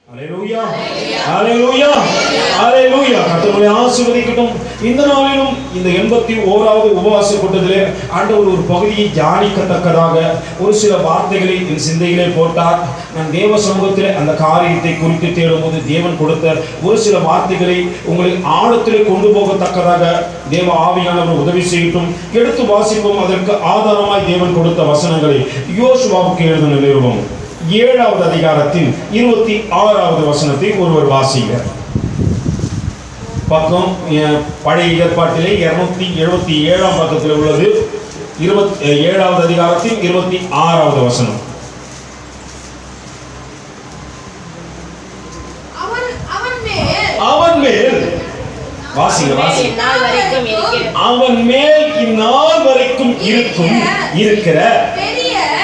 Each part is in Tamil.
ஹல்லேலூயா ஹல்லேலூயா ஹல்லேலூயா. கர்த்தரை ஆசீர்வதிக்கட்டும். இந்த நாளிலும் இந்த 81வது உபவாச கூட்டத்திலே ஆண்டவர் ஒரு பகுதியை தியானிக்கத்தக்கதாக ஒரு சில வார்த்தைகளை என் சிந்தையிலே போட்டார். நான் தேவ சமூகத்திலே அந்த காரியத்தை குறித்து தேடும்போது தேவன் கொடுத்த ஒரு சில வார்த்தைகளை உங்களை ஆழத்திலே கொண்டு போகத்தக்கதாக தேவ ஆவியானவர் உதவி செய்யட்டும். எடுத்து வாசிப்போம். அதற்கு ஆதாரமாய் தேவன் கொடுத்த வசனங்களை யோசுவாவுக்கு எழுதின நிருபம் 7வது அதிகாரத்தின் 26வது வசனத்தை ஒருவர் வாசிங்க. பக்கம் பழைய ஏற்பாட்டிலே 277ஆம் பக்கத்தில் உள்ளது. 7வது அதிகாரத்தின் 26வது வசனம். அவன் மேல் வாசிங்க வாசிங்க. அவன் மேல் இந்நாள் வரைக்கும் இருக்கிற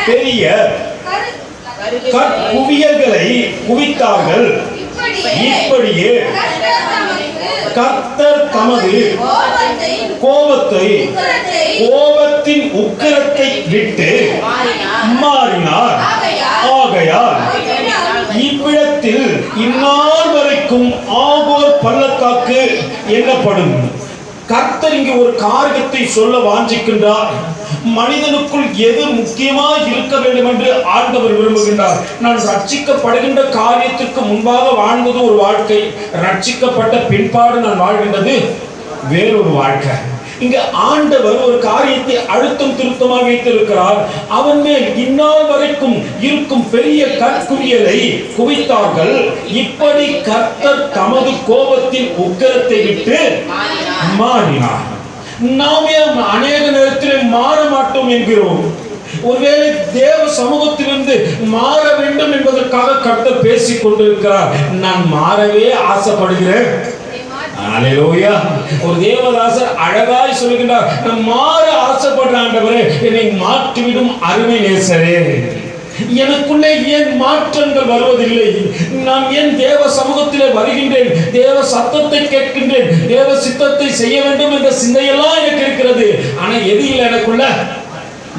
பெரிய கற்குவியல்களை குவித்தார்கள். இப்படியே கர்த்தர் தமது கோபத்தின் உக்கிரத்தை விட்டு மாறினார். ஆகையால் இவ்விடத்தில் இந்நாள் வரைக்கும் ஆகோர் பள்ளத்தாக்கு எண்ணப்படும். கர்த்தர் இங்கு ஒரு காரியத்தை சொல்ல வாஞ்சிக்கின்றார். மனிதனுக்குள் எது முக்கியமாக இருக்க வேண்டும் என்று ஆண்டவர் விரும்புகின்றார். நான் ரட்சிக்கப்படுகின்ற காரியத்திற்கு முன்பாக வாழ்ந்தது ஒரு வாழ்க்கை, ரட்சிக்கப்பட்ட பின்பாடு நான் வாழ்கின்றது வேறொரு வாழ்க்கை. இங்க ஆண்டவர் ஒரு காரியத்தை அழுத்தம் திருத்தமாக வைத்திருக்கிறார். அவன் மேல் இந்நாள் வரைக்கும் இருக்கும் பெரிய கற்குவியலை குவித்தார்கள். இப்படி கர்த்தர் தமது கோபத்தின் உக்கிரத்தை விட்டு மாறினார். நாமே அநேக நேரத்தில் மாற மாட்டோம் என்கிறோம். ஒருவேளை தேவ சமூகத்திலிருந்து மாற வேண்டும் என்பதற்காக கர்த்தர் பேசிக் கொண்டிருக்கிறார். நான் மாறவே ஆசைப்படுகிறேன். ஹல்லேலூயா. ஒரு தேவதாசர் அழகாய் சொல்லுகின்றார், நான் மாற ஆசைப்படுற ஆண்டவரே, என்னை மாற்றிவிடும் அருமை நேசரே. எனக்குள்ளே ஏன் மாற்றங்கள் வருவதில்லை? நான் ஏன் தேவ சமூகத்திலே வருகின்றேன், தேவ சத்தத்தை கேட்கின்றேன், தேவ சித்தத்தை செய்ய வேண்டும் என்ற சிந்தையெல்லாம் எனக்கு இருக்கிறது. ஆனா எது இல்லை, எனக்குள்ள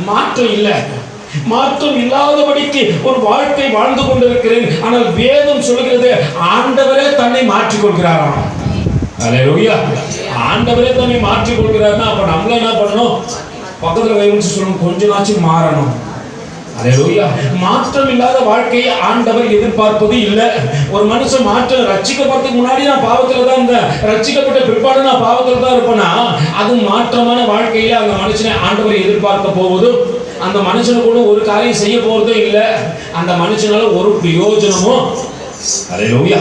மாற்றம் இல்லை. மாற்றம் இல்லாதபடிக்கு ஒரு வாழ்க்கை வாழ்ந்து கொண்டிருக்கிறேன். ஆனால் வேதம் சொல்கிறது ஆண்டவரே தன்னை மாற்றிக் கொள்கிறாராம். ஹல்லேலூயா. ஆண்டவரே தன்னை மாற்றிக் கொள்கிறார்னா அப்ப நம்மள என்ன பண்ணணும்? பக்கத்துல கை வச்சு சொல்லணும், கொஞ்ச நாச்சும் மாறணும். ஹல்லேலூயா. மாற்றம் இல்லாத வாழ்க்கையை ஆண்டவர் எதிர்பார்ப்பது இல்லை. ஒரு மனுஷன் மாற்றம் ரட்சிக்கப்படுறதுக்கு முன்னாடி நான் பாவத்துல தான் இருந்தேன், ரட்சிக்கப்பட்ட பிற்பாடு நான் பாவத்துல தான் இருப்பேனா, அது மாற்றமான வாழ்க்கையில அந்த மனுஷனை ஆண்டவர் எதிர்பார்க்க போவது, அந்த மனுஷனுக்கு ஒரு காரியம் செய்ய போறதே இல்லை. அந்த மனுஷனால ஒரு பிரயோஜனமும். ஹல்லேலூயா.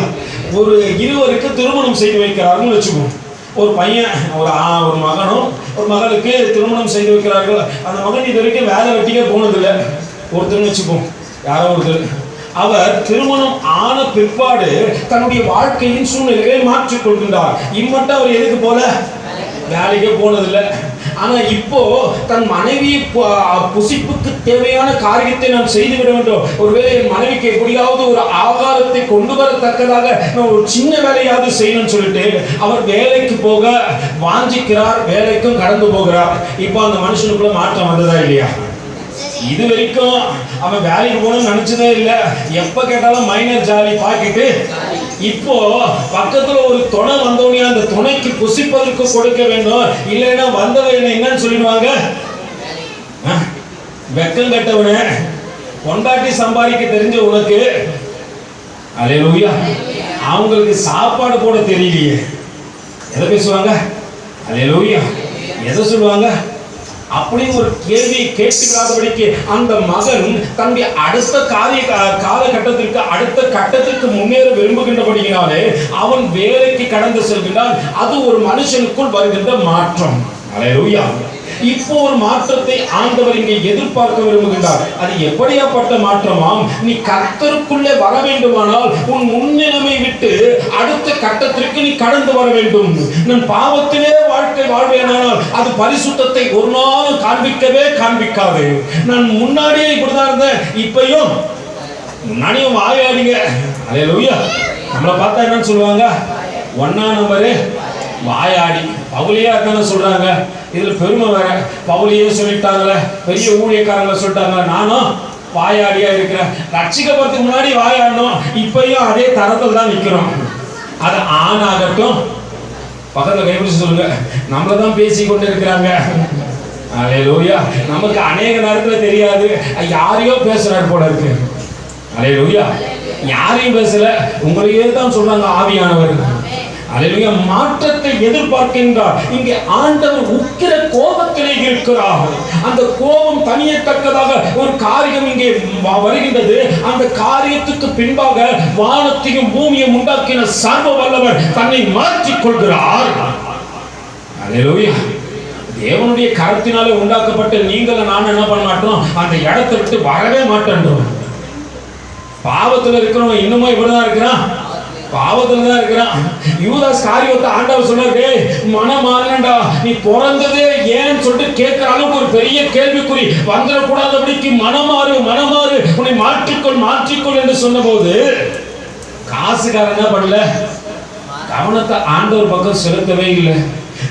ஒரு இருவருக்கு திருமணம் செய்து வைக்கிறார்கள் வச்சுக்கோங்க. ஒரு பையன் ஒரு மகனும் ஒரு மகளுக்கு திருமணம் செய்து வைக்கிறார்கள். அந்த மகன் இது வரைக்கும் வேலை வெட்டிக்கே போனதில்லை. ஒருத்தர் வச்சுப்போம், யாரோ ஒருத்தர், அவர் திருமணம் ஆன பிற்பாடு தன்னுடைய வாழ்க்கையின் சூழ்நிலையை மாற்றிக் கொள்கின்றார். இம்மட்டும் அவர் எதுக்கு போல வேலைக்கே போனதில்லை. ஆனா இப்போ தன் மனைவி புசிப்புக்கு தேவையான காரியத்தை நான் செய்துவிட வேண்டும். ஒருவேளை என் மனைவிக்கு எப்படியாவது ஒரு ஆகாரத்தை கொண்டு வரத்தக்கதாக நான் ஒரு சின்ன வேலையாவது செய்யணும்னு சொல்லிட்டு அவர் வேலைக்கு போக வாஞ்சிக்கிறார். வேலைக்கும் கடந்து போகிறார். இப்போ அந்த மனுஷனுக்குள்ள மாற்றம் வந்ததா இல்லையா? இது வரைக்கும் அவன் வேலைக்கு போகணும்னு நினைச்சதே இல்லை. எப்ப கேட்டாலும் மைனர் ஜாலி பாக்கிட்டு. இப்போ பக்கத்துல ஒரு துணை வந்தோடனே அந்த துணைக்கு புசிப்பதற்கு கொடுக்க வேண்டும். இல்லைன்னா வந்தவன் என்னன்னு சொல்லிடுவாங்க, வெக்கம் கட்டவன கொண்டாட்டி சம்பாதிக்க தெரிஞ்ச உனக்கு. ஹல்லேலூயா. அவங்களுக்கு சாப்பாடு போட தெரியலையே, எதை பேசுவாங்க? ஹல்லேலூயா. எதை சொல்லுவாங்க? அப்படி ஒரு கேள்வியை கேட்டுக்காதபடிக்கு அந்த மகன் தன்னுடைய அடுத்த காலகட்டத்திற்கு அடுத்த கட்டத்திற்கு முன்னேற விரும்புகின்றபடியினாலே அவன் வேலைக்கு கடந்து செல்கின்றான். அது ஒரு மனுஷனுக்குள் வருகின்ற மாற்றம். ஹல்லேலூயா. இப்போ ஒரு மாற்றத்தை ஆண்டவர் இங்கே எதிர்பார்க்க விரும்புகின்றார். அது எப்படியாப்பட்ட மாற்றமாம்? நீ கர்த்தருக்குள்ளே வர வேண்டுமானால் உன் முன்னிலைமை விட்டு அடுத்த கட்டத்திற்கு நீ கடந்து வர வேண்டும். நான் பாவத்திலே வாழ்க்கை வாழ்வேனானால் அது பரிசுத்தத்தை ஒரு நாளும் காண்பிக்கவே காண்பிக்காது. நான் முன்னாடியே இப்படிதான் இருந்தேன், இப்பையும் முன்னாடியும் வாயாடிங்க. ஹல்லேலூயா. நம்மளை பார்த்தா என்னன்னு சொல்லுவாங்க? 1ஆம் நம்பரு வாயாடி. பவுலியே அதான் சொல்றாங்க. இதுல பெருமை வேற. பவுலியே சொல்லிட்டாங்களே, பெரிய ஊழியக்காரங்களை சொல்லிட்டாங்க, நானும் வாயாடியா இருக்கிற. ரட்சிக்கப்படுறதுக்கு முன்னாடி வாயாடணும், இப்பயும் அதே தரத்தில் தான் நிற்கிறோம். அது ஆண் ஆகட்டும், பக்கத்தில் கைப்பிடிச்சு சொல்லுங்க, நம்மளை தான் பேசி கொண்டு இருக்கிறாங்க. அல்லேலூயா. நமக்கு அநேக நேரத்தில் தெரியாது, யாரையோ பேசுறாரு போல இருக்கு. அல்லேலூயா. யாரையும் பேசல, உங்களையே தான் சொல்றாங்க ஆவியானவர். அல்லேலூயா. மாற்றத்தை எதிர்பார்க்கின்றார். இங்கே ஆண்டவர் உக்கிர கோபத்திலே இருக்கிறார். அந்த கோபம் தனியத்தக்கதாக ஒரு காரியம் இங்கே வருகின்றது. அந்த காரியத்துக்கு பின்பாக வானத்தையும் பூமியையும் உண்டாக்கின சர்வ வல்லவர் தன்னை மாற்றிக் கொள்கிறார். அல்லேலூயா. தேவனுடைய கரத்தினாலே உண்டாக்கப்பட்ட நீங்கள் நான் என்ன பண்ண மாட்டோம், அந்த இடத்தை விட்டு வரவே மாட்டேன்றோம். பாவத்தில் இருக்கிறவங்க இன்னுமா இப்படிதான் இருக்கிறான், பாவத்துல தான் இருக்கிறான். யூதாஸ் காரியத்தை ஆண்டவர் சொன்னாரு, மனம் மாறண்டா, நீ பிறந்ததே ஏன்னு சொல்லிட்டு கேட்கிற அளவுக்கு ஒரு பெரிய கேள்விக்குறி வந்துடக்கூடாதபடிக்கு மனமாறு மனமாறு உன்னை மாற்றிக்கொள் என்று சொன்ன போது காசுக்காரன் என்ன பண்ணல, கவனத்தை ஆண்டவர் பக்கம் செலுத்தவே இல்லை.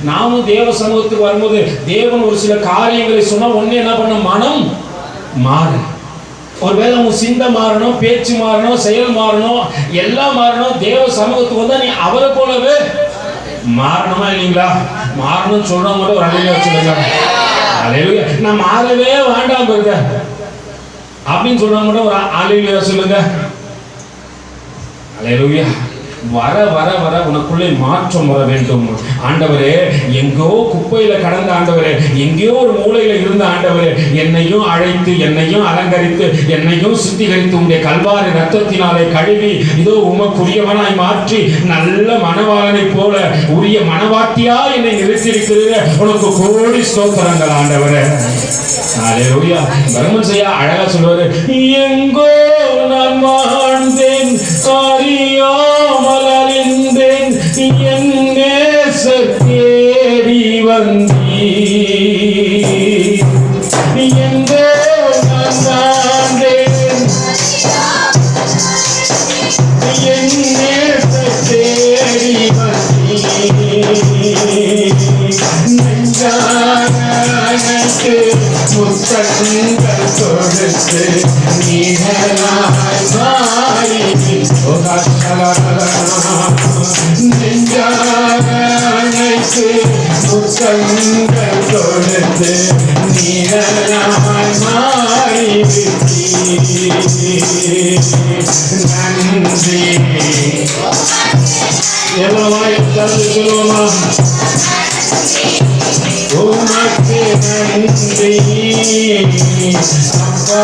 நாமும் தேவ சமூகத்துக்கு வரும்போது தேவன் ஒரு சில காரியங்களை சொன்னா ஒண்ணு என்ன பண்ண, மனம் மாறு. ஒருவேளை உன் சிந்தை மாறணும், பேச்சு மாறணும், செயல் மாறணும், எல்லாம் மாறணும். தேவ சமூகத்துக்கு வந்தா நீ அவரை போலவே மாறணுமா இல்லைங்களா? மாறணும்னு சொல்றவங்க கூட ஒரு அலையில வச்சுருங்க. அலையில நான் மாறவே வேண்டாம் இருக்க அப்படின்னு சொல்றவங்க கூட ஒரு அலையில சொல்லுங்க. அலையிலுயா. வர வர வர உனக்குள்ளே மாற்றம் வர வேண்டும். ஆண்டவரே, எங்கோ குப்பையில கடந்த ஆண்டவரே, எங்கேயோ ஒரு மூலையில இருந்த ஆண்டவரே, என்னையும் அழைத்து, என்னையும் அலங்கரித்து, என்னையும் சுத்திகரித்து உடைய கல்வாரி ரத்தத்தினாலே கழுவி இதோ உமக்குரியவனாய் மாற்றி நல்ல மணவாளனை போல உரிய மணவாட்டியா என்னை நிறுத்தியிருக்கிறீர்கள். உனக்கு கோடி ஸ்தோத்திரங்கள் ஆண்டவரே. அல்லேலூயா. பரமன் செய்யா அழகா சொல்வாரு, எங்கோ நான் வாழ்ந்தேன் அறியாமல் அறிந்தேன், என் நேசர் தேடி வந்தீர். எங்கோ நான் வாழ்ந்தேன், என் நேசர் தேடி வந்தீர். நெஞ்சானக்கு முத்தங்கள் கொடுத்து நீகளாய் மாறி நெஞ்சானக்கு முத்தங்கள் கொடுத்து நீகளாய் மாறி நன்றி. எவ்வளவா தந்து சொல்லுவோமா? உமக்கு நன்றி அப்பா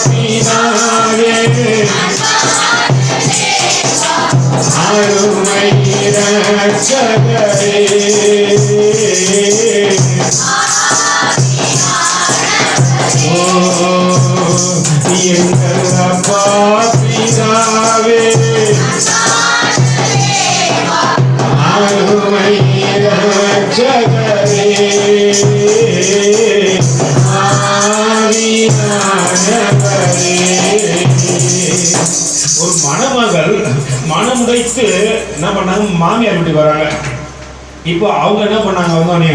பிதாவே, அருமை இரட்சகரே. எங்கள் அப்பா பிதாவே, அருமை இரட்சகரே, ஒரு மணமகள் மனமுடைத்து என்ன பண்ணாங்க, மாமியார் வீட்டுக்கு வராங்க. இப்போ அவங்க என்ன பண்ணாங்க, அவங்க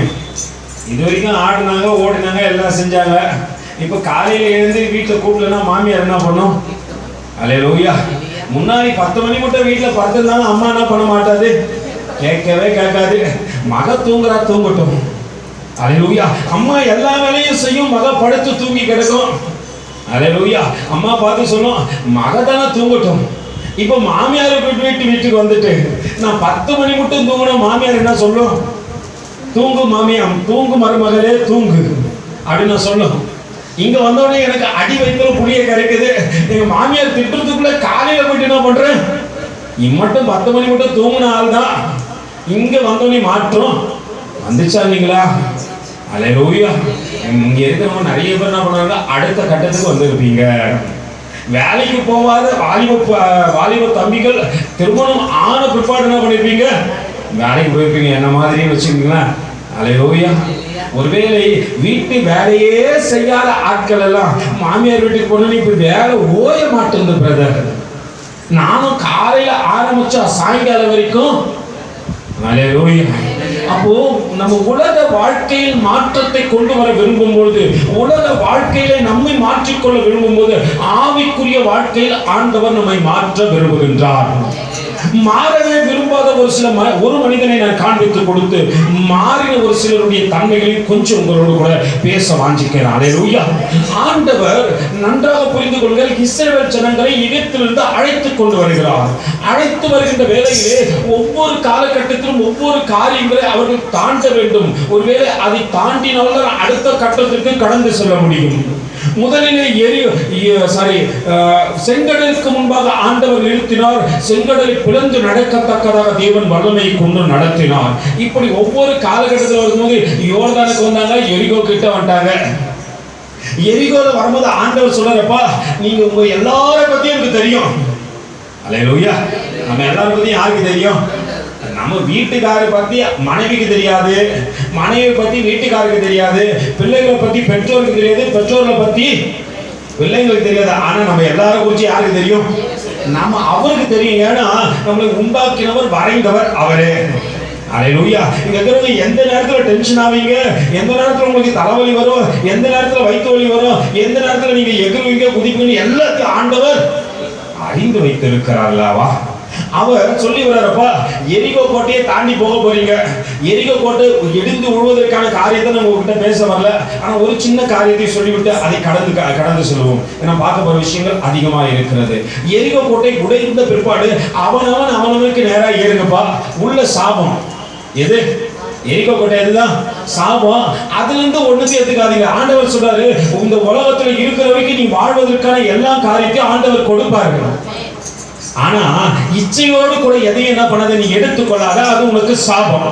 இது வரைக்கும் ஆடினாங்க, ஓடினாங்க, எல்லாம் செஞ்சாங்க. இப்போ காலையில எழுந்து வீட்டில் கூப்பிடலன்னா மாமியார் என்ன பண்ணும்? அல்லேலூயா. முன்னாடி 10 மணி மட்டும் வீட்டில் படுத்திருந்தாலும் அம்மா என்ன பண்ண மாட்டாது, கேட்கவே கேட்காது. மக தூங்குறா, தூங்கட்டும். அல்லேலூயா. அம்மா எல்லா வேலையும் செய்யும், மக படுத்து தூங்கி கிடக்கும். அல்லேலூயா. அம்மா பார்த்து சொல்லும், மக தானே தூங்கட்டும். இப்போ மாமியார் வீட்டுக்கு வந்துட்டு நான் 10 மணி மட்டும் தூங்கணும், மாமியார் என்ன சொல்லும்? தூங்கு மாமியார், தூங்கு மருமகளே தூங்கு அப்படின்னு சொல்லும். இங்க வந்தோடனே எனக்கு அடி வைக்கிற புளிய கரைக்குது. எங்க மாமியார் திட்டுறதுக்குள்ள காலையில போயிட்டு என்ன பண்றேன், இம்மட்டும் 10 மணி மட்டும் தூங்கின ஆள் தான். இங்க வந்தோடனே மாற்றம் வந்துச்சா இல்லைங்களா? அல்லேலூயா. இங்க இருக்கிறவங்க நிறைய பேர் என்ன பண்ணுவாங்க, அடுத்த கட்டத்துக்கு வந்திருப்பீங்க. வேலைக்கு போகாத வாலிப தம்பிகள் திருமணம் ஆன பிற்பாடு என்ன பண்ணிருப்பீங்க, வேலைக்கு போயிருப்பீங்க. என்ன மாதிரி வச்சுக்கீங்களேன். அல்லேலூயா. ஒருவேளை வீட்டு வேலையே செய்யாத ஆட்கள் எல்லாம் மாமியார் வீட்டுக்கு போனோன்னு இப்ப வேலை ஓய மாட்டேங்குது பிரதர். நானும் காலையில ஆரம்பிச்சா சாயங்காலம் வரைக்கும். அல்லேலூயா. அப்போ நம்ம உலக வாழ்க்கையில் மாற்றத்தை கொண்டு வர விரும்பும் பொழுது, உலக வாழ்க்கையில நம்மை மாற்றிக்கொள்ள விரும்பும் போது, ஆவிக்குரிய வாழ்க்கையில் ஆண்டவர் நம்மை மாற்ற விரும்புகின்றார். மாறவே விரும்பாத ஒரு மனிதனை நான் காண்பித்து கொடுத்து மாறின ஒரு சிலருடைய தன்மைகளில் கொஞ்சம் உங்களோடு கூட பேச வாஞ்சிக்கிறேன். அல்லேலூயா. ஆண்டவர் நன்றாக புரிந்து கொள்கிற இஸ்ரவேல் ஜனங்களை எகிப்திலிருந்து அழைத்து கொண்டு வருகிறார். அழைத்து வருகின்ற வேளையிலே ஒவ்வொரு காலகட்டத்திலும் ஒவ்வொரு காரியங்களை அவர்கள் தாண்ட வேண்டும். ஒருவேளை அதை தாண்டினால்தான் அடுத்த கட்டத்திற்கு கடந்து செல்ல முடியும். முதலிலே செங்கடலுக்கு முன்பாக ஆண்டவர் நிறுத்தினார். செங்கடலை பிளந்து நடக்கத்தக்கதாக தேவன் வல்லமையை கொண்டு நடத்தினார். இப்படி ஒவ்வொரு காலகட்டத்தில் வரும்போது யோர்தானுக்கு வந்தாங்க, எரிகோ கிட்ட வந்துட்டாங்க. எரிகோல வரும்போது ஆண்டவர் சொல்றாருப்பா, நீங்க உங்க எல்லாரை பத்தியும் எனக்கு தெரியும். அல்லேலூயா. நம்ம எல்லாரும் பத்தியும் யாருக்கு தெரியும்? நம்ம வீட்டுக்காரை பத்தி மனைவிக்கு தெரியாது, மனைவி பத்தி வீட்டுக்காருக்கு தெரியாது, பிள்ளைகளை பத்தி பெற்றோருக்கு தெரியாது, பெற்றோர்களை பத்தி பிள்ளைங்களுக்கு தெரியாது. ஆனா நம்ம எல்லாரும் குறிச்சு யாருக்கு தெரியும்? நம்ம அவருக்கு தெரியும். ஏன்னா நம்மளை உண்டாக்கினவர், வரைந்தவர் அவரே. அல்லேலூயா. இங்க இருக்கிறவங்க எந்த நேரத்துல டென்ஷன் ஆவீங்க, எந்த நேரத்துல உங்களுக்கு தலைவலி வரும், எந்த நேரத்துல வயிற்று வலி வரும், எந்த நேரத்துல நீங்க எதிர்வீங்க குதிப்பீங்க, எல்லாத்தையும் ஆண்டவர் அறிந்து வைத்திருக்கிறார்களாவா? அவர் சொல்லி வர்றாரப்பா, எரிகோ கோட்டையை தாண்டி போக போறீங்க. எரிகோ கோட்டை இடிந்து விழுவதற்கான காரியத்தை நம்ம உங்ககிட்ட பேச வரல. ஆனா ஒரு சின்ன காரியத்தை சொல்லிவிட்டு அதை கடந்து செல்வோம். ஏன்னா பார்க்க போற விஷயங்கள் அதிகமா இருக்கிறது. எரிகோ கோட்டை உடைந்த பிற்பாடு அவனவனுக்கு நேரா ஏறுங்கப்பா. உள்ள சாபம் எது? எரிகோ கோட்டை எதுதான்? சாபம். அதுல இருந்து ஒண்ணுக்கு எடுத்துக்காதீங்க. ஆண்டவர் சொல்றாரு, இந்த உலகத்துல இருக்கிற வரைக்கும் நீ வாழ்வதற்கான எல்லா காரியத்தையும் ஆண்டவர் கொடுப்பார்கள். ஆனா இச்சையோடு கூட எதையும் என்ன பண்ணாத நீ எடுத்துக்கொள்ளாத, அது உனக்கு சாபம்.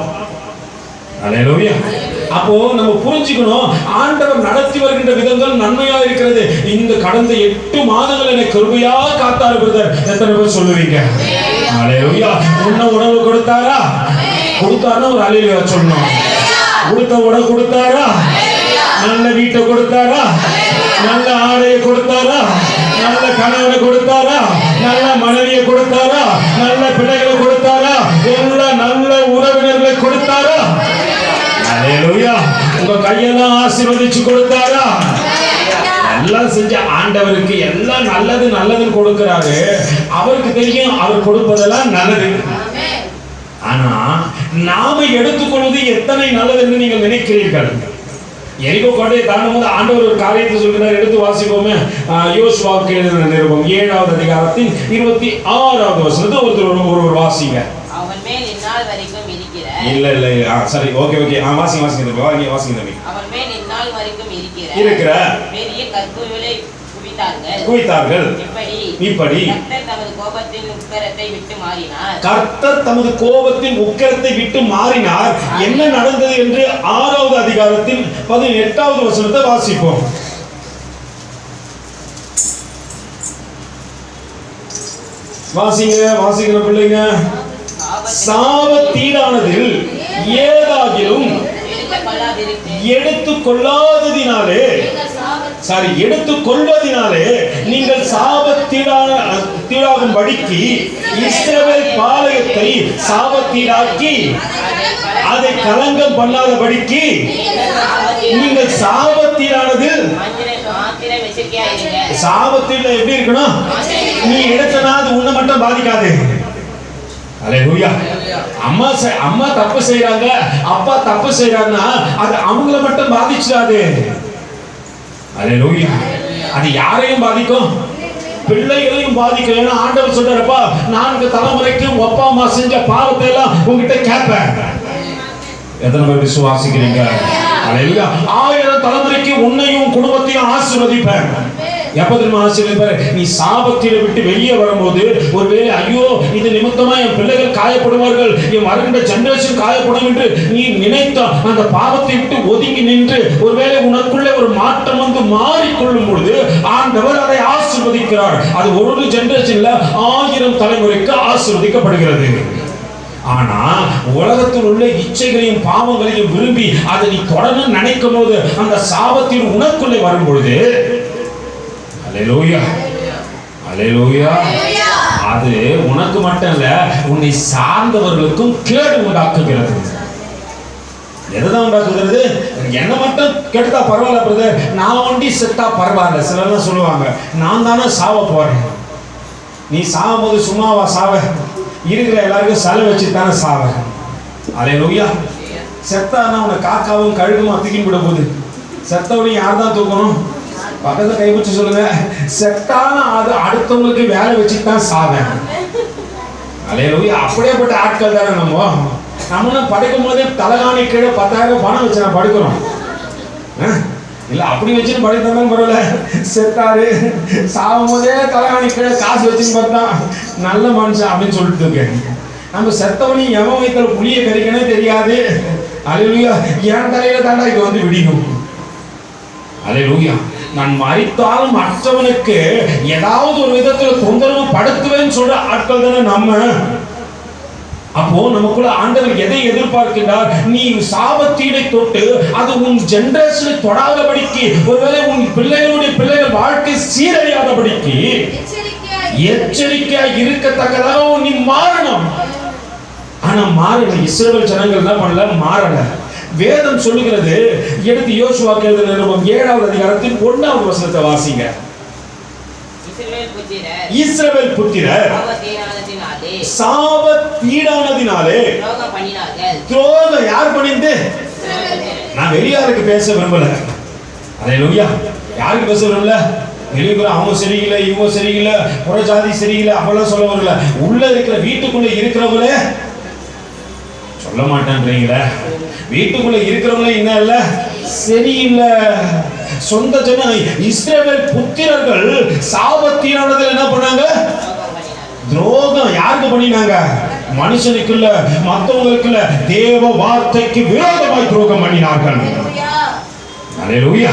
அல்லேலூயா. அப்போ நம்ம புரிஞ்சுக்கணும், ஆண்டவர் நடத்தி வருகின்ற விதங்கள் நன்மையா இருக்கிறது. இந்த கடந்த 8 மாதங்கள் எனக்கு கிருபையா காத்தாரு பிரதர், எத்தனை பேர் சொல்லுவீங்க? அல்லேலூயா. உணவு கொடுத்தாரா? கொடுத்தாருன்னா ஒரு அல்லேலூயா சொல்லணும். கொடுத்த உணவு கொடுத்தாரா? நல்ல வீட்டை கொடுத்தாரா? நல்ல ஆடையை கொடுத்தாரா? நல்ல கணவனை கொடுத்தாரா? நல்ல மனைவியை கொடுத்தாரா? நல்ல பிள்ளைகளை கொடுத்தாரா? எல்லா நல்ல உறவினர்களை கொடுத்தாரா? அல்லேலூயா. உங்க கையெல்லாம் ஆசீர்வதிச்சு கொடுத்தாரா? எல்லாம் செஞ்ச ஆண்டவருக்கு எல்லாம் நல்லதுன்னு கொடுக்கிறாரு. அவருக்கு தெரியும் அவர் கொடுப்பதெல்லாம் நல்லது. ஆனா நாம எடுத்துக்கொள்வது எத்தனை நல்லது என்று நீங்கள் நினைக்கிறீர்கள்? எரிகோ கோட்டையை தாண்டும் போது ஆண்டவர் ஒரு காரியத்தை சொல்கிறார். எடுத்து வாசிப்போமே. யோசுவாவுக்கு எழுதின நிருபம் 7வது அதிகாரத்தின் 26வது வசனத்தை ஒருவர் வாசிங்க. அவன் மேல் இந்நாள் வரைக்கும் இருக்கிற இல்ல சரி ஓகே வாசிங்க தம்பி. அவன் மேல் இந்நாள் வரைக்கும் இருக்கிற பெரிய கற்குகளை குவித்தார்கள். இப்படி கர்த்தர் தமது கோபத்தின் உக்கிரத்தை விட்டு மாறினார். என்ன நடந்தது என்று 6வது அதிகாரத்தின் 18வது வசனத்தை வாசிப்போம். வாசிக்கிற பிள்ளைங்க. சாபத்தீடானதில் ஏதாகிலும் எடுத்துக்கொள்வதினாலே நீங்கள் சாபத்தீடாகும்படிக்கு இஸ்ரவேல் பாளையத்தை சாபத்தீடாக்கி அதை கலங்கம் பண்ணாதபடிக்கு நீங்கள் சாபத்தீடானதில் சாபத்தீட எப்படி இருக்கணும்? நீ எடுத்தனா அது உன்னை மட்டும் பாதிக்காது. அல்லேலூயா. அம்மா தப்பு செய்யறாங்க, அப்பா தப்பு செய்யறாங்கன்னா அது அவங்கள மட்டும் பாதிச்சிடாது. அல்லேலூயா. அது யாரையும் பாதிக்கும்? பிள்ளைகளையும் பாதிக்கும். ஏன்னா ஆண்டவர் சொல்றாருப்பா, 4 தலைமுறைக்கு அப்பா அம்மா செஞ்ச பாவத்தை எல்லாம் உங்ககிட்ட கேட்பேன். எத்தனை பேர் விசுவாசிக்கிறீங்க? அல்லேலூயா. 1000 தலைமுறைக்கு உன்னையும் குடும்பத்தையும் ஆசீர்வதிப்பேன். எப்ப தெரியுமா ஆசீர்வதிப்பாரு? நீ சாபத்தில விட்டு வெளியே வரும்போது, ஒருவேளை ஐயோ இது நிமித்தமா என் பிள்ளைகள் காயப்படுவார்கள், என் வருகின்ற ஜெனரேஷன் காயப்படும் என்று நீ நினைத்த அந்த பாவத்தை விட்டு ஒதுங்கி நின்று ஒருவேளை உனக்குள்ளே ஒரு மாற்றம் வந்து மாறிக்கொள்ளும் பொழுது ஆண்டவர் அதை ஆசீர்வதிக்கிறார். அது ஒரு ஜெனரேஷன்ல 1000 தலைமுறைக்கு ஆசீர்வதிக்கப்படுகிறது. ஆனா உலகத்தில் உள்ள இச்சைகளையும் பாவங்களையும் விரும்பி அதை நீ தொடர்ந்து நினைக்கும் போது அந்த சாபத்தில் உனக்குள்ளே வரும் பொழுது, அல்லேலூயா அல்லேலூயா, அது உனக்கு மட்டும் இல்ல உன்னை சார்ந்தவர்களுக்கும் கேடு உண்டாக்குகிறது. எதுதான் சொல்றது? என்ன மட்டும் கெடுத்தா பரவாயில்ல பிரதர், நான் ஒண்டி செத்தா பரவாயில்ல. சிலர்லாம் சொல்லுவாங்க, நான் தானே சாவ போறேன். நீ சாவும் போது சும்மாவா சாவ? இருக்கிற எல்லாருக்கும் செலவு வச்சு தானே சாவ. அல்லேலூயா. செத்தானா உன்னை காக்காவும் கழுகுமா தூக்கின்னு விட போகுது. செத்தவனையும் யார் தான் தூக்கணும்? பக்கத்துல கைப்பிடிச்சு சொல்லுங்க, செத்தானா அது அடுத்தவங்களுக்கு வேலை வச்சுட்டு தான் சாவேன். அல்லேலூயா. அப்படியேப்பட்ட ஆட்கள் தானே நம்மளும் படுக்கும் போதே தலைகாணி கீழே 10,000 பணம் வச்சு நான் படுக்கிறோம். இல்ல அப்படி வச்சுன்னு படுத்தாலும் பரவாயில்ல, செத்தாரு சாவும் போதே தலைகாணி கீழே காசு வச்சுன்னு பார்த்தா நல்ல மனுஷன் அப்படின்னு சொல்லிட்டு இருக்கேன். நம்ம செத்தவனையும் எவன் வைத்தல புளிய கறிக்கனே தெரியாது. அல்லேலூயா. என் தலையில தாண்டா இது வந்து விடியும். அல்லேலூயா. நான் மரித்தாலும் மற்றவனுக்கு ஏதாவது ஒரு விதத்துல தொந்தரவு படுத்துவேன்னு சொல்ற ஆட்கள் தானே நம்ம. அப்போ நமக்குள்ள ஆண்டவர் எதை எதிர்பார்க்கின்றார்? நீ சாபத்தீடை தொட்டு அது உன் ஜெனரேஷனை தொடாதபடிக்கு, ஒருவேளை உன் பிள்ளைகளுடைய பிள்ளைகள் வாழ்க்கை சீரழியாதபடிக்கு எச்சரிக்கையா இருக்கத்தக்கதாக நீ மாறணும். ஆனா மாறல. இஸ்ரவேல் ஜனங்கள் என்ன பண்ணல? மாறல. வேதம் சொல்லுகிறது, எடுத்து யோசுவாக்கு எழுதின நிருபம் 7வது அதிகாரத்தின் 1வது வசனத்தை வாசிங்க. இஸ்ரவேல் புத்திரர் சாபத்தீடானதினாலே துரோகம் யார் பண்ணிந்து? நான் வெளியாருக்கு பேச விரும்பல. அல்லேலூயா. யாருக்கு பேச விரும்பல? வெளியே அவங்க சரியில்லை, இவங்க சரியில்லை, புறஜாதி சரியில்லை அப்பெல்லாம் சொல்ல வரல. உள்ள இருக்கிற வீட்டுக்குள்ள இருக்கிறவங்களே சொல்ல மாட்டேன்றீங்களே. வீட்டுக்குள்ள இருக்கிறவங்களே என்ன இல்ல சரியில்லை. சொந்த ஜன இஸ்ரவேல் புத்திரர்கள் சாபத்தீடானதில் என்ன பண்ணாங்க? துரோகம் யாருக்கு பண்ணினாங்க? மனுஷனுக்கு இல்ல, மற்றவங்களுக்கு இல்ல, தேவ வார்த்தைக்கு விரோதமாய் துரோகம் பண்ணினார்கள். அல்லேலூயா.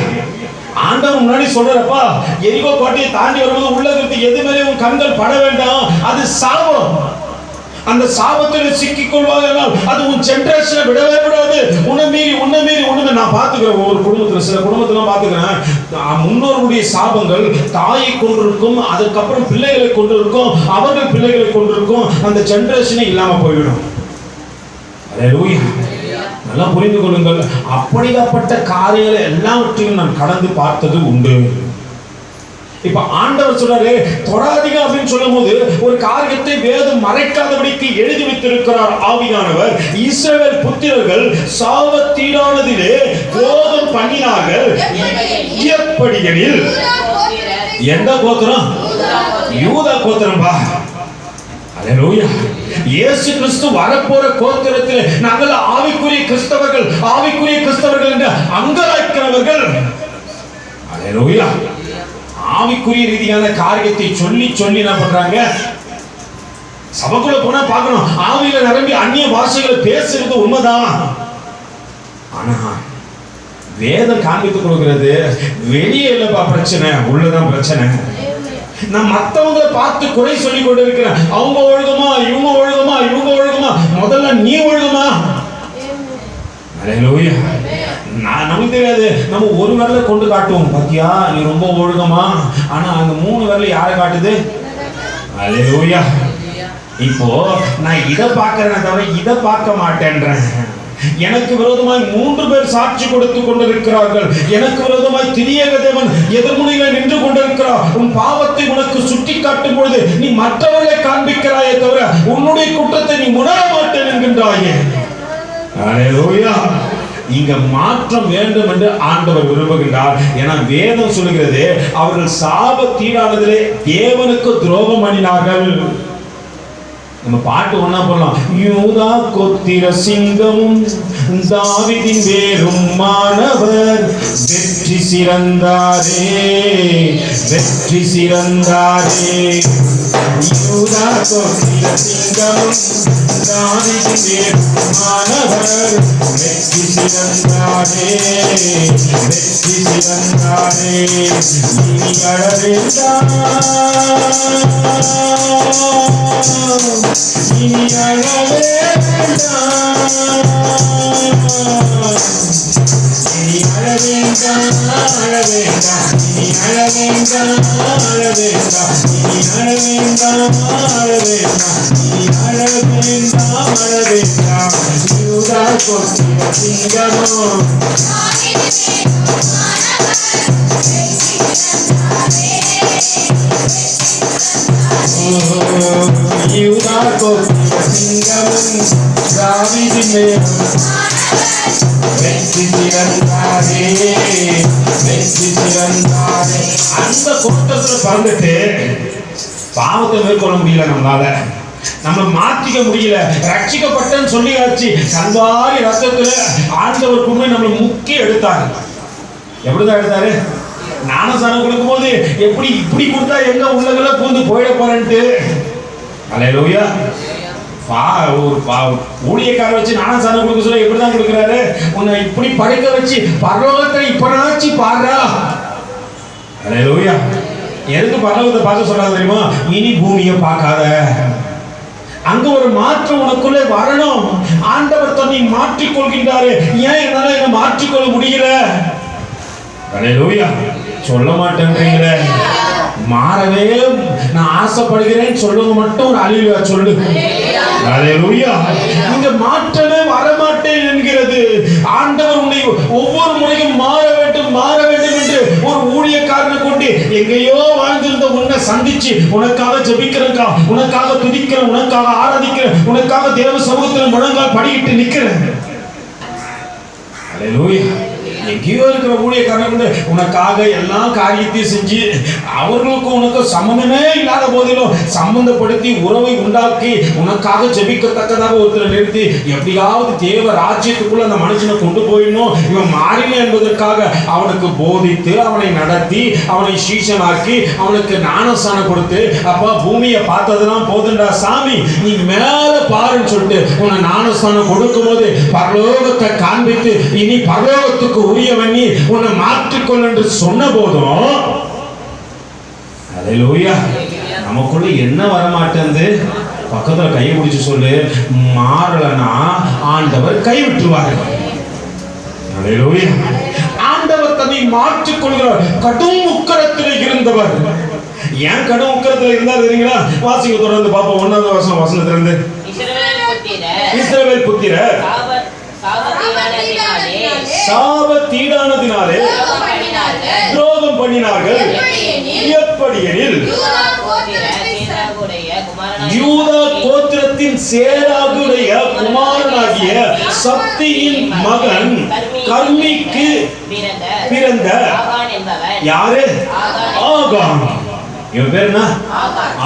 ஆண்டவர் முன்னாடி சொல்றப்பா, எரிகோ கோட்டையை தாண்டி வரும்போது உள்ள இருந்து எது மேலே உன் கண்கள் பட வேண்டாம், அது சாபம். அந்த சாபத்தில் சிக்கிக் கொள்வார்கள். அது உன் ஜெனரேஷனை விடவே விடாது. உன்னை மீறி நான் பார்த்துக்கிறேன். ஒவ்வொரு குடும்பத்தில், சில குடும்பத்துல பார்த்துக்கிறேன், முன்னோர்களுடைய சாபங்கள் தாயை கொண்டிருக்கும், அதுக்கப்புறம் பிள்ளைகளை கொண்டிருக்கும், அவர்கள் பிள்ளைகளை கொண்டிருக்கும். அந்த ஜெனரேஷனே இல்லாம போய்விடும். அல்லேலூயா. நல்லா புரிந்து கொள்ளுங்கள். அப்படிப்பட்ட காரியங்களை எல்லாவற்றையும் நான் கடந்து பார்த்தது உண்டு. இப்ப ஆண்டவர் சொல்றாரு தொடாதீங்க அப்படின்னு சொல்லும் போது ஒரு காரியத்தை வேதம் மறைக்காதபடிக்கு எழுதி வைத்திருக்கிறார் ஆவியானவர். இஸ்ரவேல் புத்திரர்கள் சாபத்தீடானதிலே துரோகம் பண்ணினார்கள். எப்படியெனில் எந்த கோத்திரம்? யூதா கோத்திரம் பா. அல்லேலூயா. இயேசு கிறிஸ்து வரப்போற கோத்திரத்திலே நாங்கள் ஆவிக்குரிய கிறிஸ்தவர்கள் என்று அங்கலாய்க்கிறவர்கள். அல்லேலூயா. ஆவிக்குரிய ரீதியான காரியத்தை சொல்லி என்ன பண்றாங்க? சபைக்குள்ள போனா பார்க்கணும், ஆவியில நிரம்பி அந்நிய பாஷைகளை பேசுறது உண்மைதான். ஆனா வேதம் காண்பித்துக் கொடுக்கிறது வெளியே இல்லப்பா பிரச்சனை, உள்ளதான் பிரச்சனை. நான் மற்றவங்களை பார்த்து குறை சொல்லி கொண்டு இருக்கிறேன். அவங்க ஒழுகுமா, இவங்க ஒழுகுமா, முதல்ல நீ ஒழுகுமா? அல்லேலூயா. நமக்கு தெரியாது. நம்ம ஒரு விரல கொண்டு காட்டுவோம், பாத்தியா நீ ரொம்ப ஒழுகமா. ஆனா அந்த 3 விரல யாரை காட்டுது? அல்லேலூயா. இப்போ நான் இதை பார்க்கிறேன் தவிர இதை பார்க்க மாட்டேன்றேன். எனக்கு விரோதமாய் 3 பேர் சாட்சி கொடுத்து கொண்டிருக்கிறார்கள். எனக்கு விரோதமாய் திரியேக தேவன் எதிர்முனையில் நின்று கொண்டிருக்கிறார். உன் பாவத்தை உனக்கு சுட்டி காட்டும் பொழுது நீ மற்றவர்களை காண்பிக்கிறாயே தவிர உன்னுடைய குற்றத்தை நீ உணர மாட்டேன் என்கின்றாயே. அல்லேலூயா. இங்க மாற்றம் வேண்டும் என்று ஆண்டவர் விரும்புகின்றார். ஏன்னா வேதம் சொல்லுகிறது, அவர்கள் சாபத்தீடானதிலே தேவனுக்கு துரோகம் பண்ணினார்கள். நம்ம பாட்டு ஒண்ணா போடலாம். யூதா கோத்திர சிங்கமும் தாவீதின் வேரும் மானவர், வெற்றி சிறந்தாரே. யூதா கோத்திர சிங்கமும் தாவீதின் வேரும் மானவர், வெற்றி சிறந்தாரே. இனி அழவேண்டாம், இனி அழவே கொத்திய சிங்கமும் யூதா கொத்திய சிங்கமும் தாவீதின் மேலும் வெற்றி சிறந்தாரே, வெற்றி சிறந்தாரே. அந்த கூட்டத்துல பறந்துட்டு பாவத்தை மேற்கொள்ள முடியல, நம்ம மாற்றிக்க முடியல. ரட்சிக்கப்பட்டன்னு சொல்லியாச்சு, கல்வாரி ரத்தத்துல ஆண்டவர் கொண்டு நம்மளை முக்கி எடுத்தாரு. எப்படிதான் எடுத்தாரு? ஞானஸ்நானம் கொடுக்கும் போது எப்படி இப்படி கொடுத்தா எங்க உள்ளங்களை பூந்து போயிட போறேன்ட்டு. அல்லேலூயா. ஊழியக்கார வச்சு ஞானஸ்நானம் கொடுக்க சொல்ல எப்படிதான் கொடுக்கிறாரு? உன்னை இப்படி படைக்க வச்சு பரலோகத்தை இப்பனாச்சு பாடுறா. அல்லேலூயா. எதுக்கு பரலோகத்தை பார்க்க சொல்றாங்க தெரியுமா? இனி பூமியை பார்க்காத, அங்க ஒரு மாற்றம் உனக்குள்ளே வரணும். ஆண்டவர் தன்னை மாற்றிக் கொள்கின்றாரு. ஏன் என்னால என்ன மாற்றிக்கொள்ள முடியல? அல்லேலூயா. சொல்ல மாட்டேன்றீங்களே. மாறவே நான் ஆசைப்படுகிறேன் சொல்லுங்க மட்டும் ஒரு அல்லேலூயா சொல்லு. அல்லேலூயா. இங்க மாற்றமே வரமாட்டேன் என்கிறது. ஆண்டவர் உன்னை ஒவ்வொரு முறையும் மாற வேண்டும் மாற வேண்டும் என்று ஒரு ஊழியக்காரனை கொண்டு எங்கேயோ வாழ்ந்திருந்த உன்னை சந்திச்சு உனக்காக ஜெபிக்கிறேன்க்கா, உனக்காக துதிக்கிறேன், உனக்காக ஆராதிக்கிறேன், உனக்காக தேவ சமூகத்தில் முழங்கால் படியிட்டு நிற்கிறேன். அல்லேலூயா. எங்கேயோ இருக்கிற ஊழியக்காரங்க உனக்காக எல்லா காரியத்தையும் செஞ்சு அவர்களுக்கும் உனக்கும் சம்பந்தமே இல்லாத போதிலும் சம்பந்தப்படுத்தி உறவை உண்டாக்கி உனக்காக ஜெபிக்கத்தக்கதாக ஒருத்தர் நிறுத்தி எப்படியாவது தேவ ராஜ்யத்துக்குள்ள அந்த மனுஷனை கொண்டு போயிடணும், இவன் மாறின என்பதற்காக அவனுக்கு போதித்து அவனை நடத்தி அவனை சீஷனாக்கி அவனுக்கு ஞானஸ்நானம் கொடுத்து, அப்பா பூமியை பார்த்ததெல்லாம் போதுண்டா சாமி, நீ மேல பாருன்னு சொல்லிட்டு உன்னை ஞானஸ்நானம் கொடுக்கும் போது பரலோகத்தை காண்பித்து இனி பரலோகத்துக்கு உரியவனி உன்னை மாற்றிக்கொள் என்று சொன்ன போதும் அல்லேலூயா நமக்குள்ள என்ன வரமாட்டேங்குது? பக்கத்துல கையை பிடிச்சு சொல்லு, மாறலனா ஆண்டவர் கைவிட்டுருவார். அல்லேலூயா. ஆண்டவர் தன்னை மாற்றிக் கொள்கிறார். கடும் உக்கரத்தில் இருந்தவர். ஏன் கடும் உக்கரத்தில் இருந்தார் தெரியுங்களா? வாசிங்க தொடர்ந்து பாப்போம். 1வது வசனத்திலிருந்து. இஸ்ரவேல் புத்திரர் சாபத்தீடானதினாலே துரோகம் பண்ணினார்கள். எப்படியெனில் யூதா கோத்திரத்தின் சேராகுடைய குமாரனாகிய சப்தியின் மகன் கர்மிக்கு பிறந்த யாரு? ஆகான். இவன் பேர் என்ன?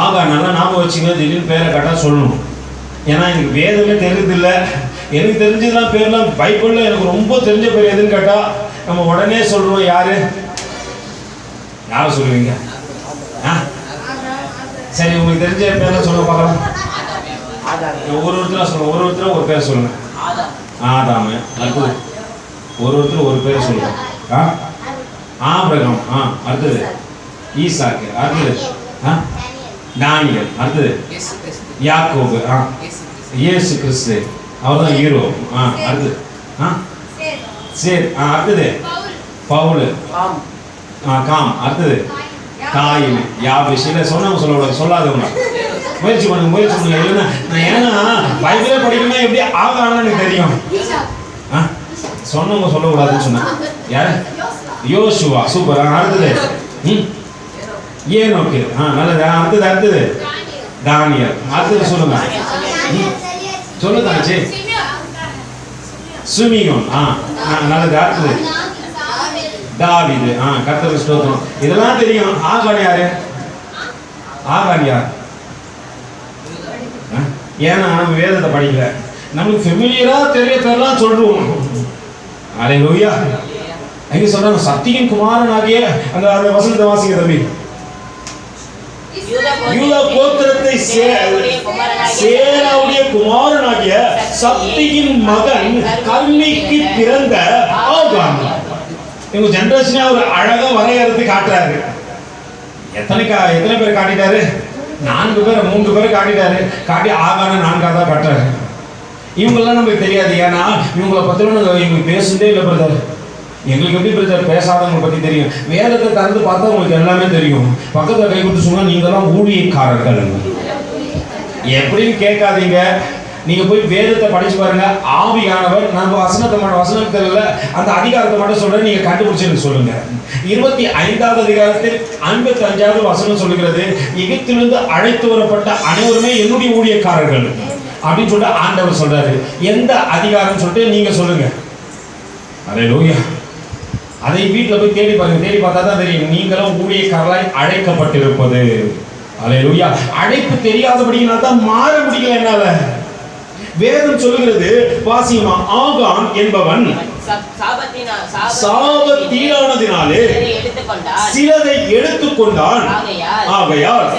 ஆகான். நல்லா ஞாபகம் வச்சுங்க. திடீர்னு பேரை கரெக்டா சொல்லணும். ஏன்னா எனக்கு வேதமே தெரியுதில்ல. எனக்கு தெரிஞ்சதுலாம் பேர்லாம் பைபிள்ல எனக்கு ரொம்ப தெரிஞ்ச பேர் எதுன்னு கேட்டா நம்ம உடனே சொல்றோம். யாரு யார சொல்லுவீங்க? சரி, உங்களுக்கு தெரிஞ்ச பேர்லாம் சொல்ல பார்க்கலாம். ஒருத்தரா சொல்லுங்க. ஒருத்தரும் ஒரு பேர் சொல்லுங்க. ஆதாமு. அடுத்தது ஒருத்தர் ஒரு பேர் சொல்லுங்க. ஆபிரகாம். அடுத்தது ஈசாக்கு. அடுத்தது தானியேல். அடுத்தது யாக்கோபு. இயேசு கிறிஸ்து. அவர்தான் ஹீரோ. அடுத்தது சரி. அடுத்தது பவுல். காம். அடுத்தது காயின். யாபேஸ். இதை சொன்னவங்க சொல்லக்கூடாது, சொல்லாதவங்க. முயற்சி பண்ணுங்க. இல்லைன்னா நான் ஏன்னா பைபிளே படிக்கணும்னா எப்படி ஆகான்னு எனக்கு தெரியும். சொன்னவங்க சொல்லக்கூடாதுன்னு சொன்னேன். யாரு? யோசுவா. சூப்பர். அடுத்தது ஏனோக்கு. நல்லது. அடுத்தது தானியேல். அடுத்தது சொல்லுங்க. சொல்லுங்க. சிமியோன். நல்லது. அடுத்தது தாவீது. கர்த்தருக்கு ஸ்தோத்திரம். இதெல்லாம் தெரியும். ஆகான் யாரு? ஆகான் யார்? ஏன்னா நம்ம வேதத்தை படிக்கல, நமக்கு ஃபெமிலியரா தெரிய பேர்லாம் சொல்றோம். அல்லேலூயா. அங்க சொல்றாங்க சத்தியின் குமாரன் ஆகிய அந்த வசனத்தை வாசிங்க தம்பி. யூதா கோத்திரத்தை சேராவுடைய குமாரனாகிய சப்தியின் மகன் கர்மிக்கு பிறந்த ஆகான். இவங்க ஜெனரேஷனா ஒரு அழகா வரையறுத்து காட்டுறாரு. எத்தனை பேர் காட்டிட்டாரு? 4 பேர் 3 பேர் காட்டிட்டாரு. காட்டி ஆகான 4ஆவதா காட்டுறாரு. இவங்கெல்லாம் நமக்கு தெரியாது. ஏன்னா இவங்களை பத்திரம் இவங்க பேசுதே இல்லை பிரதர். எங்களுக்கு எப்படி பிரதர் பேசாதவங்களை பற்றி தெரியும். வேதத்தை திறந்து பார்த்தா உங்களுக்கு எல்லாமே தெரியும். பக்கத்தில் கை கொடுத்து சொன்னா நீங்களாம் ஊழியக்காரர்கள் எப்படின்னு கேட்காதீங்க. நீங்க போய் வேதத்தை படிச்சு பாருங்க. ஆவியானவர் நம்ம வசனத்தில் இல்ல, அந்த அதிகாரத்தை மட்டும் சொல்றேன், நீங்க கண்டுபிடிச்சு சொல்லுங்க. 25வது அதிகாரத்தில் 55வது வசனம் சொல்லுகிறது, எகிப்திலிருந்து அழைத்து வரப்பட்ட அனைவருமே என்னுடைய ஊழியக்காரர்கள் அப்படின்னு சொல்லிட்டு ஆண்டவர் சொல்றாரு. எந்த அதிகாரம் சொல்லிட்டு நீங்க சொல்லுங்க. அல்லேலூயா. அதை வீட்டில் போய் தேடி பாருங்க. தேடி பார்த்தா தான் தெரியும் நீங்களும் ஊழியக்காரராய் அழைக்கப்பட்டிருப்பது. அல்லேலூயா. அழைப்பு தெரியாதபடினால தான் மாற முடியல என்னால. வேதம் சொல்லுகிறது, வாசியமா, ஆகான் என்பவன் சாபத்தீரானதினாலே சிலதை எடுத்துக்கொண்டான். ஆகையால்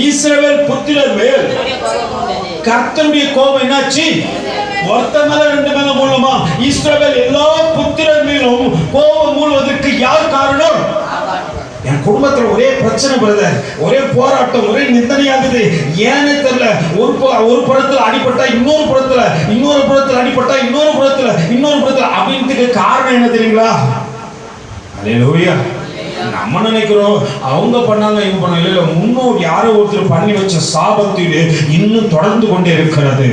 இஸ்ரவேல் புத்திரர் மேல் கர்த்தருடைய கோபம் என்னாச்சு? ஒருத்தர் மேல ரெண்டு மேல மூலமா இஸ்ரவேல் எல்லா புத்திரர் மேலும் கோபம் மூழ்வதற்கு யார் காரணம்? என் குடும்பத்துல ஒரே பிரச்சனை பிரதர், ஒரே போராட்டம், ஒரே நிந்தனையாகுது. ஏன்னு தெரியல. ஒரு புறத்துல அடிபட்டா இன்னொரு புறத்துல, இன்னொரு புறத்துல அடிபட்டா இன்னொரு புறத்துல அப்படின்றதுக்கு காரணம் என்ன தெரியுங்களா? அல்லேலூயா. நம்ம நினைக்கிறோம் அவங்க பண்ணாங்க இவங்க பண்ணாங்க. இல்ல, முன்னோர் யாரோ ஒருத்தர் பண்ணி வச்ச சாபத்திலே இன்னும் தொடர்ந்து கொண்டே இருக்கிறது.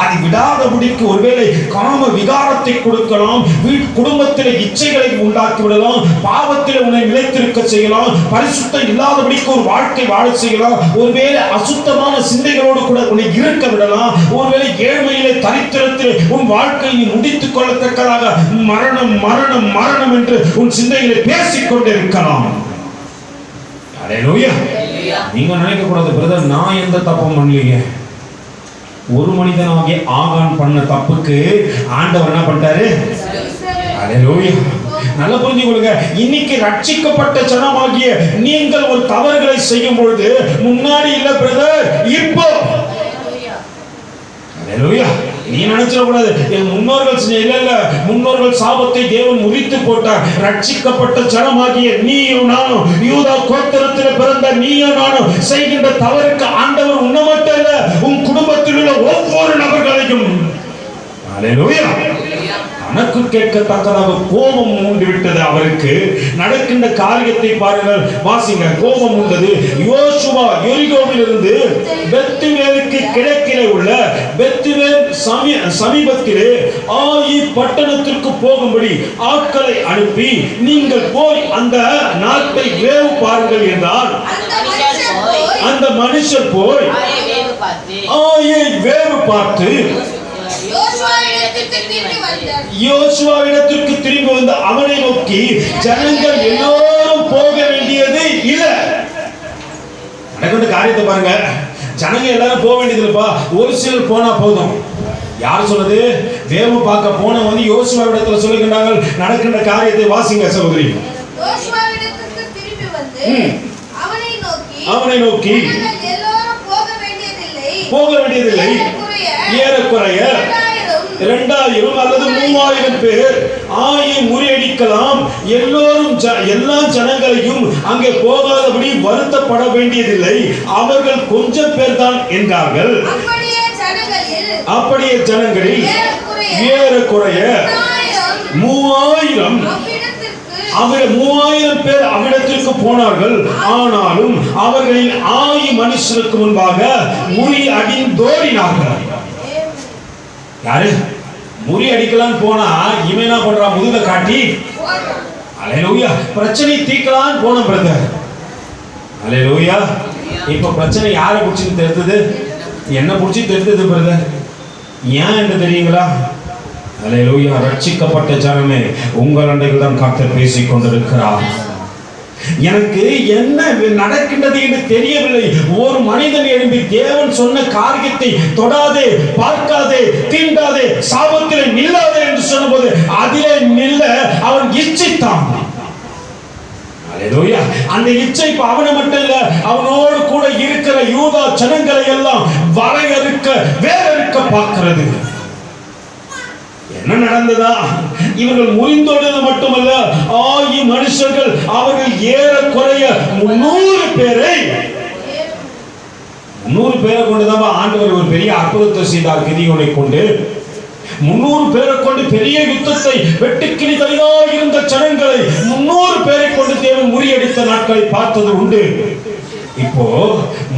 அது விடாதபடிக்கு ஒருவேளை காம விகாரத்தை கொடுக்கலாம், குடும்பத்தில் இச்சைகளை உண்டாக்கி விடலாம், பாவத்தில் உன்னை நிலைத்திருக்க செய்யலாம், பரிசுத்தம் இல்லாதபடிக்கு ஒரு வாழ்க்கை வாழ செய்யலாம், ஒருவேளை அசுத்தமான சிந்தைகளோடு கூட உன்னை இருக்க விடலாம், ஒருவேளை ஏழ்மையிலே தரித்திரத்தில் உன் வாழ்க்கையை முடித்துக் கொள்ளத்தக்கதாக மரணம் மரணம் மரணம் என்று உன் சிந்தைகளை பேசிக்கொண்டே இருக்கலாம். அல்லேலூயா. நீங்க நினைக்க கூடாது பிரதர், நான் எந்த தப்பும் பண்ணலையே. ஒரு மனிதனாகிய ஆகான் பண்ண தப்புக்கு ஆண்டவர் என்ன பண்ணிட்டாரு? அல்லேலூயா. நல்லா புரிஞ்சு கொள்ளுங்க. இன்னைக்கு ரட்சிக்கப்பட்ட ஜனமாகிய நீங்கள் ஒரு தவறுகளை செய்யும் பொழுது முன்னாடி இல்ல பிரதர், இப்போ. அல்லேலூயா. நீ நினைச்சிட கூடாது என் முன்னோர்கள் இல்ல, முன்னோர்கள் சாபத்தை தேவன் முறித்து போட்டார். ரட்சிக்கப்பட்ட ஜனமாகிய நீயும் நானும், யூதா கோத்திரத்தில் பிறந்த நீயும் நானும் செய்கின்ற தவறுக்கு ஆண்டவர் உன்னை மட்டும் இல்ல, உன் குடும்பத்தில் உள்ள ஒவ்வொரு நபர்களையும் அல்லேலூயா கணக்கு கேட்கத்தக்கதாக கோபம் மூண்டு விட்டது. அவருக்கு நடக்கின்ற காரியத்தை பாருங்கள், வாசிங்க. கோபம் உண்டது. யோசுவா எரிகோவிலிருந்து பெத்வேலுக்கு கிழக்கிலே உள்ள பெத்வேல் சமீபத்திலே ஆயி பட்டணத்திற்கு போகும்படி ஆட்களை அனுப்பி, நீங்கள் போய் அந்த நாட்டை வேவு பாருங்கள் என்றார். அந்த மனுஷர் போய் ஆயை வேவு பார்த்து யோசுவாவிடத்திற்கு திரும்பி வந்து அவனை நோக்கி, ஜனங்கள் எல்லோரும் போக வேண்டியது இல்ல. நடக்கின்ற காரியத்தை பாருங்க. ஜனங்க எல்லாரும் போக வேண்டியது இல்லப்பா, ஒரு சிலர் போனா போதும். யார் சொல்றது? வேவு பார்க்க போன வந்து யோசுவாவிடத்துல சொல்லுகிறார்கள். நடக்கின்ற காரியத்தை வாசிங்க சகோதரி. யோசுவாவிடத்திற்கு திரும்பி வந்து அவனை நோக்கி போக வேண்டியதில்லை, ஏறக்குறைய 2000 அல்லது 3000 பேர் ஆயை முறியடிக்கலாம், எல்லோரும் எல்லா ஜனங்களையும் அங்கே போகாதபடி வருத்தப்பட வேண்டியதில்லை, அவர்கள் கொஞ்சம் பேர் தான் என்றார்கள். அப்படியே ஜனங்களில் ஏறக்குறைய 3000 பேர் அவ்விடத்திற்கு போனார்கள். ஆனாலும் அவர்களின் 1000 மனுஷருக்கு முன்பாக முறியடிந்தோடினார்கள். யாரு முறி அடிக்கலாம் போனா இவன் என்ன பண்றான்? முதுக காட்டி அல்லேலூயா பிரச்சனை தீர்க்கலாம் போன பிரதர். அல்லேலூயா. இப்ப பிரச்சனை யாரை பிடிச்சி தெரிந்தது? என்ன பிடிச்சி தெரிந்தது பிரதர். ஏன் என்று தெரியுங்களா? அல்லேலூயா. ரட்சிக்கப்பட்ட ஜனமே, உங்கள் அண்டையில் தான் கர்த்தர் பேசிக் கொண்டிருக்கிறார். எனக்கு என்ன நடக்கின்றது என்று தெரியவில்லை. ஒரு மனிதன் எழும்பி தேவன் சொன்ன காரியத்தை தொடாதே, பார்க்காதே, தீண்டாதே, சாபத்திலே நில்லாதே என்று சொன்னபோது அதிலே நில்ல அவன் இச்சித்தான். அல்லேலூயா. அந்த இச்சை அவனை மட்டும் இல்ல, அவனோடு கூட இருக்கிற யூதா ஜனங்களை எல்லாம் வரையறுக்க வேறறுக்க பார்க்கிறது. என்ன நடந்ததா? இவர்கள் முறிந்தோடுவது மட்டுமல்ல, 1000 மனுஷர்கள், அவர்கள் ஏறக்குறைய 300 பேரை கொண்டுதான் ஆண்டவர் ஒரு பெரிய அற்புதத்தை செய்தார். கிதியோனை கொண்டு 300 பேரை கொண்டு பெரிய யுத்தத்தை, வெட்டுக்கிளி தலையாக இருந்த ஜனங்களை 300 பேரை கொண்டு தேவன் முறியடித்த நாட்களை பார்த்தது உண்டு. இப்போ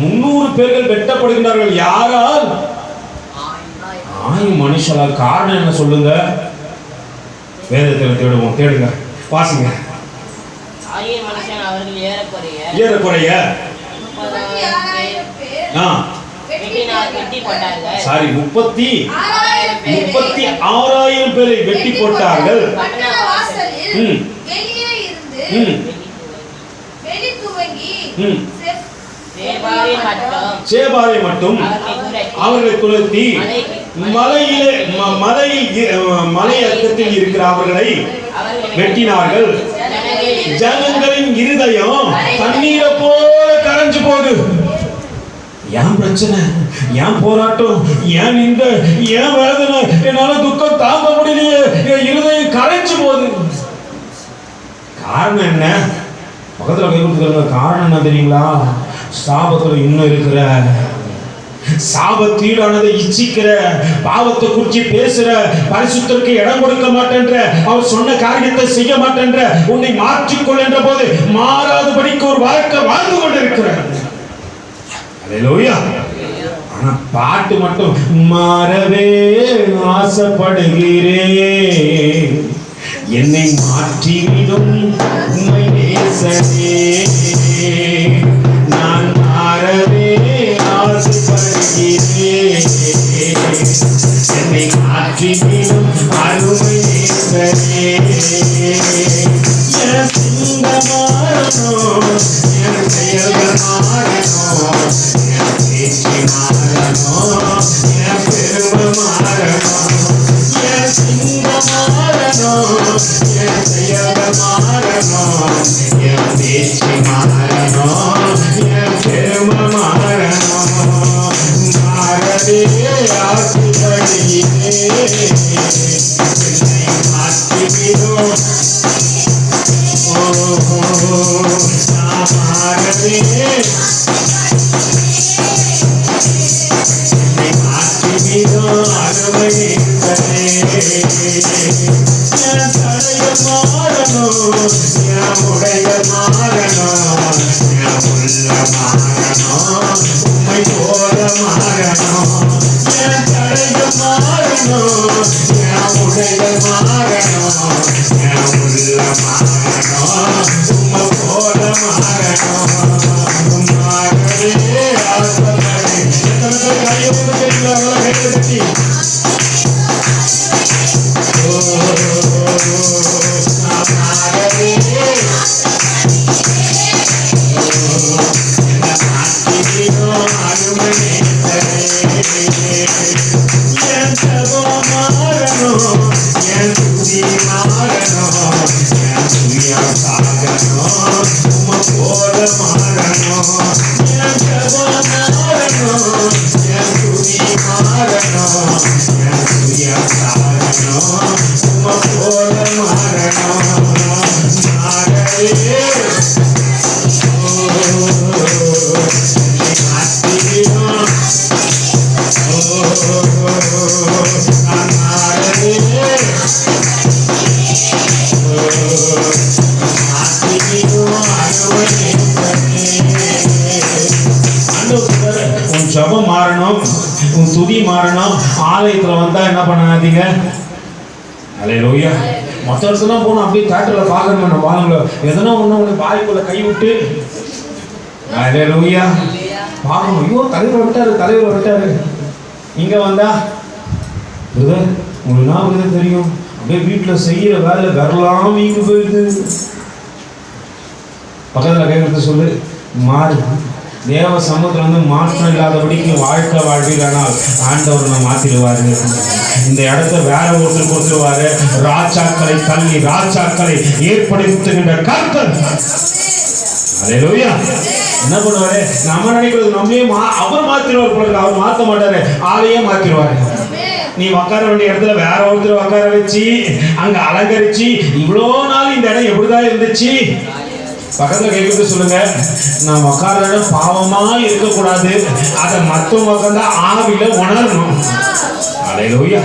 300 பேர்கள் வெட்டப்படுகிறார்கள். யாரால்? நாய் மனுஷனா? காரணம் என்ன சொல்லுங்க? வேதத்தில் தேடுவோம், தேடுங்க, வாசிங்க. ஆயின் மனுஷன் அவர்கள் ஏறக்குறைய 36,000 பேர் வெட்டிப்பட்டார்கள். சாரி, 36,000 பேரை வெட்டி போட்டார்கள். பட்டண வாசலில் ம். வெளியே இருந்து ம். வெளி துவங்கி ம். சேபாரை மட்டும் சேபாரை மட்டும் அவர்களை துரத்தி மலை அக்கத்தில் இருக்கிற அவர்களை வெட்டினார்கள். ஜனங்களின் இருதயம் தண்ணீரை போல கரைஞ்சு போகுது. ஏன் பிரச்சனை, ஏன் போராட்டம், ஏன் இந்த ஏன் வேதனை, என்னால துக்கம் தாங்க முடியலையே, என் இருதயம் கரைஞ்சு போகுது. காரணம் என்ன? பக்கத்துல கை கொடுத்துருங்க. காரணம் என்ன தெரியுங்களா? சாபத்துல இன்னும் இருக்கிற, சாபத்தீடானதை இச்சிக்கிற, பாவத்தை குறிச்சி பேசுற, பரிசுத்தருக்கு இடம் கொடுக்க மாட்டேன்ற, அவர் சொன்ன காரியத்தை செய்ய மாட்டேன்ற, உன்னை மாற்றிக்கொள் என்ற போது மாறாதபடிக்கு ஒரு வாழ்க்கை வாழ்ந்து கொண்டிருக்கிறார். அல்லேலூயா. ஆனா பாட்டு மட்டும் மாறவே ஆசைப்படுகிறேன், என்னை மாற்றிவிடும் உம்மை நேசனே, நான் மாறவே ஆசைப்படுகிறேன், என்னை மாற்றிவிடும் அருமை நேசனே, என் சிங்கமாரனோ, என் செயல்கள் மாறனோ, என் பேச்சு மாறனோ, என் பெருமை மாறனோ, என் சிங்கமாரனோ, என் செயல்கள் மாறனோ, என் பேச்சு மாறனோ, என் பெருமை மாறனோ, மாறவே ஆசைப்படுகிறேன், என்னை மாற்றிவிடும் மாறவே என்னை மாற்றிவிடும் அருமை என் தடைய மாறணும், என் உடைய மாறணும், என் உள்ள மாறணும், உம்மை போல மாறணும், என் தடைய மாறணும், என் உடைய மாறணும், என் உள்ள மாறணும், உம்மை போல மாறணும், மாறவே ஆசைப்படுகிறேன். எத்தனை பேர் கையோடு கேட்கிறார்களோ கையை தட்டி ஜபம் மாறணும், உன் துதி மாறணும். ஆலயத்தில் வந்தா என்ன பண்ணாதீங்க, அல்லேலூயா. மற்ற இடத்துலாம் போகணும், அப்படியே தேட்டரில் பார்க்கணும், நம்ம பாருங்களோ எதனா ஒன்று பாய்க்குள்ள கை விட்டு அல்லேலூயா பார்க்கணும். ஐயோ தலைவர் விட்டாரு. இங்கே வந்தா பிரதர் உங்களுக்கு நான் பிரதர் தெரியும், அப்படியே வீட்டில் செய்கிற வேலை வரலாம் இங்கே போயிடுது. பக்கத்தில் கை விட்டு சொல்லு, மாறு. தேவ சமூகத்தில் வந்து மாற்றம் இல்லாதபடிக்கு வாழ்க்கை வாழ்வீரானால் ஆண்டவர் நம்ம மாற்றிடுவாரு. இந்த இடத்த வேற ஒருத்தர் கொடுத்துருவாரு. ராஜாக்களை தள்ளி ராஜாக்களை ஏற்படுத்துகின்ற கர்த்தர். அல்லேலூயா. என்ன பண்ணுவாரு? நம்ம நினைக்கிறது நம்மளே அவர் மாத்திருவார், அவர் மாற்ற மாட்டாரு, ஆளையே மாத்திருவாரு. நீ உட்கார வேண்டிய இடத்துல வேற ஒருத்தர் உட்கார வச்சு அங்க அலங்கரிச்சு இவ்வளோ நாள் இந்த இடம் எப்படிதான் இருந்துச்சு. பக்கத்துல கேட்கறது சொல்லுங்க, நான் உட்கார இடம் பாவமா இருக்கக்கூடாது, அதை மற்றவங்க உட்காந்தா ஆவில உணரணும். அல்லேலூயா.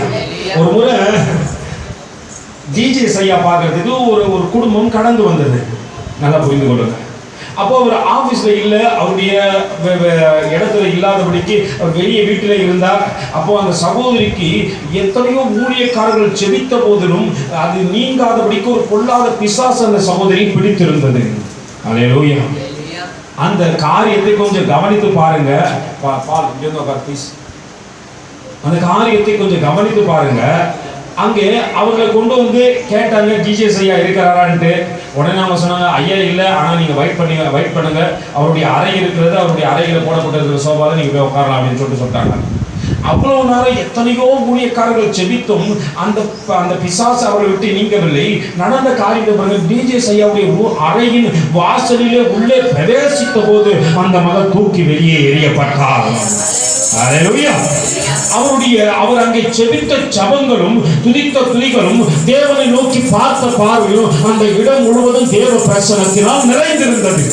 ஒரு முறை டிஜே ஐயா பார்க்கறதுக்கு ஒரு குடும்பம் கடந்து வந்தது. நல்லா புரிந்து கொள்ளுங்க. அப்போ அவர் ஆபீஸ்ல இல்ல, அவருடைய இடத்துல இல்லாதபடிக்கு அவர் வெளியே வீட்டில இருந்தார். அப்போ அந்த சகோதரிக்கு எத்தனையோ ஊழியக்காரர்கள் செபித்த போதிலும் அது நீங்காதபடிக்கு ஒரு பொல்லாத பிசாசு அந்த சகோதரி பிடித்திருந்தது. அல்லேலூயா. அந்த காரியத்தை கொஞ்சம் கவனித்து பாருங்க. அந்த காரியத்தை கொஞ்சம் கவனித்து பாருங்க. அங்கே அவர்களை கொண்டு வந்து கேட்டாங்க, ஜிஜிஎஸ் ஐயா இருக்கிறாரான்ட்டு. உடனே அவங்க சொன்னாங்க, ஐயா இல்லை, ஆனால் நீங்கள் வெயிட் பண்ணுங்க, அவருடைய அறை இருக்கிறது, அவருடைய அறையில் போடப்பட்டிருக்கிற சோபாவில் நீங்கள் போய் உட்காரலாம் அப்படின்னு சொல்லிட்டாங்க. அவ்வளவு நேரம் எத்தனையோ ஊழியக்காரர்கள் செபித்தும் அந்த பிசாசு அவர்களை விட்டு நீங்கவில்லை. நடந்த காரியத்தை பாருங்க. ஜிஜிஎஸ் ஐயாவுடைய அறையின் வாசலிலே உள்ளே பிரவேசித்த போது அந்த மகள் தூக்கி வெளியே எறியப்பட்டார். அல்லேலூயா. அவர் அங்கே செபித்த ஜெபங்களும் துதித்த துதிகளும் தேவனை நோக்கி பார்த்த பார்வையும் அந்த இடம் முழுவதும் தேவ பிரசன்னத்தினால் நிறைந்திருந்தது.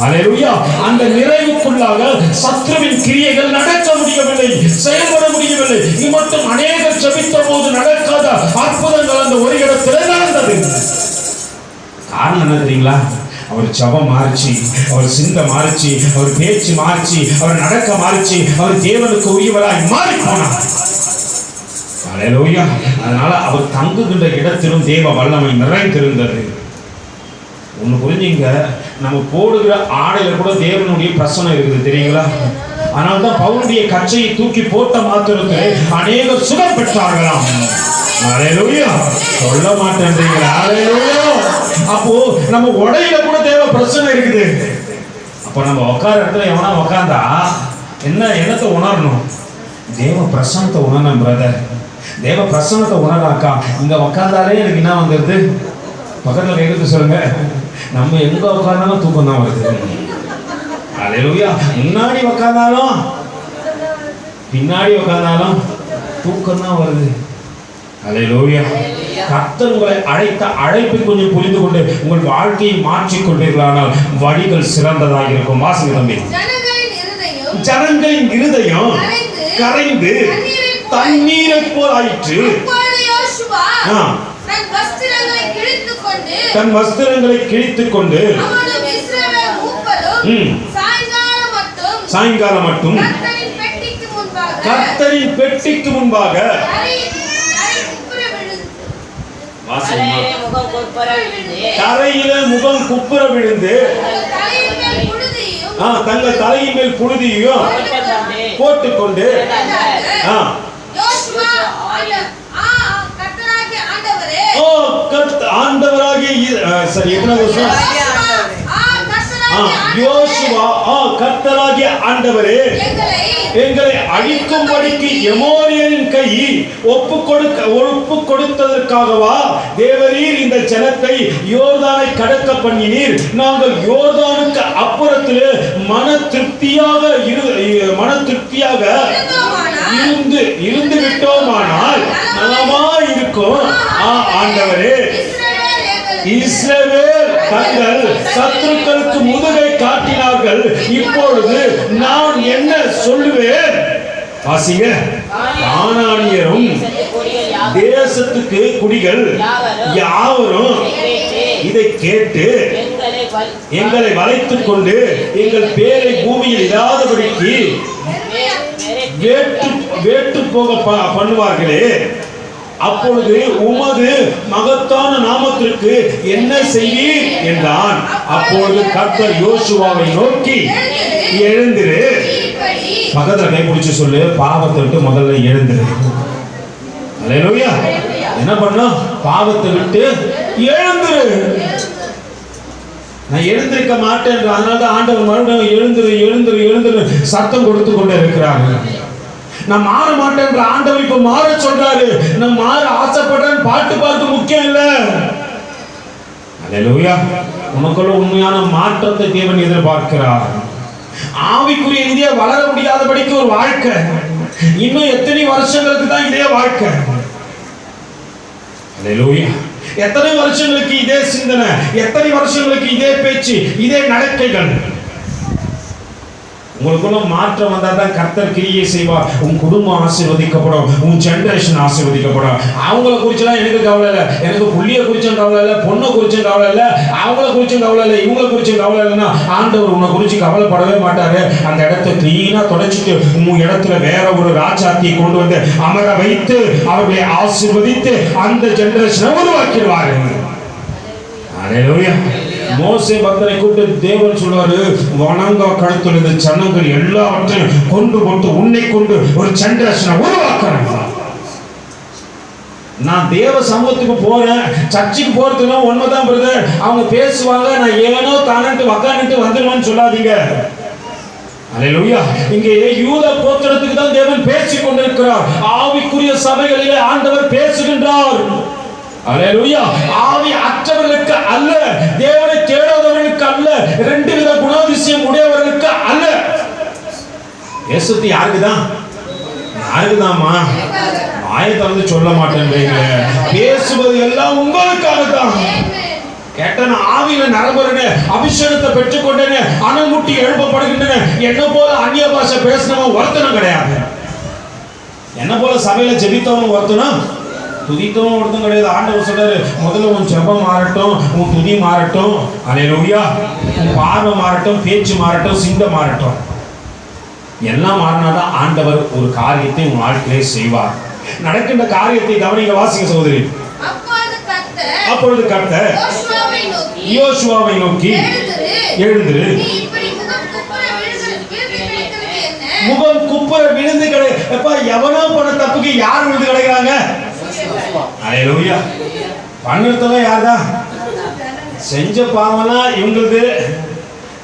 அல்லேலூயா. அந்த நிறைவுக்குள்ளாக சத்ருவின் கிரியைகள் நடக்க முடியவில்லை, செயல்பட முடியவில்லை. இது மட்டும் அநேகர் செபித்த போது நடக்காத அற்புதங்கள் அந்த ஒரு இடத்தில் நடந்தது. காரணம் என்ன தெரியுங்களா? அவர் ஜெபம் மாறிச்சு, அவர் சிந்தை மாறிச்சு, அவர் பேச்சு மாறிச்சு, அவர் நடக்க மாறிச்சு, அவர் தேவனுக்கு உரியவராய் மாறி போனார். அல்லேலூயா. அதனால அவர் தங்குகின்ற இடத்திலும் தேவ வல்லமை நிறைந்திருந்தது. ஒண்ணு புரிஞ்சுங்க, நம்ம போடுகிற ஆடையில கூட தேவனுடைய பிரசன்னம் இருக்குது, தெரியுங்களா? அதனால்தான் பவுலுடைய கச்சையை தூக்கி போட்ட மாத்திரத்தில் அநேகர் சுகம் பெற்றார்களாம். அல்லேலூயா. சொல்ல மாட்டேன்றீங்களா? அல்லேலூயா. அப்போ நம்ம உடையில கூட தேவ பிரச்சனை இருக்குது. அப்போ நம்ம உட்கார இடத்துல எவனா உட்கார்ந்தா என்னத்தை உணரணும்? தேவ பிரசன்னத்தை உணரணும் பிரதர். தேவ பிரசன்னத்தை உணராக்கா இங்க உட்கார்ந்தாலே எனக்கு என்ன வந்துருது? பக்கத்துல கையெழுத்து சொல்லுங்க. நம்ம எங்க உட்கார்ந்தாலும் தூக்கம் தான் வருது. அல்லேலூயா. முன்னாடி உட்கார்ந்தாலும் பின்னாடி உட்கார்ந்தாலும் தூக்கம் தான் வருது. அல்லேலூயா. கர்த்தர் உங்களை அழைத்த அழைப்பை கொஞ்சம் புரிந்து கொண்டு உங்கள் வாழ்க்கையை மாற்றிக் கொண்டீர்களானால் வழிகள் சிறந்ததாக இருக்கும். வாசிங்க தம்பி. ஜனங்களின் இருதயம் கரைந்து தண்ணீரை போல் ஆயிற்று. தன் வஸ்திரங்களை கிழித்துக் கொண்டு சாயங்காலம் மட்டும் கர்த்தரின் பெட்டிக்கு முன்பாக தரையில முகம் குப்புற விழுந்து தங்கள் தலையின் மேல் புழுதியும் போட்டுக்கொண்டு ஆண்டவராகிய யோசுவா கர்த்தராகிய ஆண்டவரே, எங்களை அழிக்கும்படிக்கு எமோரியரின் கை ஒப்பு கொடுத்ததற்காகவா தேவரீர் இந்த ஜனத்தை யோர்தானை கடக்க பண்ணினீர்? நாங்கள் யோர்தானுக்கு அப்புறத்திலே மன திருப்தியாக இருந்து விட்டோமானால் நலமா இருக்கும். ஆண்டவரே, இஸ்ரவேல் தங்கள் சத்துருக்களுக்கு முதுகை காட்டினார்கள், இப்பொழுது நான் என்ன சொல்லுவேன்? வாசிங்க. கானானியரும் தேசத்துக்கு குடிகள் யாவரும் இதை கேட்டு எங்களை வளைத்துக் கொண்டு எங்கள் பேரை பூமியில் இல்லாதபடிக்கு வேட்டு போக பண்ணுவார்களே, அப்பொழுது உமது மகத்தான நாமத்திற்கு என்ன செய்வீர் என்றான். அப்பொழுது கர்த்தர் யோசுவாவை நோக்கி, எழுந்திரு. பக்கத்துல கை பிடிச்சு சொல்லு, பாவத்தை விட்டு முதல்ல எழுந்திரு. அல்லேலூயா. என்ன பண்ணோம்? பாவத்தை விட்டு எழுந்திரு. நான் எழுந்திருக்க மாட்டேன், அதனால ஆண்டவர் மறுபடியும் எழுந்திரு எழுந்திரு எழுந்திரு சத்தம் கொடுத்து கொண்டே இருக்கிறாங்க. நான் மாற மாட்டேன்ற ஆண்டவர் இப்ப மாற சொல்றாரு. நான் மாற ஆசைப்படுறேன். பாட்டு முக்கியம் இல்ல. அல்லேலூயா. உனக்குள்ள உண்மையான மாற்றத்தை தேவன் எதிர்பார்க்கிறார். ஆவிக்குரிய இந்தியா வளர முடியாதபடிக்கு ஒரு வாழ்க்கை, இன்னும் எத்தனை வருஷங்களுக்கு தான் இதே வாழ்க்கை? அல்லேலூயா. எத்தனை வருஷங்களுக்கு இதே சிந்தனை, எத்தனை வருஷங்களுக்கு இதே பேச்சு, இதே நடக்கைகள்? உங்களுக்குள்ள மாற்றம் வந்தால் தான் கர்த்தர் கிரியை செய்வார். உன் குடும்பம் ஆசீர்வதிக்கப்படும், உன் ஜெனரேஷன் ஆசீர்வதிக்கப்படும். அவங்கள குறிச்செல்லாம் எனக்கு கவலை இல்லை, எனக்கு புள்ளிய குறிச்சும் கவலை இல்லை, பொண்ணை குறிச்சும் கவலை இல்லை, அவங்கள குறிச்சும் கவலை இல்லை, இவங்களை குறிச்சும் கவலை இல்லைன்னா ஆண்டவர் உன்னை குறிச்சு கவலைப்படவே மாட்டாரு. அந்த இடத்தை கிளீனா தொடச்சிட்டு உன் இடத்துல வேற ஒரு ராஜாத்தியை கொண்டு வந்து அமர வைத்து அவர்களை ஆசீர்வதித்து அந்த ஜெனரேஷனை உருவாக்கிடுவாரு. ஹல்லேலூயா. மோசே பக்தனை கூப்பிட்டு தேவன் சொல்வாரு, வணங்கா கழுத்துல இந்த ஜனங்கள் எல்லாவற்றையும் கொண்டு போட்டு உன்னை கொண்டு ஒரு ஜெனரேஷனை உருவாக்குறேன். நான் தேவ சமூகத்துக்கு போறேன், சர்ச்சுக்கு போறதுன்னா உண்மைதான் பிரதர், அவங்க பேசுவாங்க, நான் ஏனோ தானட்டு உக்காந்துட்டு வந்துடுவேன்னு சொல்லாதீங்க. ஹல்லேலூயா. இங்கே யூத கோத்திரத்துக்கு தான் தேவன் பேசிக் கொண்டிருக்கிறார். ஆவிக்குரிய சபைகளிலே ஆண்டவர் பேசுகின்றார். ஹல்லேலூயா. ஆவி அற்றவர்களுக்கு அல்ல, தேவனை தேடாதவர்களுக்கு அல்ல, ரெண்டு வித குணாதிசயம் உடையவர்களுக்கு அல்ல. இயேசுத்தி யாருக்குதான்? யாருக்குதாம்மா? ஆயத்தை வந்து சொல்ல மாட்டேன், பேசுவது எல்லாம் உங்களுக்காக தான். கேட்டன ஆவியில நரம்புறேன்னு அபிஷேகத்தை பெற்றுக்கொண்டேன்னு அனமுட்டி எழுப்பப்படுகின்றன. என்ன போல அந்நிய பாஷை பேசினவன் ஒருத்தனும் கிடையாது. என்ன போல சபையில ஜெபித்தவன் ஒருத்தனும் துதித்தவன் ஒருத்தன் கிடையாது. ஆண்டவர் சொல்றாரு, முதல்ல உன் ஜெபம் மாறட்டும், உன் துதி மாறட்டும், ஹல்லேலூயா, உன் பார்வை மாறட்டும், பேச்சு மாறட்டும், சிந்தை மாறட்டும். எல்லாம் மாறினாதான் ஆண்டவர் ஒரு காரியத்தை உன் வாழ்க்கையிலே செய்வார். நடக்கின்ற காரியத்தை கவனிக்க. வாசிக்க சகோதரி. அப்பொழுது கர்த்தர் யோசுவாவை நோக்கி, எழுந்திரு, முகம் குப்புற விழுந்து கிடை. எவனோ பண்ண தப்புக்கு யார் விழுந்து கிடக்குறாங்க? ஹல்லேலூயா. பண்ணறதெல்லாம் யார்தான்? செஞ்ச பாவனா இவங்களுக்கு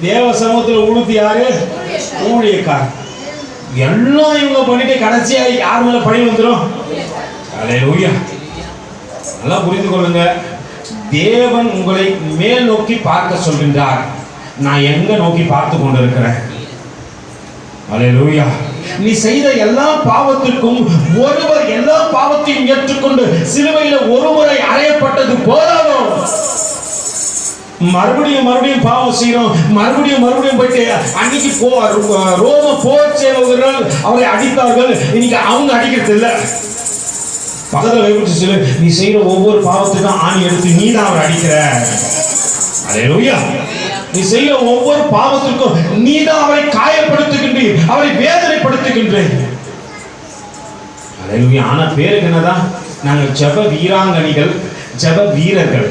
தேவ சமூகத்தில் உடுத்து யாரு? ஊழியக்கார். எல்லாம் இவங்க பண்ணிட்டு கடைசியா யார் மேல பழி வந்துடும்? ஹல்லேலூயா. நல்லா புரிந்து கொள்ளுங்க. தேவன் உங்களை மேல் நோக்கி பார்க்க சொல்கின்றார். நான் எங்க நோக்கி பார்த்து கொண்டிருக்கிறேன்? ஹல்லேலூயா. நீ செய்த எல்லா பாவத்திற்கும் ஒருவர் எல்லா பாவத்தையும் ஏற்றுக்கொண்டு சிலுவையில ஒருமுறை அறையப்பட்டது போதாதோ? மறுபடியும் மறுபடியும் பாவம் செய்யறோம், மறுபடியும் மறுபடியும் போயிட்டு அன்னைக்கு ரோம போர் சேவகர்கள் அவரை அடித்தார்கள், இன்னைக்கு அவங்க அடிக்கிறது இல்லை. பக்கத்துல வைத்து சொல்லு, நீ செய்யற ஒவ்வொரு பாவத்துக்கும் ஆணி எடுத்து நீ தான் அவரை அடிக்கிற. ஹல்லேலூயா. நீ செய்யற ஒவ்வொரு பாவத்திற்கும் நீ தான் அவரை காயப்படுத்துகின்றீர், அவரை வேதனைப்படுத்துகின்றீர். ஹல்லேலூயா. ஆனா பேருக்கு என்னதான்? நாங்கள் ஜெப வீராங்கனிகள், ஜெப வீரர்கள்.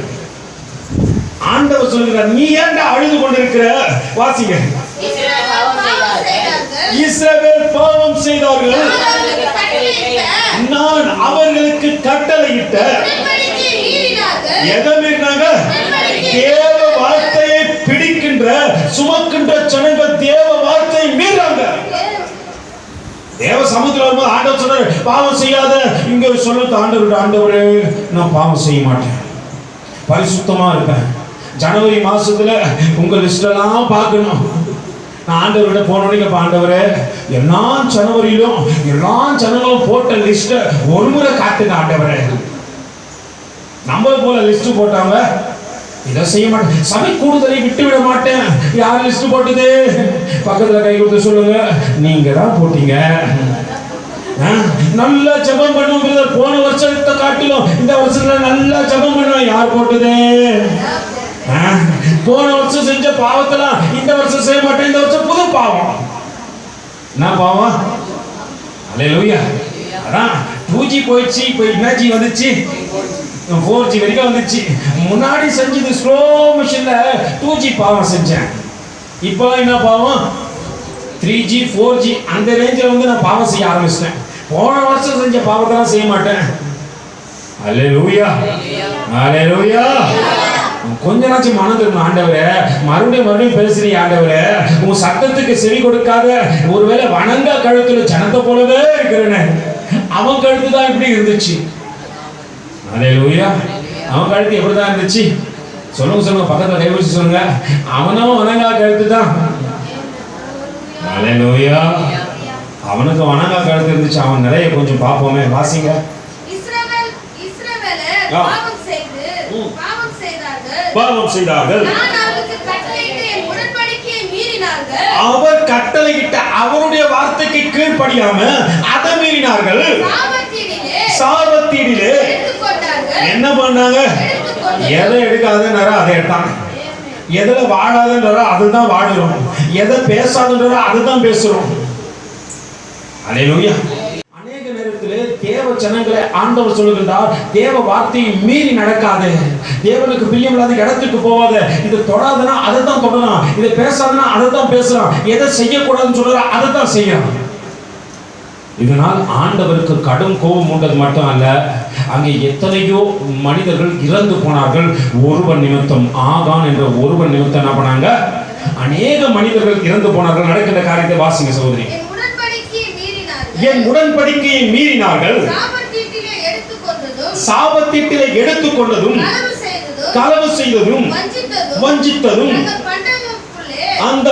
ஆண்டவர் சொல்கிறார், நீ ஏன்டா அழுது கொண்டிருக்கிற? வாசிங்க. இஸ்ரவேல் பாவம் செய்தார்கள், நான் அவர்களுக்கு கட்டளையிட்ட. எதை மீறினாங்க? தேவ வார்த்தையை பிடிக்கின்ற சுமக்கின்ற ஜனங்கள் தேவ வார்த்தையை மீறாங்க. தேவ சமூகத்தில் வரும்போது ஆண்டவர் சொல்றாரு, பாவம் செய்யாத. இங்க சொல்லுது ஆண்டவர், ஆண்டவரே நான் பாவம் செய்ய மாட்டேன், பரிசுத்தமா இருப்பேன். ஜனவரி மாசத்துல உங்க லிஸ்டெல்லாம் பார்க்கணும். நான் ஆண்டவர்கிட்ட போனோம், ஆண்டவரே எல்லா ஜனவரியிலும் எல்லா ஜனங்களும் போட்ட லிஸ்ட ஒரு முறை காட்டுங்க ஆண்டவரே. நம்மள போல லிஸ்ட் போட்டாங்க, இதை செய்ய மாட்டேன், சபை கூடுதலை விட்டு விட மாட்டேன். யார் லிஸ்ட் போட்டது? பக்கத்துல கை கொடுத்து சொல்லுங்க, நீங்க தான் போட்டீங்க. நல்லா ஜெபம் பண்ணுவோம், போன வருஷத்தை காட்டிலும் இந்த வருஷத்துல நல்லா ஜெபம் பண்ணுவோம். யார் போட்டது? போன வருஷம் செஞ்ச பாவத்தெல்லாம் இந்த வருஷம் செய்ய மாட்டேன், இந்த வருஷம் புது பாவம். என்ன பாவம்? ஹல்லேலூயா. அதான் 2G போயிடுச்சு, இப்போ என்னஜி வந்துச்சு, 4G வரைக்கும் வந்துச்சு. முன்னாடி செஞ்சது ஸ்லோ மிஷின்ல 2G பாவம் செஞ்சேன். இப்போ என்ன பாவம்? 3G 4G அந்த ரேஞ்சில் வந்து நான் பாவம் செய்ய ஆரம்பிச்சிட்டேன். போன வருஷம் செஞ்ச பாவத்தெல்லாம் செய்ய மாட்டேன். ஹல்லேலூயா, ஹல்லேலூயா. கொஞ்ச நாச்சும் மனம் திரும்ப ஆண்டவரே, மறுபடியும் மறுபடியும் பேசுறீ ஆண்டவரே, உன் சத்தத்துக்கு செவி கொடுக்காத ஒருவேளை வணங்கா கழுத்துல ஜனத்தை போலவே இருக்கிறேன்னு. அவன் கழுத்து தான் இப்படி இருந்துச்சு. ஹல்லேலூயா. அவன் கழுத்து எப்படிதான் இருந்துச்சு? சொல்லுங்க சொல்லுங்க, பக்கத்துல கை வச்சு சொல்லுங்க. அவனும் வணங்கா கழுத்து தான். ஹல்லேலூயா. அவனுக்கு வணங்கா கழுத்து இருந்துச்சு. அவன் நிறைய கொஞ்சம் பார்ப்போமே, வாசிங்க. பாவம் செய்தார்கள், நான் அவருக்கு கட்டளையிட்ட என் உடன்படிக்கையை மீறினார்கள். அவர் கட்டளையிட்ட அவருடைய வார்த்தைக்கு கீழ்ப்படியாம அதை மீறினார்கள். சாபத்தீடிலே என்ன பண்ணாங்க? எதை எடுக்காதனாரோ அதை எடுத்தாங்க. எதுல வாழாதன்றோ அதுதான் வாடுறோம். எதை பேசாதன்றோ அதுதான் பேசுறோம். அல்லேலூயா. அநேக நேரத்திலே தேவ ஜனங்களை ஆண்டவர் சொல்லுகின்றார், தேவ வார்த்தையை மீறி நடக்காதே, தேவனுக்கு பிரியமில்லாத இடத்துக்கு போவாத, இதை தொடாதனா அதை தான் தொடலாம், இதை பேசாதனா அதை தான் பேசுறான், எதை செய்யக்கூடாதுன்னு சொல்ற அதை தான் செய்யறான். இதனால் ஆண்டவருக்கு கடும் கோபம் உண்டது மட்டும் அல்ல, அங்கே எத்தனையோ மனிதர்கள் இறந்து போனார்கள். ஒருவன் நிமித்தம், ஆகான் என்ற ஒருவன் நிமித்தம் என்ன பண்ணாங்க? அநேக மனிதர்கள் இறந்து போனார்கள். நடக்கின்ற காரியத்தை வாசிங்க சகோதரி. என் உடன்படிக்கையை மீறினார்கள், சாபத்தீட்டிலே எடுத்துக்கொண்டதும், களவு செய்ததும், வஞ்சித்ததும், அந்த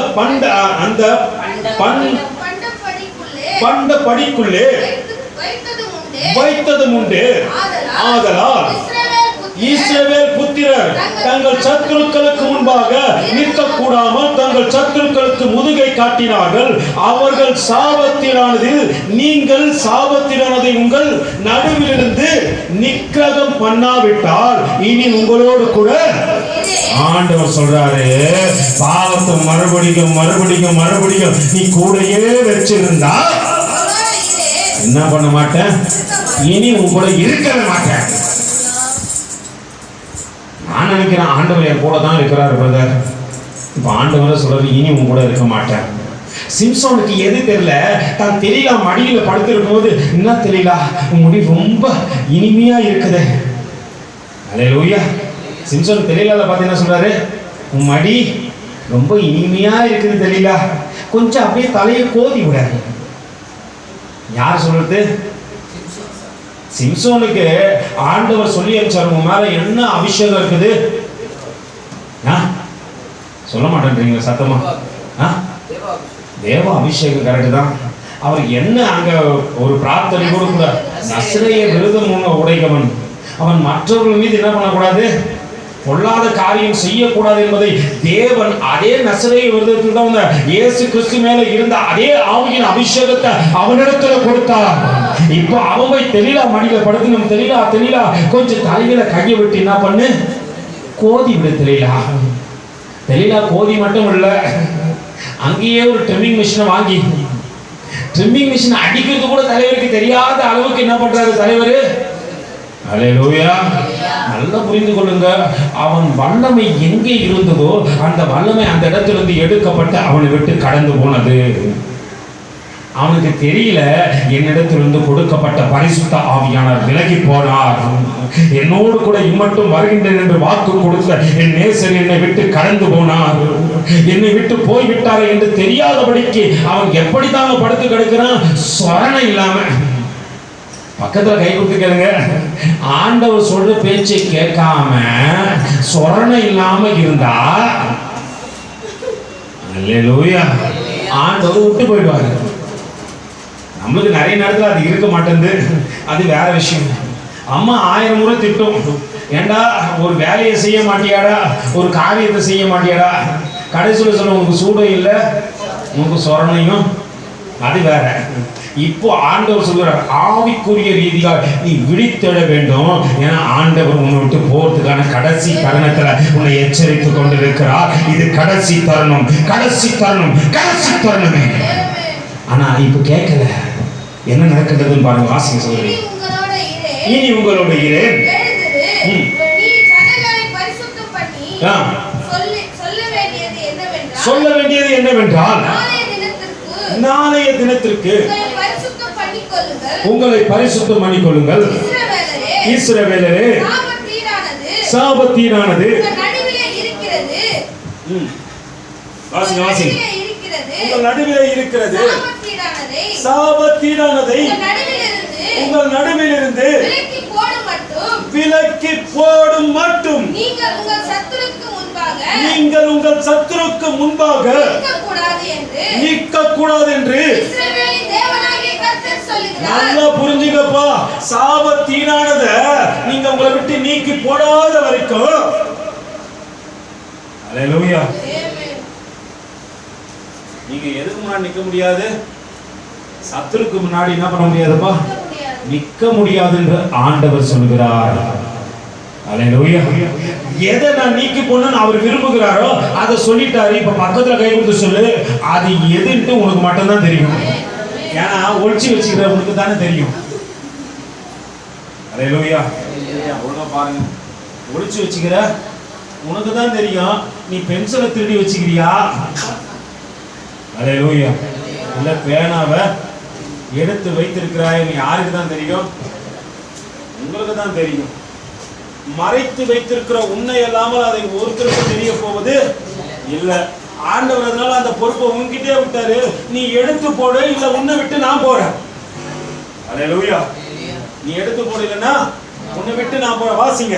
பண்ட படிக்குள்ளே வைத்ததும் உண்டு. ஆதலால் இஸ்ரவேல் புத்திரர் தங்கள் சத்துருக்களுக்கு முன்பாக நிற்கக்கூடாமல் தங்கள் சத்துருக்களுக்கு முதுகை காட்டினார்கள். அவர்கள் சாபத்திலானதில் நீங்கள் சாபத்திலானதை உங்கள் நடுவிலிருந்து நிக்கிரகம் பண்ணாவிட்டால் இனி உங்களோடு கூட ஆண்டவர் சொல்றாரு, பாவத்தை மறுபடியும் நீ கூடயே வச்சிருந்தா என்ன பண்ண மாட்டேன், இனி உங்க கூட இருக்கவே மாட்டேன். நான் நினைக்கிறேன் ஆண்டவர் என் கூட தான் இருக்கிறார் பிரதர். இப்ப ஆண்டவரை சொல்றது, இனி உங்க கூட இருக்க மாட்டேன். சிம்சோனுக்கு எது தெரியல, தான் தெரியல மடியில படுத்திருக்கும் போது, என்ன தெரியல முடி ரொம்ப இனிமையா இருக்குது. அல்லேலூயா. சிம்சோன் தெரியல பார்த்து என்ன சொல்றாரு, உன் மடி ரொம்ப இனிமையா இருக்குது தெரியல, கொஞ்சம் அப்படியே தலையை கோதி விடாது. யார் சொல்றது? சிம்சோனுக்கு ஆண்டவர் சொல்லி அனுப்பிச்சார், உன் மேல என்ன அபிஷேகம் இருக்குது? சொல்ல மாட்டேன்றீங்க சத்தமா? தேவ அபிஷேகம் கரெக்ட் தான். அவர் என்ன அங்க ஒரு பிரார்த்தனை கூட கூட, நசரேய விருதம் உடையவன், அவன் மற்றவர்கள் மீது என்ன பண்ணக்கூடாது, பொல்லாத காரியம் செய்யக்கூடாது என்பதை தேவன் அதே நசரேய விருதத்தில் தான் இயேசு கிறிஸ்து மேல இருந்த அதே ஆவியின் அபிஷேகத்தை அவனிடத்துல கொடுத்தார். இப்போ அவன் போய் தெரியல மடியில படுத்து, தெரியல கொஞ்சம் தலையில கையை விட்டு என்ன பண்ணு, கோதி விடு. தெரியல கோதி மட்டும் இல்ல, அங்கேயே ஒரு ட்ரிம்மிங் மிஷினை வாங்கி ட்ரிம்மிங் மிஷின் அடிக்கிறது கூட தலைவருக்கு தெரியாத அளவுக்கு என்ன பண்றாரு தலைவர். அல்லேலூயா. நல்லா புரிந்து கொள்ளுங்க, அவன் வல்லமை எங்கே இருந்ததோ அந்த வல்லமை அந்த இடத்திலிருந்து எடுக்கப்பட்டு அவனை விட்டு கடந்து போனது. அவனுக்கு தெரியல, என்னிடத்திலிருந்து கொடுக்கப்பட்ட பரிசுத்த ஆவியானவர் விலகி போனார், என்னோடு கூட இம்மட்டும் வருகின்றேன் என்று வாக்கு கொடுத்த என் நேசர் என்னை விட்டு கடந்து போனார், என்னை விட்டு போய்விட்டார் என்று தெரியாதபடிக்கு அவன் எப்படித்தான் படுத்து கிடக்கிறான், சொரணை இல்லாம. பக்கத்துல கை கொடுத்து கேளுங்க, ஆண்டவர் சொல்ற பேச்சை கேட்காம சொரணை இல்லாம இருந்தா அல்லேலூயா, ஆண்டவர் விட்டு போயிடுவாரு. நம்மளுக்கு நிறைய நேரத்தில் அது இருக்க மாட்டேங்குது, அது வேற விஷயம். அம்மா 1000 முறை திட்டும், ஏண்டா ஒரு வேலையை செய்ய மாட்டியாடா, ஒரு காரியத்தை செய்ய மாட்டியாடா, கடைசியில் சொல்ல உனக்கு சூடும் இல்லை உனக்கு சொரணையும், அது வேற. இப்போ ஆண்டவர் சொல்கிறார், ஆவிக்குரிய ரீதியாக நீ விழித்தெழ வேண்டும். ஏன்னா ஆண்டவர் உன்னை விட்டு போறதுக்கான கடைசி தருணத்துல உன்னை எச்சரித்துக் கொண்டிருக்கிறார். இது கடைசி தருணம். ஆனா இப்ப கேட்கல, என்ன நடக்கின்றதுன்னு பாருங்க. வாசிங்க சொல்லுங்க. இனி உங்களோட இரேன் சொல்ல வேண்டியது என்னவென்றால், நாளைய தினத்திற்கு உங்களை பரிசுத்தம் பண்ணிக்கொள்ளுங்கள். இஸ்ரவேலரே, சாபத்தீடானது உங்கள் நடுவிலே இருக்கிறது, சாபத்தீடானதை உங்கள் நடுவிலிருந்து விலக்கி போடும் மட்டும் நீங்கள் உங்கள் சத்துருக்கு முன்பாக நிற்கக்கூடாது என்று நல்லா புரிஞ்சுக்கப்பா. சாபத்தீடானத நீங்க உங்களை விட்டு நீக்கி போடாத வரைக்கும், அல்லேலூயா, நீங்க எதுக்கு முன்னாடி நிக்க முடியாது? சத்துருக்கு முன்னாடி என்ன பண்ண முடியாதுப்பா? நிக்க முடியாதுன்னு ஆண்டவர் சொல்கிறார். அல்லேலூயா. எதை நான் நீக்கி போடணும்னு அவர் விரும்புகிறாரோ அதை சொல்லிட்டாரு. இப்ப பக்கத்துல கை கொடுத்து சொல்லு, அது எதுன்ட்டு உனக்கு மட்டும்தான் தெரியும். ஏன்னா ஒளிச்சு வச்சுக்கிறவனுக்கு தானே தெரியும். அல்லேலூயா. ஒழுங்கா பாருங்க, ஒளிச்சு வச்சுக்கிற உனக்கு தான் தெரியும். நீ பென்சிலை திருடி வச்சுக்கிறியா? அல்லேலூயா. இல்ல பேனாவை எடுத்து வைத்திருக்கிறாய், நீ யாருக்கு தான் தெரியும்? உங்களுக்கு தான் தெரியும். மறைத்து வைத்திருக்கிற உன்னை அல்லாமல் அதை ஒருத்தருக்கு தெரிய போவது இல்ல. ஆண்டவர் அதனால அந்த பொறுப்பை உன்கிட்டே விட்டாரு. நீ எடுத்து போடு, இல்ல உன்னை விட்டு நான் போறேன். அல்லேலூயா. நீ எடுத்து போடலன்னா உன்னை விட்டு நான் போறேன். வாசிங்க,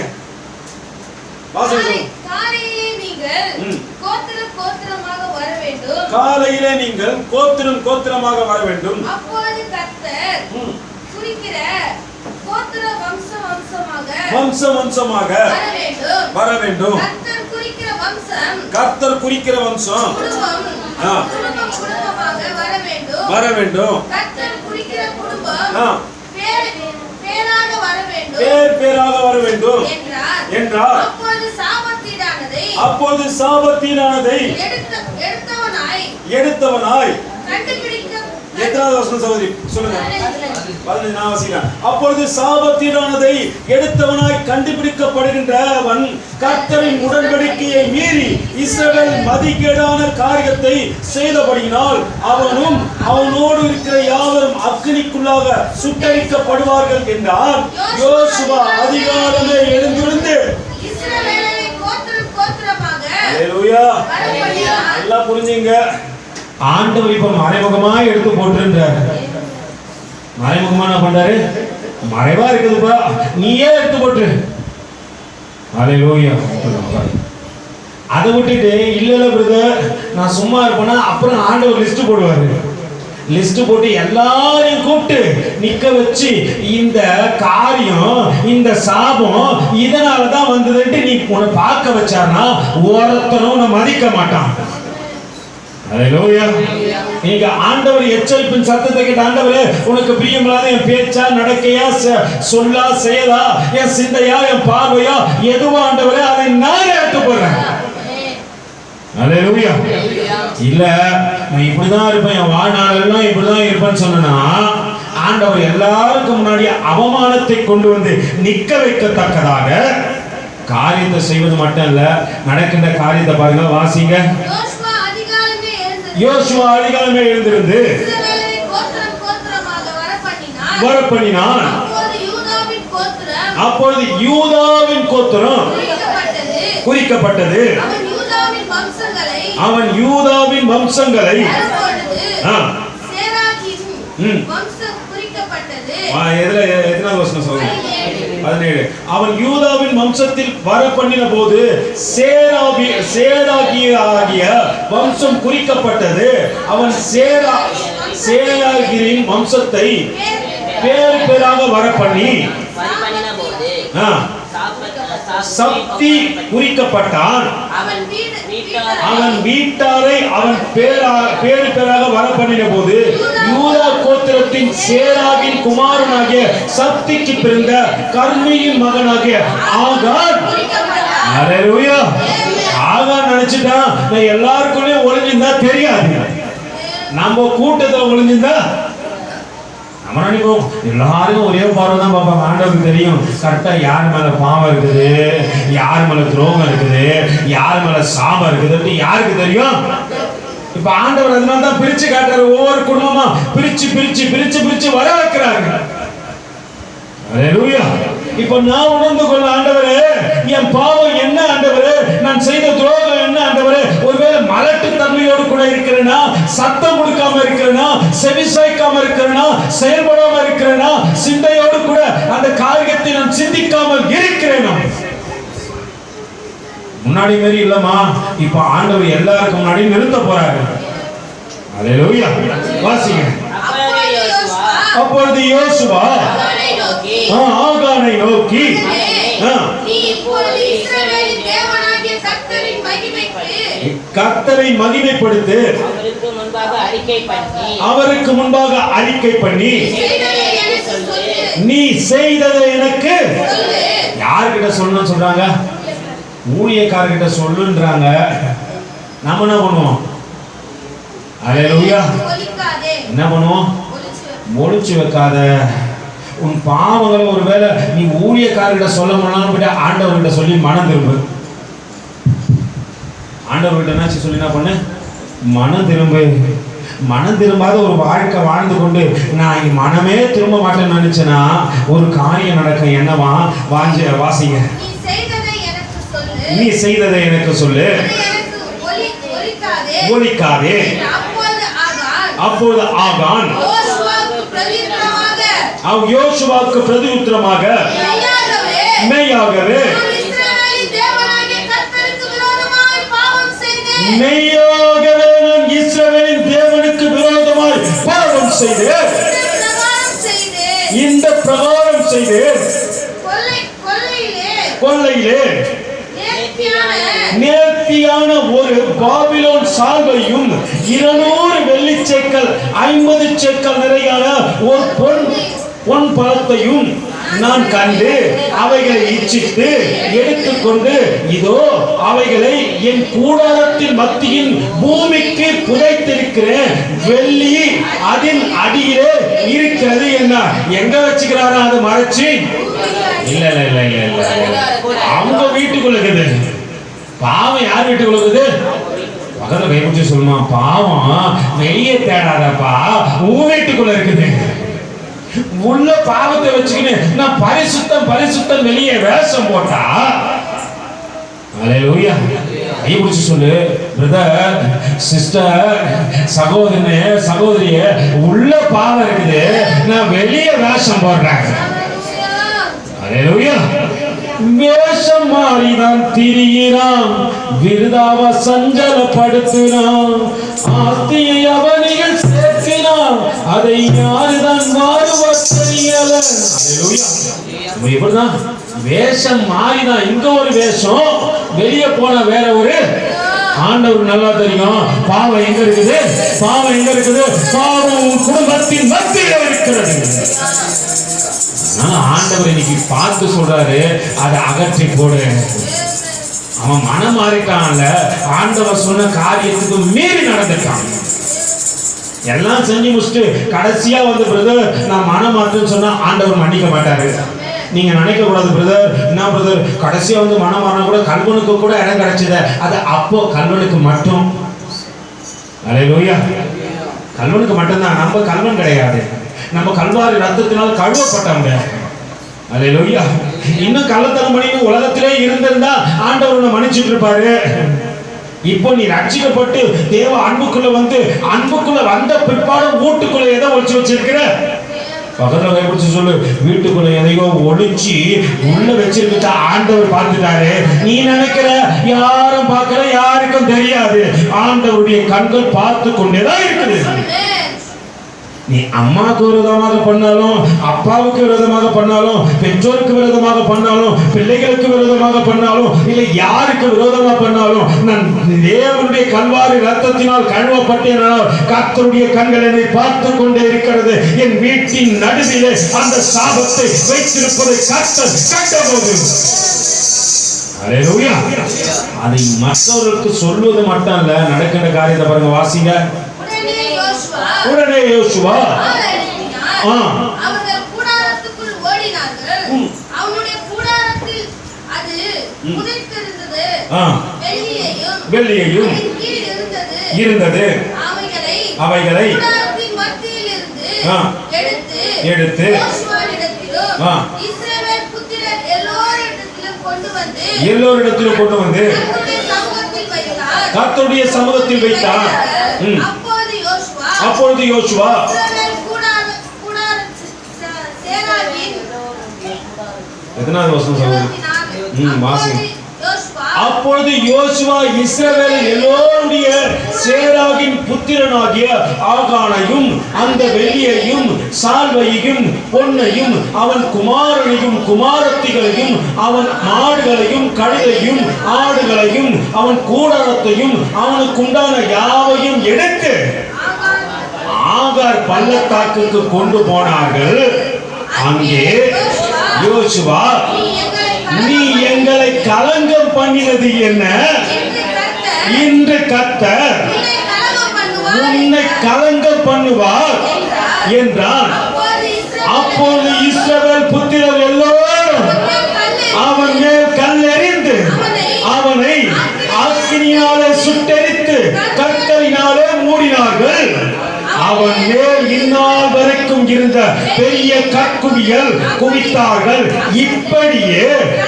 வாசிங்க. காலையிலே நீங்கள் கோத்திரம் கோத்திரமாக வர வேண்டும். காலையிலே நீங்கள் கோத்திரம் கோத்திரமாக வர வேண்டும். அப்பொழுது கர்த்தர் குறிக்கிற கோத்திர வம்சம் வம்சமாக வம்சம் வம்சமாக வர வேண்டும். கர்த்தர் குறிக்கிற வம்சம் கர்த்தர் குறிக்கிற வம்சம் குடும்பம் குடும்பம் குடும்பமாக வர வேண்டும். வர வேண்டும். கர்த்தர் குறிக்கிற குடும்பம் பேராக வர வேண்டும். பேராக வர வேண்டும் என்றார். அப்போது சாபத்தீடானதை எடுத்தவனாய் எத்தனாவது வசனம் சகோதரி சொல்லுங்க? 15 நான் வாசிக்கிறேன். அப்பொழுது சாபத்தீடானதை எடுத்தவனாய் கண்டுபிடிக்கப்படுகின்றவன் கர்த்தரின் உடன்படிக்கையை மீறி இஸ்ரவேல் மதிகேடான காரியத்தை செய்தபடியினால் அவனும் அவனோடு இருக்கிற யாவரும் அக்கினிக்குள்ளாக சுட்டரிக்கப்படுவார்கள் என்றார். யோசுவா அதிகாரமே எழுந்திருந்து அல்லேலூயா. எல்லாம் புரிஞ்சுங்க. ஆண்டவர் இப்ப மறைமுகமா எடுத்து போட்டுன்றார். மறைமுகமா என்ன பண்றாரு? மறைவா இருக்குதுப்பா, நீயே எடுத்து போட்டு. அல்லேலூயா. அதை விட்டுட்டு இல்ல பிரதர் நான் சும்மா இருப்பேன்னா அப்புறம் ஆண்டவர் லிஸ்ட் போடுவாரு. லிஸ்ட் போட்டு எல்லாரையும் கூப்பிட்டு நிக்க வச்சு இந்த காரியம் இந்த சாபம் இதனாலதான் வந்ததுன்ட்டு நீ உன்னை பார்க்க வச்சானா ஒருத்தனும் உன்னை மதிக்க மாட்டான். அல்லேலூயா. நீங்க ஆண்டவர் எச்சரிப்பின் சத்தத்தை கேட்ட ஆண்டவரே உனக்கு பிரியமில்லாத என் பேச்சா நடக்கையா சொல்லா செயலா என் சிந்தையா என் பார்வையா எதுவா ஆண்டவரே அதை நான் எடுத்து போறேன். அல்லேலூயா. இல்ல நான் இப்படிதான் இருப்பேன் என் வாழ்நாளெல்லாம் இப்படிதான் இருப்பேன்னு சொன்னா ஆண்டவர் எல்லாருக்கும் முன்னாடி அவமானத்தை கொண்டு வந்து நிக்க வைக்கத்தக்கதாக காரியத்தை செய்வது மட்டும் இல்ல, நடக்கின்ற காரியத்தை பாருங்க, வாசிங்க. யோசுவா அதிகாரமே எழுந்திருந்து வரப்பண்ணினான். அப்பொழுது யூதாவின் கோத்திரம் குறிக்கப்பட்டது. அவன் யூதாவின் வம்சங்களை அவன் யூதாவின் வம்சத்தில் வர பண்ணின போது சேராகிய வம்சம் குறிக்கப்பட்டது. அவன் சேராகியின் வம்சத்தை பேர் பேராக வர பண்ணி சக்தி குறிக்கப்பட்டான். அவன் வீட்டாரை அவன் பேரு பேராக வர பண்ணின போது யூதா கோத்திரத்தின் சேராகின் குமாரனாகிய சக்திக்கு பிறந்த கர்மியின் மகனாகிய ஆகார். அல்லேலூயா. ஆகார் நினைச்சுட்டான் நான் எல்லாருக்குள்ளேயும் ஒளிஞ்சிருந்தா தெரியாது, நம்ம கூட்டத்தை ஒளிஞ்சிருந்தா நம்ம நினைப்போம் எல்லாரும் ஒரே பார்வை தான் பார்ப்பாங்க. ஆண்டவருக்கு தெரியும் கரெக்டா யார் மேல பாவம் இருக்குது, யார் மேல துரோகம் இருக்குது, யார் மேல சாபம் இருக்குது யாருக்கு தெரியும். இப்ப ஆண்டவர் அதனால தான் பிரிச்சு காட்டுறாரு. ஒவ்வொரு குடும்பமா பிரிச்சு பிரிச்சு பிரிச்சு பிரிச்சு வர வைக்கிறாங்க. அல்லேலூயா. இப்ப நான் உணர்ந்து கொள்ள ஆண்டவரே என் பாவம் என்ன ஆண்டவரே, நான் செய்த துரோகம் என்ன ஆண்டவரே, ஒருவேளை மலட்டு தன்மையோடு கூட இருக்கிறேனா, சத்தம் கொடுக்காம இருக்கிறேனா, செவிசாய்க்காம இருக்கிறேனா, செயல்படாம இருக்கிறேனா, சிந்தையோடு கூட அந்த காரியத்தை நான் சிந்திக்காமல் இருக்கிறேனா. முன்னாடி மாதிரி இல்லமா, இப்ப ஆண்டவர் எல்லாருக்கும் முன்னாடி நிறுத்த போறாரு. அல்லேலூயா. வாசிங்க. அப்பொழுது யோசுவா ஆகானை நோக்கி கர்த்தரை மகிமைப்படுத்து, அவருக்கு முன்பாக அறிக்கை பண்ணி நீ செய்ததை எனக்கு யார்கிட்ட சொல்லணும்னு சொல்றாங்க? ஊழியக்காரர்கிட்ட சொல்லுன்றாங்க. நம்ம என்ன பண்ணுவோம்? அல்லேலூயா. என்ன பண்ணுவோம்? ஒளிச்சு வைக்காத. உன் பாவங்களை ஒருவேளை நீ ஊழியக்காரர்கிட்ட சொல்ல முடியலாம் போயிட்டு ஆண்டவர்கிட்ட சொல்லி மனம் திரும்பு. ஆண்டவர்கிட்ட என்னாச்சு சொல்லி என்ன பண்ணு? மனம் திரும்பு. மனம் திரும்பாத ஒரு வாழ்க்கை வாழ்ந்து கொண்டு நான் மனமே திரும்ப மாட்டேன்னு நினைச்சேன்னா ஒரு காரியம் நடக்கும். என்னவா? வாசிங்க. நீ செய்ததை எனக்கு சொல்லு, ஒலிக்காதே. அப்போது ஆகான் யோசுவாவுக்கு பிரதியுத்தரமாக மெய்யாகவே மெய்யாகவே நான் இஸ்ரவேலின் தேவனுக்கு விரோதமாய் பாவம் செய்தேன். இந்த பிரகாரம் செய்தேன். கொள்ளையிலே நேர்த்தியான ஒரு பாபிலோன் சால்வையும் 200 வெள்ளிச் சேக்கல் 50 சேக்கல் நிறையான ஒரு பொன் பழத்தையும் நான் கண்டு அவைகளை இச்சித்து எடுத்துக்கொண்டு இதோ அவைகளை என் கூடாரத்தின் மத்தியின் பூமிக்கு புதைத்திருக்கிறேன். வெள்ளி அதன் அடியிலே இருக்கிறது. என்ன எங்க வச்சுக்கிறாரா? அது மறைச்சு இல்ல இல்ல இல்ல இல்ல இல்ல அவங்க வீட்டுக்குள்ள இருக்குது. பாவம் யார் வீட்டுக்குள்ள இருக்குது? பக்கத்துல கைப்பிடிச்சு சொல்லுமா, பாவம் வெளியே தேடாதப்பா, உன் வீட்டுக்குள்ள இருக்குது. உள்ள பாவத்தை வச்சுக்கின்னு நான் பரிசுத்தம் வெளியே வேஷம் போட்டா அல்லேலூயா. கை பிடிச்சு சொல்லு, பிரதர், சிஸ்டர், சகோதரியே, உள்ள பாவம் இருக்குது, நான் வெளியே வேஷம் போடுறேன். அல்லேலூயா. வேஷம் மாறிதான் திரியிறான், விருதாவ சஞ்சலப்படுத்தினான், ஆஸ்தியை அவனிகள் சேர்க்கிறான், அதை யாருதான் மாறுவர் தெரியல. இப்படிதான் வேஷம் மாறிதான். இங்க ஒரு வேஷம், வெளியே போன வேற ஒரு. ஆண்டவர் நல்லா தெரியும் பாவம் எங்க இருக்குது. பாவம் குடும்பத்தின் மத்தியில் இருக்கிறது. ஆண்டவர் இன்னைக்கு பார்த்து சொல்றாரு, அதை அகற்றி போடு. அவன் மனம் மாறிட்டான்ல, ஆண்டவர் சொன்ன காரியத்துக்கு மீறி நடந்துட்டான். எல்லாம் செஞ்சு முடிச்சுட்டு கடைசியா வந்து பிரதர் நான் மனம் மாற்றேன்னு சொன்னா ஆண்டவர் மன்னிக்க மாட்டாரு. நீங்க நினைக்க கூடாது பிரதர், என்ன பிரதர் கடைசியா வந்து மனம் மாறினா கூட கல்வனுக்கு கூட இடம் கிடைச்சது. அது அப்போ கல்வனுக்கு மட்டும். அல்லேலூயா. கல்வனுக்கு மட்டும்தான். நம்ம கல்வன் கிடையாது. நம்ம கல்வாரி ரத்தத்தினால் கழுவப்பட்டவங்க. அல்லேலூயா. இன்னும் கள்ளத்தனம் பண்ணி உலகத்திலே இருந்திருந்தா ஆண்டவர் மன்னிச்சுட்டு இருப்பாரு. இப்போ நீ ரட்சிக்கப்பட்டு தேவ அன்புக்குள்ள வந்த பிற்பாடு வீட்டுக்குள்ள எதை ஒளிச்சு வச்சிருக்கிற? பக்கத்துல கைப்பிடிச்சு சொல்லு, வீட்டுக்குள்ள எதையோ ஒளிச்சு உள்ள வச்சிருக்க ஆண்டவர் பார்த்துட்டாரு. நீ நினைக்கிற யாரும் பார்க்கல, யாருக்கும் தெரியாது. ஆண்டவருடைய கண்கள் பார்த்து கொண்டேதான் இருக்குது. நீ அம்மாவுக்கு விரோதமாக பண்ணாலும், அப்பாவுக்கு விரோதமாக பண்ணாலும், பெற்றோருக்கு விரோதமாக பண்ணாலும், பிள்ளைகளுக்கு விரோதமாக பண்ணாலும், இல்லை யாருக்கு விரோதமாக பண்ணாலும், நான் தேவனுடைய கல்வாரி ரத்தத்தினால் கழுவப்பட்டேனால் கர்த்தருடைய கண்கள் என்னை பார்த்து கொண்டே இருக்கிறது. என் வீட்டின் நடுவிலே அந்த சாபத்தை வைத்திருப்பதை கர்த்தர் கண்டபோது அல்லேலூயா. அதை மற்றவர்களுக்கு சொல்வது மட்டும் இல்ல, நடக்கிற காரியத்தை பாருங்க, வாசிங்க. உடனே யோசுவா அவர்கள் கூடாரத்துக்குள் ஓடினார்கள். அவனுடைய கூடாரத்தில் அது புதைத்திருந்தது, வெள்ளியையும் இருந்தது. அவைகளை கூடாரத்தின் மத்தியில் இருந்து எடுத்து யோசுவாவிடத்திலும் இஸ்ரவேல் புத்திரர் எல்லோரிடத்திலும் கொண்டு வந்து கர்த்தருடைய சமூகத்தில் வைத்தார். அப்பொழுது யோசுவா எத்தனாவது வசனம் சொல்லுங்க? வாசிங்க. அப்பொழுது யோசுவா இஸ்ரவேல் எல்லோருடைய சேராகின் புத்திரனாகிய ஆகானையும் அந்த வெள்ளியையும் சால்வையையும் பொன்னையும் அவன் குமாரனையும் குமாரத்திகளையும் அவன் மாடுகளையும் கழுதையும் ஆடுகளையும் அவன் கூடாரத்தையும் அவனுக்கு உண்டான யாவையும் எடுத்து யோர்தான் பள்ளத்தாக்குக்கு கொண்டு போனார்கள். அங்கே யோசுவா, நீ எங்களை கலங்கம் பண்ணினது என்ன? இன்று கர்த்தர் உன்னை கலங்கம் பண்ணுவார் என்றான். அப்பொழுது இஸ்ரவேல் புத்திரர் எல்லோரும் அவன் மேல் கல்லெறிந்து அவனை அக்கினியாலே சுட்டெரித்து கற்களினாலே மூடினார்கள். அவன் மேல் இந்நாள் வரைக்கும் இருந்த பெரிய கற்குவியல் குவித்தார்கள். இப்படியே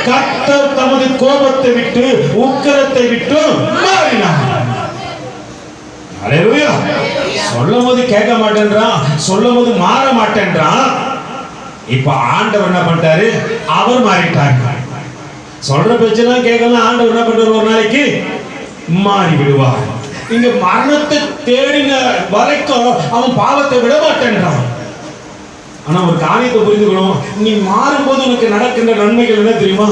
கர்த்தர் தமது கோபத்தை விட்டு உக்கிரத்தை விட்டு மாறினார். அல்லேலூயா. சொல்லும் போது கேட்க மாட்டேன்றான், சொல்லும் போது மாற மாட்டேன்றான். இப்ப ஆண்டவர் என்ன பண்ணிட்டாரு? அவர் மாறிட்டார். சொல்ற பேச்செல்லாம் கேட்கலாம். ஆண்டவர் என்ன பண்றாரு? ஒரு நாளைக்கு மாறி விடுவார். இங்க மரணத்தை தேடின வரைக்கும் அவன் பாவத்தை விட மாட்டேன்றான். ஆனா ஒரு காரியத்தை புரிந்துக்கணும். நீ மாறும்போது உனக்கு நடக்கின்ற நன்மைகள் என்ன தெரியுமா?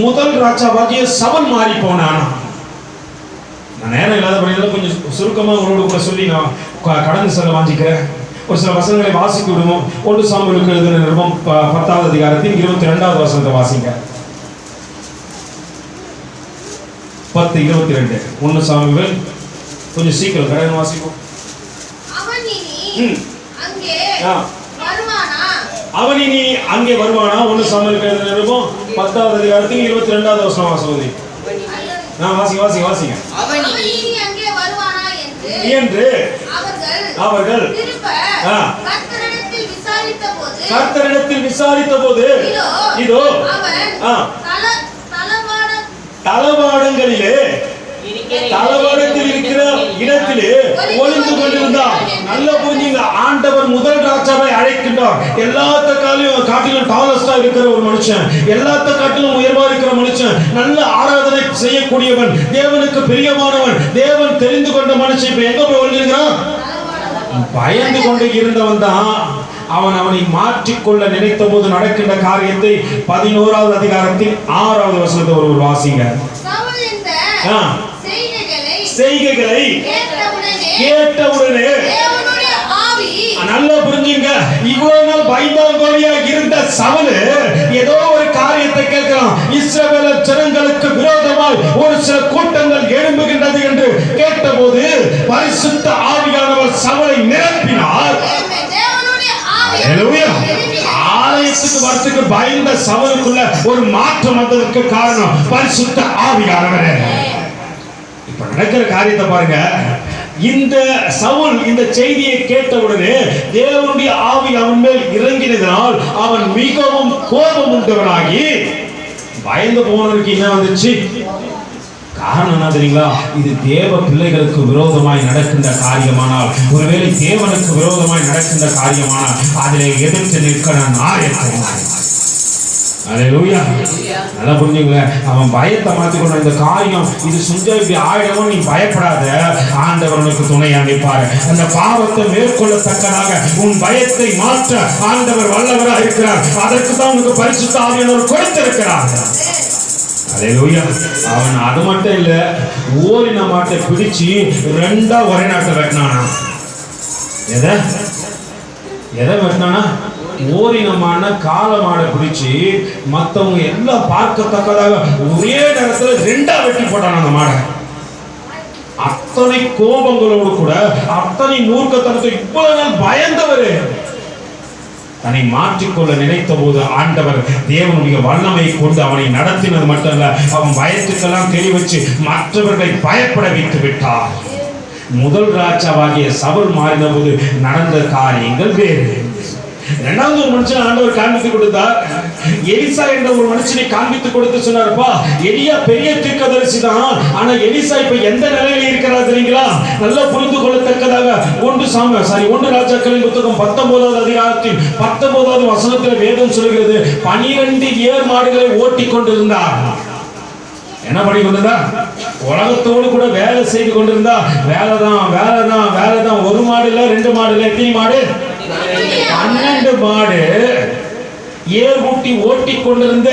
முதல் ராஜாவாகிய சவுல் மாறி போனான். நான் நேரம் இல்லாதபடியால கொஞ்சம் சுருக்கமா உங்களோட கூட சொல்லி நான் கடந்து செல்ல வாஞ்சிக்கிறேன். ஒரு சில வசனங்களை வாசிக்க விடுவோம். 1 சாமுவேலுக்கு எழுதின நிருபம் 10வது அதிகாரத்தின் 22வது வசனத்தை வாசிங்க. 10:22 1 சாமுவேல். கொஞ்சம் சீக்கிரம் கரெக்டா வாசிப்போம். அவன் இனி அங்கே வருவானா? 1 சாமுவேலுக்கு எழுதின நிருபம் 10வது அதிகாரத்தின் 22வது வசனம் வாசிங்க. வாசிங்க. அவன் இனி அங்கே வருவானா என்று அவர்கள் கர்த்தரிடத்தில் விசாரித்த போது இதோ தளவாடங்களிலே தளவாடத்தில் இருக்கிற இடத்திலே ஒளிந்து கொண்டிருந்தார். நல்ல புரிஞ்சுங்க. ஆண்டவர் முதல் ராஜாவை அழைக்கின்றார். எல்லாத்த காட்டிலும் டாலஸ்டா இருக்கிற ஒரு மனுஷன், எல்லாத்த காட்டிலும் உயர்வா இருக்கிற மனுஷன், நல்ல ஆராதனை செய்யக்கூடியவன், தேவனுக்கு பிரியமானவன், தேவன் தெரிந்து கொண்ட மனுஷன் இப்ப எங்க போய் ஒளிஞ்சிருக்கிறான்? பயந்து கொண்டு இருந்தவன் தான். அவனை மாற்றிக்கொள்ள நினைத்த போது நடக்கின்ற காரியத்தை 11வது அதிகாரத்தின் 6வது வசனத்தை ஒருவர் வாசிங்க. செய்கைகளை கேட்டவுடனே நல்லா புரிஞ்சுங்க. இவ்வளவு நாள் பயந்தாங்கோலியா இருந்த சவுல் ஏதோ ஒரு காரியத்தை கேட்கிறான். இஸ்ரவேல் ஜனங்களுக்கு விரோதமாய் ஒரு சில கூட்டங்கள் எழும்புகின்றது என்று கேட்டபோது பரிசுத்த ஆவியானவர் சவுலை நிரப்பினார். அல்லேலூயா. ஆலயத்துக்கு வரத்துக்கு பயந்த சவுலுக்குள்ள ஒரு மாற்றம் வந்ததற்கு காரணம் பரிசுத்த ஆவியானவரே. இப்ப நடக்கிற காரியத்தை பாருங்க. இந்த சவுல் இந்த செய்தியை கேட்டவுடனே தேவனுடைய ஆவி அவன் மேல் இறங்கினதனால் அவன் மிகவும் கோபம் உண்டவனாகி பயந்து போனவனுக்கு என்ன வந்துச்சு? காரணம் என்ன தெரியுங்களா? இது தேவ பிள்ளைகளுக்கு விரோதமாய் நடக்கின்ற காரியமானால், ஒருவேளை தேவனுக்கு விரோதமாய் நடக்கின்ற காரியமானால் அதிலே எதிர்த்து நிற்க நான் ஆயத்தமானேன். அல்லேலூயா. நல்லா புரிஞ்சுங்க. அவன் பயத்தை மாத்திக்கொண்ட இந்த காரியம் இது செஞ்சா இப்படி ஆயிடவும் நீ பயப்படாத. ஆண்டவர் உனக்கு துணையா நிற்பாரு. அந்த பாவத்தை மேற்கொள்ளத்தக்கதாக உன் பயத்தை மாற்ற ஆண்டவர் வல்லவராக இருக்கிறார். அதற்கு தான் உனக்கு பரிசுத்த ஆவியானவர் கொடுத்திருக்கிறார். அல்லேலூயா. அவன் அது மட்டும் இல்ல, ஓரின மாட்டை பிடிச்சு 2 ஒரே நாட்டை வெட்டினானா? எதை வெட்டினானா? ஓரினமான கால மாடை பிடிச்சு மத்தவங்க எல்லாம் பார்க்கத்தக்கதாக ஒரே நேரத்துல 2 வெட்டி போட்டான அந்த மாடை. அத்தனை கோபங்களோடு கூட, அத்தனை மூர்க்கத்தனத்தை இவ்வளவு நாள் பயந்தவரு தன்னை மாற்றிக்கொள்ள நினைத்த போது ஆண்டவர் தேவனுடைய வல்லமை கொண்டு அவனை நடத்தினது மட்டுமல்ல, அவன் பயத்துக்கெல்லாம் தெரிவிச்சு மற்றவர்களை பயப்பட வைத்து விட்டார். முதல் ராஜாவாகிய சவுல் மாறின போது நடந்த காரியங்கள் வேறு. இரண்டாவது ஒரு மனுஷன் ஆண்டவர் காண்பித்து கொடுத்தார். எலிசா என்ற ஒரு மனுஷனை காண்பித்து கொடுத்து சொன்னார்ப்பா, எலியா பெரிய தீர்க்கதரிசி தான், ஆனா எலிசா இப்ப எந்த நிலையில இருக்கிறார் தெரியுங்களா? நல்லா புரிந்து கொள்ளத்தக்கதாக 1 ராஜாக்களின் புத்தகம் 19வது அதிகாரத்தின் 19வது வசனத்தில் வேதம் சொல்கிறது, 12 ஏர் மாடுகளை ஓட்டி கொண்டிருந்தார். என்ன பண்ணி கொண்டிருந்தா? உலகத்தோடு கூட வேலை செய்து கொண்டிருந்தா. வேலைதான். 1 மாடு இல்ல, 2 மாடு இல்ல, எத்தனை மாடு? 12 மாடு ஏர்மூட்டி ஓட்டி கொண்டிருந்த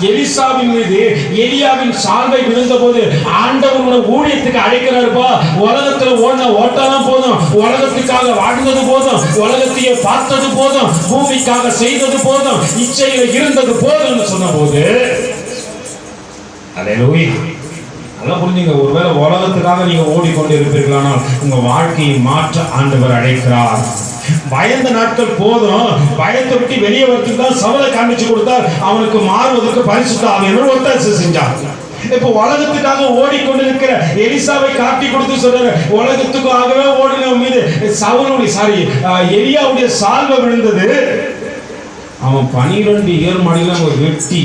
எலிசாவின் மீது எலியாவின் சால்வை விழுந்த போது ஆண்டவரோட ஊழியத்துக்கு அழைக்கிறாருப்பா. உலகத்துல ஓடின ஓட்டலாம் போதும், உலகத்துக்காக வாழ்ந்தது போதும், உலகத்தையே பார்த்தது போதும், பூமிக்காக செய்தது போதும், இச்சையில இருந்தது போதும்னு சொன்ன போது அல்லேலூயா. நல்லா புரிஞ்சுங்க. ஒருவேளை உலகத்துக்காக நீங்க ஓடிக்கொண்டு இருப்பீர்களானால் உங்க வாழ்க்கையை மாற்ற ஆண்டவர் அழைக்கிறார். பயந்த நாட்கள் போதும், பயத்தை விட்டு வெளியே வரதுக்கு தான் சவலை காமிச்சு கொடுத்தார். அவனுக்கு மாறுவதற்கு பரிசுத்த ஆவியானவர் ஒத்தாசை செஞ்சார். இப்ப உலகத்துக்காக ஓடிக்கொண்டிருக்கிற எலிசாவை காட்டி கொடுத்து சொல்றாரு, உலகத்துக்காகவே ஓடின மீது எலியாவுடைய சால்வை விழுந்தது. அவன் 12 ஏர்மடியில வெட்டி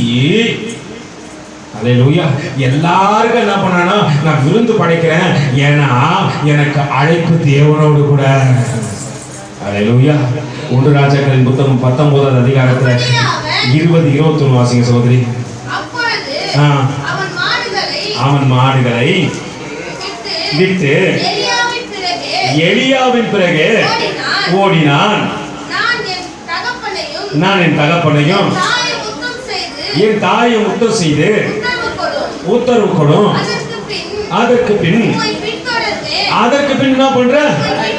அல்லேலூயா. எல்லாருக்கும் என்ன பண்ணானா, நான் விருந்து படைக்கிறேன், ஏன்னா எனக்கு அழைப்பு தேவனோடு கூட. அல்லேலூயா. 1 ராஜாக்களின் புத்தகம் 19வது அதிகாரத்துல 20-21 வாசிங்க சகோதரி. அவன் மாடுகளை விட்டு எலியாவின் பிறகு ஓடினான். நான் என் தகப்பனையும் என் தாயை முத்தம் செய்து உத்தரவு கொடும். அதற்கு பின் என்ன பண்ற?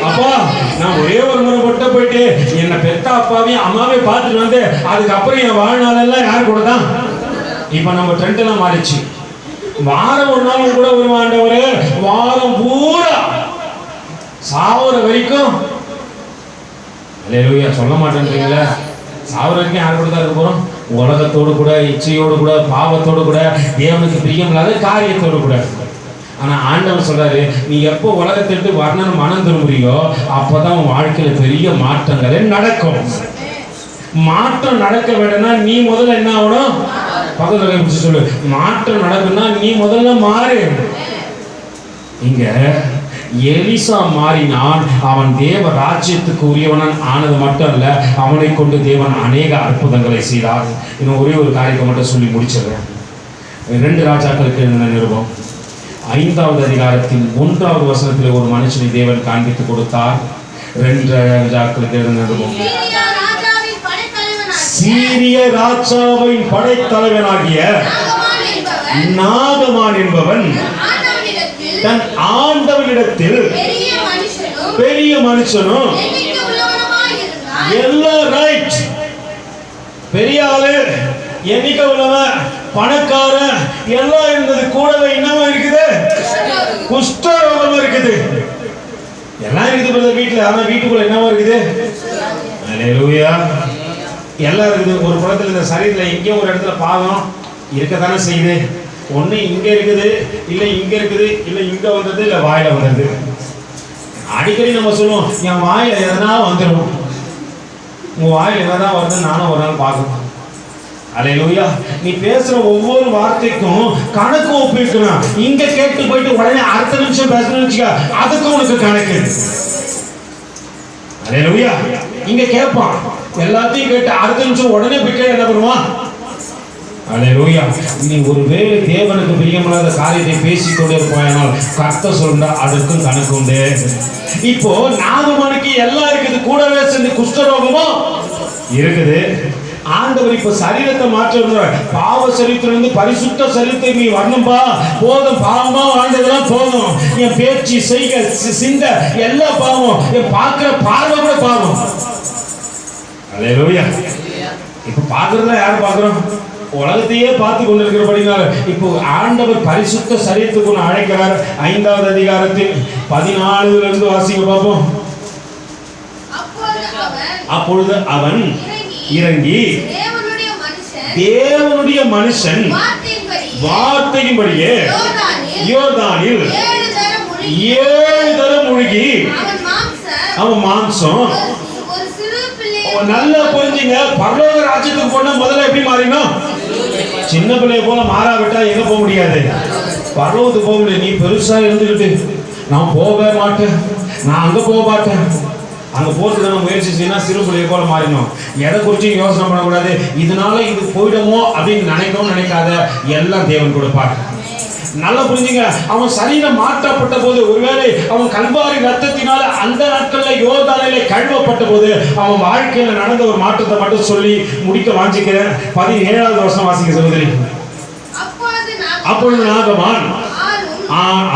அப்பா, நான் ஒரே ஒரு முறை மட்டும் போயிட்டு என்ன பெத்த அப்பாவையும் அம்மாவையும் பார்த்துட்டு வந்து அதுக்கப்புறம் என் வாழ்நாளெல்லாம் யார் கூட தான்? இப்ப நம்ம ட்ரெண்ட் எல்லாம் மாறிச்சு. வாரம் ஒரு நாள் கூட வருவாண்டவரே, வாரம் பூரா சாவர வரைக்கும் அல்லேலூயா சொல்ல மாட்டேன்றீங்களா? சாவர வரைக்கும் யார் கூட தான் இருக்க போறோம்? உலகத்தோடு கூட, இச்சையோடு கூட, பாவத்தோடு கூட, தேவனுக்கு பிரியமில்லாத காரியத்தோடு கூட. ஆனா ஆண்டவர் சொல்றாரு, நீ எப்போ உலகத்தை விட்டு வரணும்னு மனம் திரும்புறியோ அப்பதான் உன் வாழ்க்கையில பெரிய மாற்றங்களே நடக்கும். மாற்றம் நடக்க வேணும்னா நீ முதல்ல என்ன ஆகணும்? பக்கத்துல பிடிச்சு சொல்லு, மாற்றம் நடக்குன்னா நீ முதல்ல மாறு. இங்க எலிசா மாறினான். அவன் தேவ ராஜ்யத்துக்கு உரியவன் ஆனது மட்டும் அல்ல, அவனை கொண்டு தேவன் அநேக அற்புதங்களை செய்தார். இன்னும் ஒரே ஒரு காரியத்தை மட்டும் சொல்லி முடிச்சிடுறேன். 2 ராஜாக்களுக்கு எழுதின நிருபம் 5வது அதிகாரத்தில் 1வது வசனத்தில் ஒரு மனுஷனை தேவன் காண்பித்து கொடுத்தார். 2 ராஜாக்களுக்கு எழுதின நிருபம் சீரிய ராஜாவின் படைத்தலைவனாகிய நாகமான் என்பவன் தன் ஆண்டவனிடத்தில் பெரிய மனுஷனும் எல்லாம் ரைட், பெரிய ஆளு, எண்ணிக்கை உள்ளவன், பணக்காரன் எல்லாம் இருந்தது. கூடவே என்னவா இருக்குது? குஷ்டரோகம் இருக்குது. எல்லாம் இருக்குது வீட்டுல. ஆனா வீட்டுக்குள்ள என்னவா இருக்குது? அல்லேலூயா. எல்லாம் இருக்குது. ஒரு புறத்துல இந்த சரீரத்துல எங்கேயோ ஒரு இடத்துல பாவம் இருக்கத்தானே செய்யுது. ஒண்ணு இங்க இருக்குது, இல்ல இங்க இருக்குது, இல்ல இங்க வந்தது, இல்ல வாயில வந்தது. அடிக்கடி நம்ம சொல்லுவோம், என் வாயில எதனா வந்துடும். உங்க வாயில எதனா வருது நானும் ஒரு நாள் பார்க்கணும். அல்லேலூயா. நீ பேசுற ஒவ்வொரு வார்த்தைக்கும் கணக்கு ஒப்பிக்கணும். இங்க கேட்டு போயிட்டு உடனே அடுத்த நிமிஷம் பேசணும்னு வச்சுக்க, அதுக்கும் உனக்கு கணக்கு. அல்லேலூயா. இங்க கேட்பான், எல்லாத்தையும் கேட்டு அடுத்த நிமிஷம் உடனே போய் என்ன பண்ணுவான்? அல்லேலூயா. நீ ஒருவேளை தேவனுக்கு பிரியமில்லாத காரியத்தை பேசிக்கொண்டே இருப்பானால் கர்த்தர் சொல்றா அதற்கும் கணக்கு உண்டு. இப்போ நாகமானுக்கு எல்லாம் இருக்குது, கூடவே சேர்ந்து குஷ்டரோகமும் இருக்குது. ஆண்டவர் இப்ப சரீரத்தை மாற்ற, பாவ சரீரத்திலிருந்து பரிசுத்த சரீரத்தை நீ வரணும்பா. போதும், பாவமா வாழ்ந்ததெல்லாம் போதும். என் பேச்சு, செய்க, சிந்த எல்லாம் பாவம். என் பார்க்கிற பார்வை கூட பாவம். அல்லேலூயா. இப்ப பாக்குறதா யாரும் பாக்குறோம்? உலகத்தையே பார்த்து கொண்டிருக்கிறபடினால இப்போ ஆண்டவர் பரிசுத்த சரீரத்துக்கு அழைக்கிறார். 5வது அதிகாரத்தில் 14 வாசிங்க பார்ப்போம். அப்பொழுது அவன் இறங்கி தேவனுடைய மனுஷன் வார்த்தையின்படியே யோர்தானில் 7 தரம் முழுகி அவன் மாம்சம். நல்லா புரிஞ்சுங்க, பரலோக ராஜ்யத்துக்கு போனா முதல்ல எப்படி மாறினோம்? சின்ன பிள்ளைய போல மாறாவிட்டா எங்க போக முடியாது? பரலோகத்துக்கு போக முடியாது. நீ பெருசா இருந்துகிட்டு நான் போகவே மாட்டேன், நான் அங்க போக மாட்டேன், அங்க போறதுக்கு நம்ம முயற்சி செய்யணும். சிறு பிள்ளைய போல மாறினோம். எதை குறிச்சு யோசனை பண்ணக்கூடாது. இதனால இது போயிடுமோ அப்படின்னு நினைக்காத. எல்லாம் தேவன் கொடுப்பார். நல்லா புரிஞ்சுங்க. அவன் சரீரம் மாற்றப்பட்ட போது, ஒருவேளை அவன் கல்வாரி ரத்தத்தினால அந்த நாட்கள்ல யோர்தானிலே கழுவப்பட்ட போது அவன் வாழ்க்கையில நடந்த ஒரு மாற்றத்தை மட்டும் சொல்லி முடிக்க வாஞ்சிக்கிறேன். 17வது வசனம் வாசிக்க சகோதரி. அப்பொழுது நாகமான்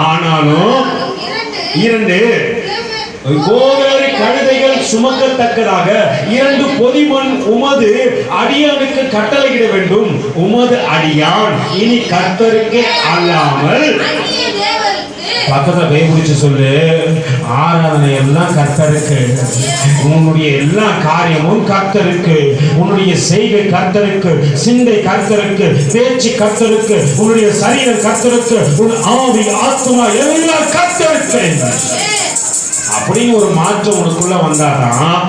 ஆனாலும் 2 கோவேறு கழுதைகள் சுமக்கத்தக்கதாக 2 பொதிமண் உமது அடியானுக்கு கட்டளையிட வேண்டும். உமது அடியான் இனி கர்த்தருக்கு அல்லாமல், பக்கத்துல கை பிடிச்சு சொல்லு, ஆராதனை எல்லாம் கர்த்தருக்கு, உன்னுடைய எல்லா காரியமும் கர்த்தருக்கு, உன்னுடைய செய்கை கர்த்தருக்கு, சிந்தை கர்த்தருக்கு, பேச்சு கர்த்தருக்கு, உன்னுடைய சரீரம் கர்த்தருக்கு, உன் ஆவி ஆத்மா எல்லாம் கர்த்தருக்கு அப்படின்னு ஒரு மாற்றம் உனக்குள்ள வந்தாதான்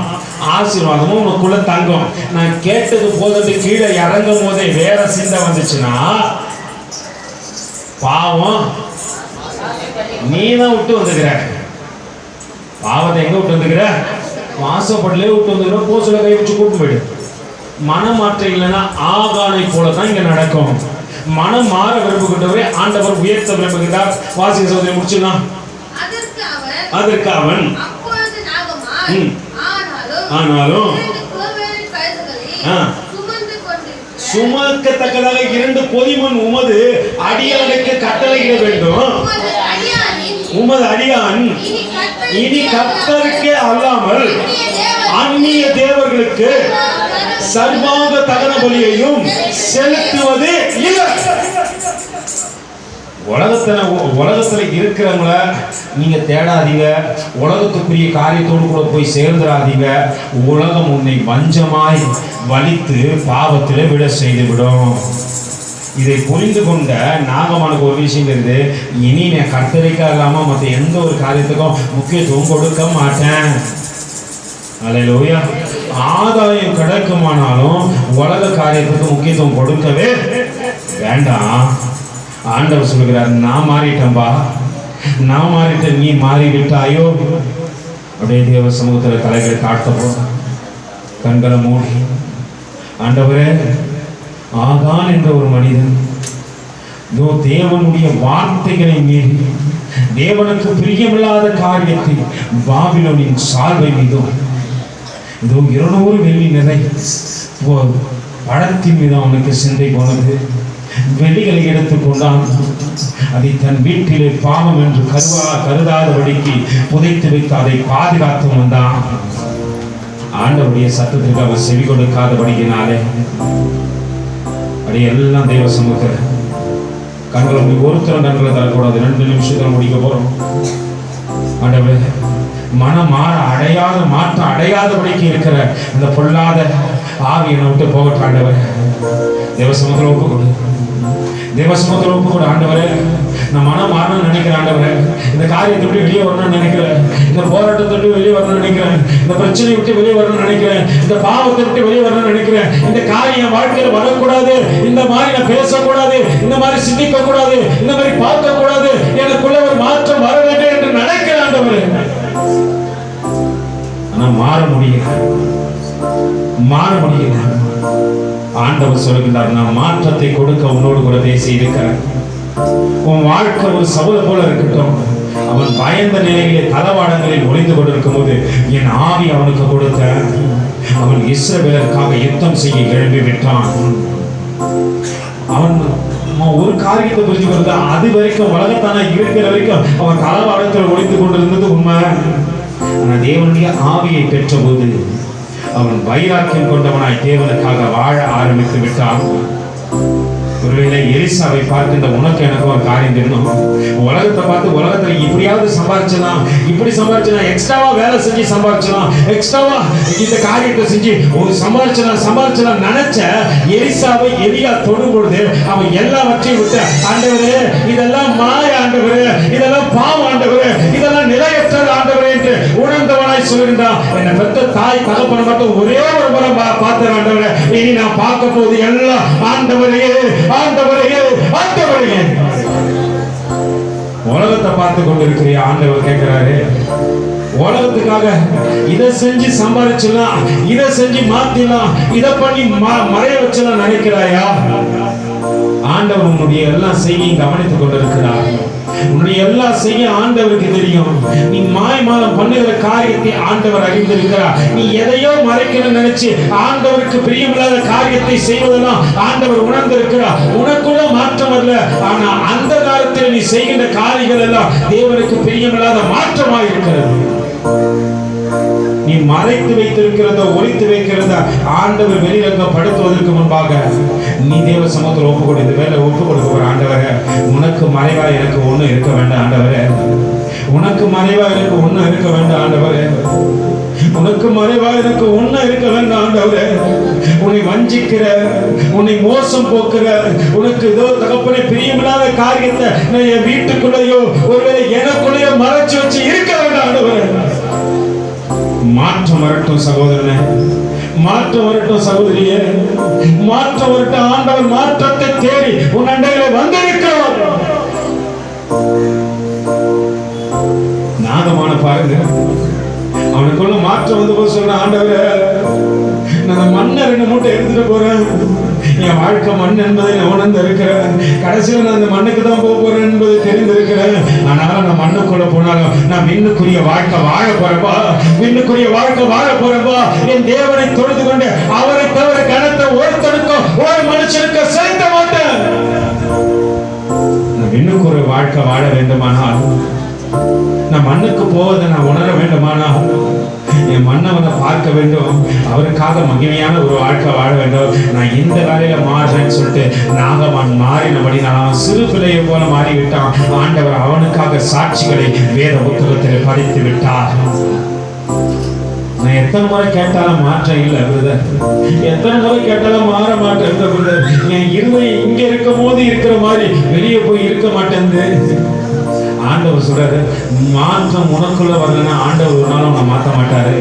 ஆசீர்வாதமும் உனக்குள்ள தங்கும். நான் கேட்டது போதது கீழே இறங்கும் போதே வேற சிந்தை வந்துச்சுன்னா பாவம் நீ தான் விட்டு வந்துக்கிற. பாவத்தை எங்க விட்டு வந்துக்கிற? வாசப்படலே விட்டு வந்துக்கிற. போசுல கை வச்சு கூட்டு போயிடு. மனம் மாற்றம் இல்லைன்னா ஆகானை போலதான் இங்க நடக்கும். மனம் மாற விரும்புகின்றவரை ஆண்டவர் உயர்த்த விரும்புகிறார். வாசிக்க சோதனை முடிச்சுலாம். அதற்கு அவன் ஆனாலும் சுமக்கத்தக்கதாக 2 பொதிமண் உமது அடியானுக்கு கட்டளையிட வேண்டும். உமது அடியான் இனி கர்த்தருக்கே அல்லாமல் அந்நிய தேவர்களுக்கு சர்வாங்க தகன பலியையும் செலுத்துவது இல்லை. உலகத்துல இருக்கிறவங்கள நீங்க தேடாதீங்க. உலகத்துக்குரிய காரியத்தோடு கூட போய் சேர்ந்துடாதீங்க. உலகம் உன்னை வஞ்சமாய் வலித்து பாவத்திலே விட செய்துவிடும். இதை புரிந்து கொண்ட நாகமானுக்கு ஒரு விஷயம் இருந்து, இனி நான் கர்த்தரிக்கா இல்லாம மற்ற எந்த ஒரு காரியத்துக்கும் முக்கியத்துவம் கொடுக்க மாட்டேன். அல்லேலூயா. ஆதாயம் கிடைக்குமானாலும் உலக காரியத்துக்கு முக்கியத்துவம் கொடுக்கவே வேண்டாம். ஆண்டவர் சொல்கிறார், நான் மாறிட்டேன்பா, நான் மாறிட்டேன், நீ மாறிவிட்டாயோ. அப்படியே தேவ சமூகத்தில் தலைகளை தாழ்த்த கண்களை மூடி, ஆண்டவரே, ஆகான் என்ற ஒரு மனிதன் தேவனுடைய வார்த்தைகளை மீறி தேவனுக்கு பிரியமில்லாத காரியத்தை பாபிலோனின் சால்வை மீதும் 200 வெள்ளி நிறை படத்தின் மீது அவனுக்கு சிந்தை போனது. வெளிகளை எடுத்துக்கொண்டான். அதை தன் வீட்டிலே பாவம் என்று கருதாதபடிக்கு புதைத்து வைத்து அதை பாதுகாத்து வந்தான். ஆண்டவருடைய சத்தத்திற்கு அவர் செவி கொடுக்காதபடியினாலே அப்படியே எல்லாம் தெய்வ சமூகத்தில் கண்களை ஒருத்தரம் கண்களை தரக்கூடாது. 2 நிமிஷத்துல முடிக்க போறோம். ஆண்டவரே, மனம் மாற்றம் அடையாதபடிக்கு இருக்கிற இந்த பொல்லாத ஆவியை விட்டு போகட்டும். ஆண்டவரே, தேவசமத்தில் ஒப்பு கொடு, தேவசமத்தில் ஒப்பு கொடு. ஆண்டவரே, நான் மனம் மாறணும்னு நினைக்கிறேன். ஆண்டவரே, இந்த காரியத்தை விட்டு வெளியே வரணும்னு நினைக்கிறேன். இந்த போராட்டத்தை விட்டு வெளியே வரணும்னு நினைக்கிறேன். இந்த பிரச்சனையை விட்டு வெளியே வரணும்னு நினைக்கிறேன். இந்த பாவத்தை விட்டு வெளியே வரணும்னு நினைக்கிறேன். இந்த காரியம் வாழ்க்கையில் வரக்கூடாது. இந்த மாதிரி நான் பேசக்கூடாது, இந்த மாதிரி சிந்திக்க கூடாது, இந்த மாதிரி பார்க்க கூடாது. எனக்குள்ள ஒரு மாற்றம் வர வேண்டும் என்று நினைக்கிறேன். ஆண்டவரே, ஆனா மாற முடியல. ஆண்டவர் சொல்கிறார், நான் மாற்றத்தை கொடுக்க உன்னோடு கூட பேசி இருக்கிறேன். உன் வாழ்க்கை ஒரு சவுல போல இருக்கட்டும். அவன் பயந்த நிலையிலே தளவாடங்களில் ஒளிந்து கொண்டிருக்கும் போது என் ஆவி அவனுக்கு கொடுத்த. அவன் இஸ்ரவேலருக்காக யுத்தம் செய்ய எழுப்பி விட்டான். அவன் ஒரு காரியத்தை புரிஞ்சு கொண்டு அது வரைக்கும் உலகத்தான இருக்கிற வரைக்கும் அவன் தளவாடத்தில் ஒளிந்து கொண்டிருந்தது உண்மை. ஆனா தேவனுடைய ஆவியை பெற்ற போது அவன் வைராக்கியம் கொண்டவனாய் தேவனுக்காக வாழ ஆரம்பித்து விட்டான். ஒருவேளை எலிசாவை பார்க்கின்ற உனக்கு எனக்கு ஒரு காரியம் தெரியணும். உலகத்தை பார்த்து உலகத்துல இப்படியாவது சம்பாதிச்சலாம், இப்படி சம்பாதிச்சலாம், எக்ஸ்ட்ராவா வேலை செஞ்சு சம்பாதிச்சலாம், எக்ஸ்ட்ராவா இந்த காரியத்தை செஞ்சு ஒரு சம்பாதிச்சலாம் நினைச்ச எலிசாவை எலியா தொடும் பொழுது அவன் எல்லாவற்றையும் விட்டு, ஆண்டவரே இதெல்லாம் மாய, ஆண்டவரே இதெல்லாம் பாவம், ஆண்டவரே இதெல்லாம் நிலையற்றது ஆண்டவரே என்று உணர்ந்தவனாய் சொல்கின்றான். என்னை பெற்ற தாய் தகப்பனை மட்டும் ஒரே ஒரு முறை பார்த்த ஆண்டவரே, இனி நான் பார்க்க போது எல்லாம் ஆண்டவரே ஆண்டவரே ஆண்டவரே. உலகத்தை பார்த்து கொண்டிருக்கிற ஆண்டவர் கேட்கிறாரு, உலகத்துக்காக இதை செஞ்சு சம்பாதிச்சலாம், இதை செஞ்சு மாத்திடலாம், இதை பண்ணி மறைய வச்சலாம் நினைக்கிறாயா? ஆண்டவர் உன்னுடைய எல்லா செய்கையும் கவனித்துக் கொண்டிருக்கிறார். உன்னுடைய எல்லா செய்ய ஆண்டவருக்கு தெரியும். நீ மாய்மாலம் பண்ணுகிற காரியத்தை ஆண்டவர் அறிந்திருக்கிறார். நீ எதையோ மறைக்கணும்னு நினைச்சு ஆண்டவருக்கு பிரியமில்லாத காரியத்தை செய்வதெல்லாம் ஆண்டவர் உணர்ந்திருக்கிறார். உனக்குள்ள மாற்றம் வரல, ஆனா அந்த காலத்தில் நீ செய்கின்ற காரியங்கள் எல்லாம் தேவனுக்கு பிரியமில்லாத மாற்றமாக இருக்கிறது. நீ மறைத்து வைத்திருக்கிறத ஒழித்து வைக்கிறத ஆண்டவர் வெளிரங்கப்படுத்துவதற்கு முன்பாக நீ தேவ சமூகத்தில் ஒப்பு கொடு. இந்த வேலை ஒப்பு கொடுக்க போற ஆண்டவரே, உனக்கு மறைவா எனக்கு ஒண்ணு இருக்க வேண்டாம் ஆண்டவரே. உனக்கு மறைவா எனக்கு ஒண்ணு இருக்க வேண்டாம் ஆண்டவரே. உனக்கு மறைவா எனக்கு ஒண்ணு இருக்க வேண்டாம் ஆண்டவரே. உன்னை வஞ்சிக்கிற, உன்னை மோசம் போக்குற, உனக்கு ஏதோ தகப்பனை பிரியமில்லாத காரியத்தை நான் என் வீட்டுக்குள்ளேயோ ஒருவேளை எனக்குள்ளேயோ மறைச்சு வச்சு இருக்க வேண்டாம் ஆண்டவரே. மாற்றம் வரட்டும் சகோதரனே, மாற்றம் வரட்டும் சகோதரியே, மாற்றம் வரட்டும். ஆண்டவர் மாற்றத்தை தேடி உன் அண்டையிலே வந்திருக்கிறார். நாதமான பாருங்க, அவனுக்குள்ள மாற்றம் வந்து போய் சொல்ற, ஆண்டவரே நான் மண்ணை 2 மூட்டை எடுத்துட்டு போறேன். என் வாழ்க்கை மண் என்பதை நான் உணர்ந்து இருக்கிறேன். கடைசியில் நான் அந்த மண்ணுக்கு தான் போக போறேன் என்பதை தெரிந்திருக்கிறேன். ஆனாலும் நான் மண்ணுக்குள்ள போனாலும் நான் விண்ணுக்குரிய வாழ்க்கை வாழ போறப்பா, விண்ணுக்குரிய வாழ்க்கை வாழ போறப்பா. என் தேவனை தொழுது கொண்டு அவரை தவிர கனத்தை ஒருத்தனுக்கும் ஒரு மனுஷனுக்கு செலுத்த மாட்டேன். நான் விண்ணுக்குரிய வாழ்க்கை வாழ வேண்டுமானால், நான் மண்ணுக்கு போவதை நான் உணர வேண்டுமானால், என் மன்னவனை பார்க்க வேண்டும், அவருக்காக மகிமையான ஒரு வாழ்க்கை வாழ வேண்டும். நான் இந்த வேலையில மாறுறேன்னு சொல்லிட்டு நாகமான் மாறினபடி நான் சிறு பிள்ளையை போல மாறிவிட்டான். ஆண்டவர் அவனுக்காக சாட்சிகளை வேத புத்தகத்தில் படித்து விட்டார். நான் எத்தனை முறை கேட்டாலும் மாற்றம் இல்லை பிரதர், எத்தனை முறை கேட்டாலும் மாற மாட்டேன் பிரதர். என் இருதயம் இங்க இருக்கும் போது இருக்கிற மாதிரி வெளியே போய் இருக்க மாட்டேங்குது. ஆண்டவர் சொல்றாரு, மாற்றம் உனக்குள்ள வரலன்னா ஆண்டவர் ஒரு நாளும் உன்னை மாற்ற மாட்டாரு.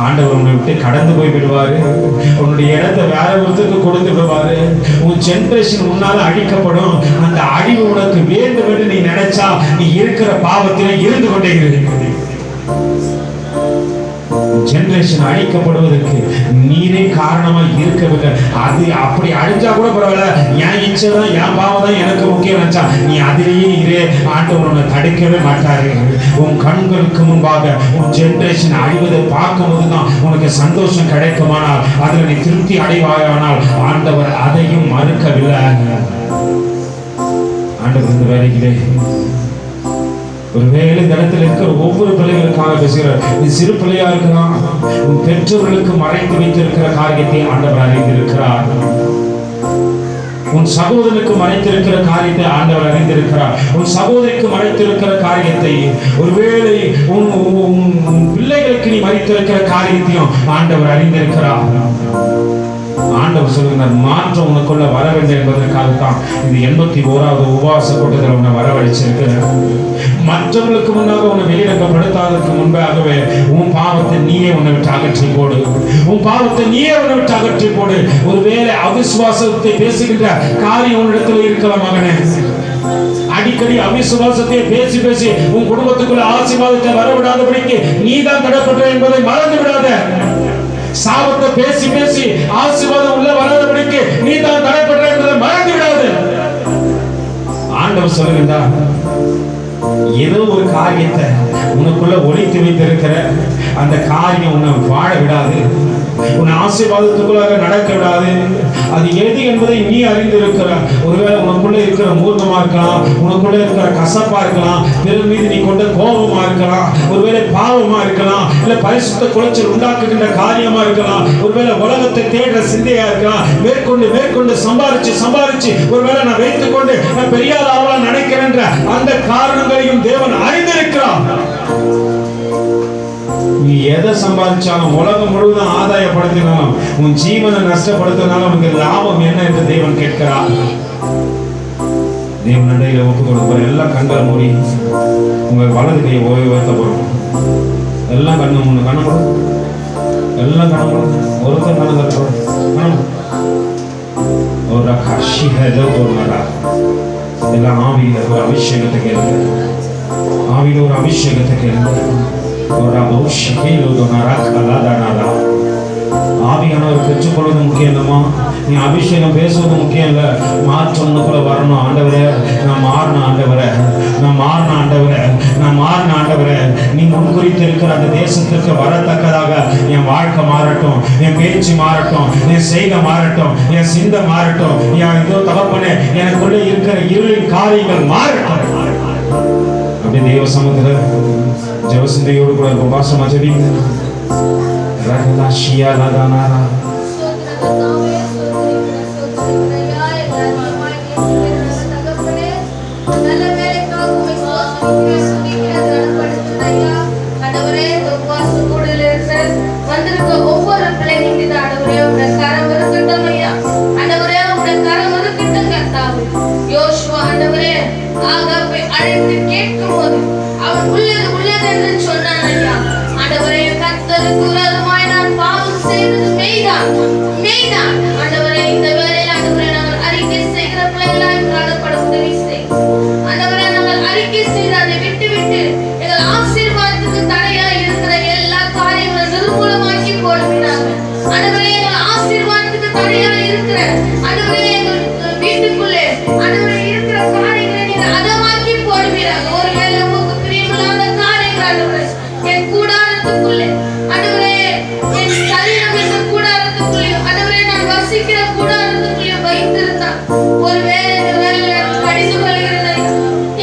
ஆண்டவர் உன்னை விட்டு கடந்து போய் விடுவாரு. உன்னுடைய இடத்தை வேற ஒருத்தருக்கு கொடுத்து விடுவாரு. உன் ஜெனரேஷன் உன்னால அழிக்கப்படும். அந்த அழிவு உனக்கு வேண்டும் என்று நீ நினைச்சா நீ இருக்கிற பாவத்திலே இருந்து கொண்டே இருக்கு. ஜெனரேஷன் அழிக்கப்படுவதற்கு நீரே காரணமா இருக்கவில்லை. அது அப்படி அழிஞ்சா கூட பரவாயில்ல, என் இச்சை தான், என் பாவம் தான் எனக்கு முக்கியம் நினைச்சா நீ அதிலேயே இரு. ஆண்டவர் உன்னை தடுக்கவே மாட்டாரு. உன் கண்களுக்கு முன்பாக உன் ஜெனரேஷன் அழிவதை பார்க்கும் போதுதான் உனக்கு சந்தோஷம் கிடைக்குமானால், அதில் நீ திருப்தி அடைவாயானால் ஆண்டவர் அதையும் மறுக்கவில்லை. ஆண்டவர் இந்த வேலையிலே ஒருவேளை இந்த இடத்துல இருக்கிற ஒவ்வொரு பிள்ளைகளுக்காக பேசுகிறார். நீ சிறு பிள்ளையா இருக்கலாம், உன் பெற்றோர்களுக்கு மறைத்து வைத்திருக்கிற காரியத்தை ஆண்டவர் அறிந்திருக்கிறார். உன் சகோதரனுக்கு மறைத்திருக்கிற காரியத்தை ஆண்டவர் அறிந்திருக்கிறார். உன் சகோதரிக்கு மறைத்திருக்கிற காரியத்தை, ஒருவேளை உன் பிள்ளைகளுக்கு நீ மறைத்திருக்கிற காரியத்தையும் ஆண்டவர் அறிந்திருக்கிறார். ஆண்டவர் சொல்லுகிறார், மாற்றம் உனக்குள்ள வர வேண்டும் என்பதற்காகத்தான் இந்த 81வது உபவாச கூட்டத்தில் உன்னை வரவழைச்சிருக்கிறார். மற்றவர்களுக்கு முன்னாக உன்னை வெளியிடப்படுத்தாதற்கு முன்பாகவே உன் பாவத்தை நீயே உன்னை விட்டு அகற்றி போடு. உன் பாவத்தை நீயே உன்னை விட்டு அகற்றி போடு. ஒருவேளை அவிசுவாசத்தை பேசுகின்ற காரியம் உன்னிடத்தில் இருக்கலாம் மகனே. அடிக்கடி அவிசுவாசத்தை பேசி பேசி உன் குடும்பத்துக்குள்ள ஆசீர்வாதத்தை வரவிடாதபடிக்கு நீதான் தடைப்பட்ட என்பதை மறந்து விடாத. சாபத்தை பேசி பேசி ஆசீர்வாதம் உள்ள வராதபடிக்கு நீ தான் தடைப்பட்ட என்பதை மறந்து விடாது. ஆண்டவர் சொல்லுகின்றார், ஏதோ ஒரு காரியத்தை உனக்குள்ள ஒளித்து வைத்திருக்கிற அந்த காரியம் உன்னை வாழ விடாது, உன்னை ஆசீர்வாதத்துக்குள்ளாக நடக்க விடாது. அது எது என்பதை நீ அறிந்திருக்கிறார். ஒருவேளை உனக்குள்ள இருக்கிற மூர்க்கமா இருக்கலாம், உனக்குள்ள இருக்கிற கசப்பா இருக்கலாம், பிறர் மீது நீ கொண்ட கோபமா இருக்கலாம், ஒருவேளை பாவமா இருக்கலாம், இல்ல பரிசுத்த குலைச்சல் உண்டாக்குகின்ற காரியமா இருக்கலாம், ஒருவேளை உலகத்தை தேடுற சிந்தையா இருக்கலாம். மேற்கொண்டு மேற்கொண்டு சம்பாரிச்சு ஒருவேளை நான் வைத்துக் கொண்டு நான் பெரியார் ஆவலா நினைக்கிறேன்ற அந்த காரணங்களையும் தேவன் அறிந்திருக்கிறார். நீ எதை சம்பாதிச்சாலும், உலகம் முழுவதும் ஆதாயப்படுத்தினாலும், உன் ஜீவனை நஷ்டப்படுத்தினாலும் உனக்கு லாபம் என்ன என்று தேவன் கேட்கிறார். தேவன் நடையில ஒப்பு கொடுப்பார். எல்லாம் கண்களை மூடி உங்க வலது கையை உயர்த்த போறோம். எல்லாம் கண்ணு மூணு கண்ணு போடும், எல்லாம் கண்ணு போடும், ஒருத்தர் கண்ணு தட்டுறோம். ஒரு கஷி எல்லாம் ஆவியில ஒரு அபிஷேகத்தை கேளுங்க, ஆவியில ஒரு அபிஷேகத்தை கேளுங்க. ஆவியானவர் பெற்றுக்கொள்வது முக்கியம் இல்லைம்மா. நீ அபிஷேகம் பேசுவது முக்கியம் இல்லை. மாற்றம் கூட வரணும். ஆண்டவரே நான் மாறின ஆண்டவரே, நான் மாறின ஆண்டவரே, நான் மாறின ஆண்டவரே, நீ முன்குறித்து இருக்கிற அந்த தேசத்திற்கு வரத்தக்கதாக என் வாழ்க்கை மாறட்டும், என் பேச்சு மாறட்டும், என் செய்கை மாறட்டும், என் சிந்தை மாறட்டும், என் இதோ தகப்பனே எனக்குள்ளே இருக்கிற இருளின் காரியங்கள் மாறட்டும். அப்படி தேவ சமூகத்தில் ஜெபசிந்தையோடு கூட உபாசமா ஜெபிங்க. ரகலாஷியா லகானாரா ஒவ்வொரு பிள்ளைங்க கரம் இருக்கட்டும் ஐயா. ஆண்டவரே உடைய கரம் இருக்கட்டும் கர்த்தாவே. யோசுவா ஆண்டவரே ஆகாபை அழைத்து கேட்கும் போது அவன் உள்ளது உள்ளது என்று சொன்னான் ஐயா. ஆண்டவரே கர்த்தருக்கு விரோதமாய் நான் பாவம் செய்தது மெய்தான், மெய்தான். ஆண்டவரே இந்த வேளையில் ஆண்டவரே நாங்கள் அறிக்கை செய்கிற பிள்ளைகளாய் காணப்பட உதவி செய். ஆண்டவரே நாங்கள் அறிக்கை செய்து அதை விட்டு விட்டு எங்கள் ஆசீர்வாதத்துக்கு தடையாய் இருக்கிற எல்லா காரியங்களும் நிர்மூலமாக்கி போடுவீராக. ஆண்டவரே எங்கள் ஆசீர்வாதத்துக்கு தடையாய் இருக்கிற ஆண்டவரே எங்கள் வீட்டுக்குள்ளே ஆண்டவரே இருக்கிற காரியங்களை நீங்க அதமாக்கி போடுவீராக. ஒருவேளை உங்களுக்கு பிரியமில்லாத காரியங்கள் ஆண்டவரே என் கூடாரத்துக்குள்ளே ஆண்டவரே என் சரீரம் என்ற கூடாரத்துக்குள்ளே ஆண்டவரே நான் வசிக்கிற கூடாரத்துக்குள்ளே வைத்திருந்தான் ஒருவேளை இந்த வேளையில கடிந்து கொள்கிறேன்.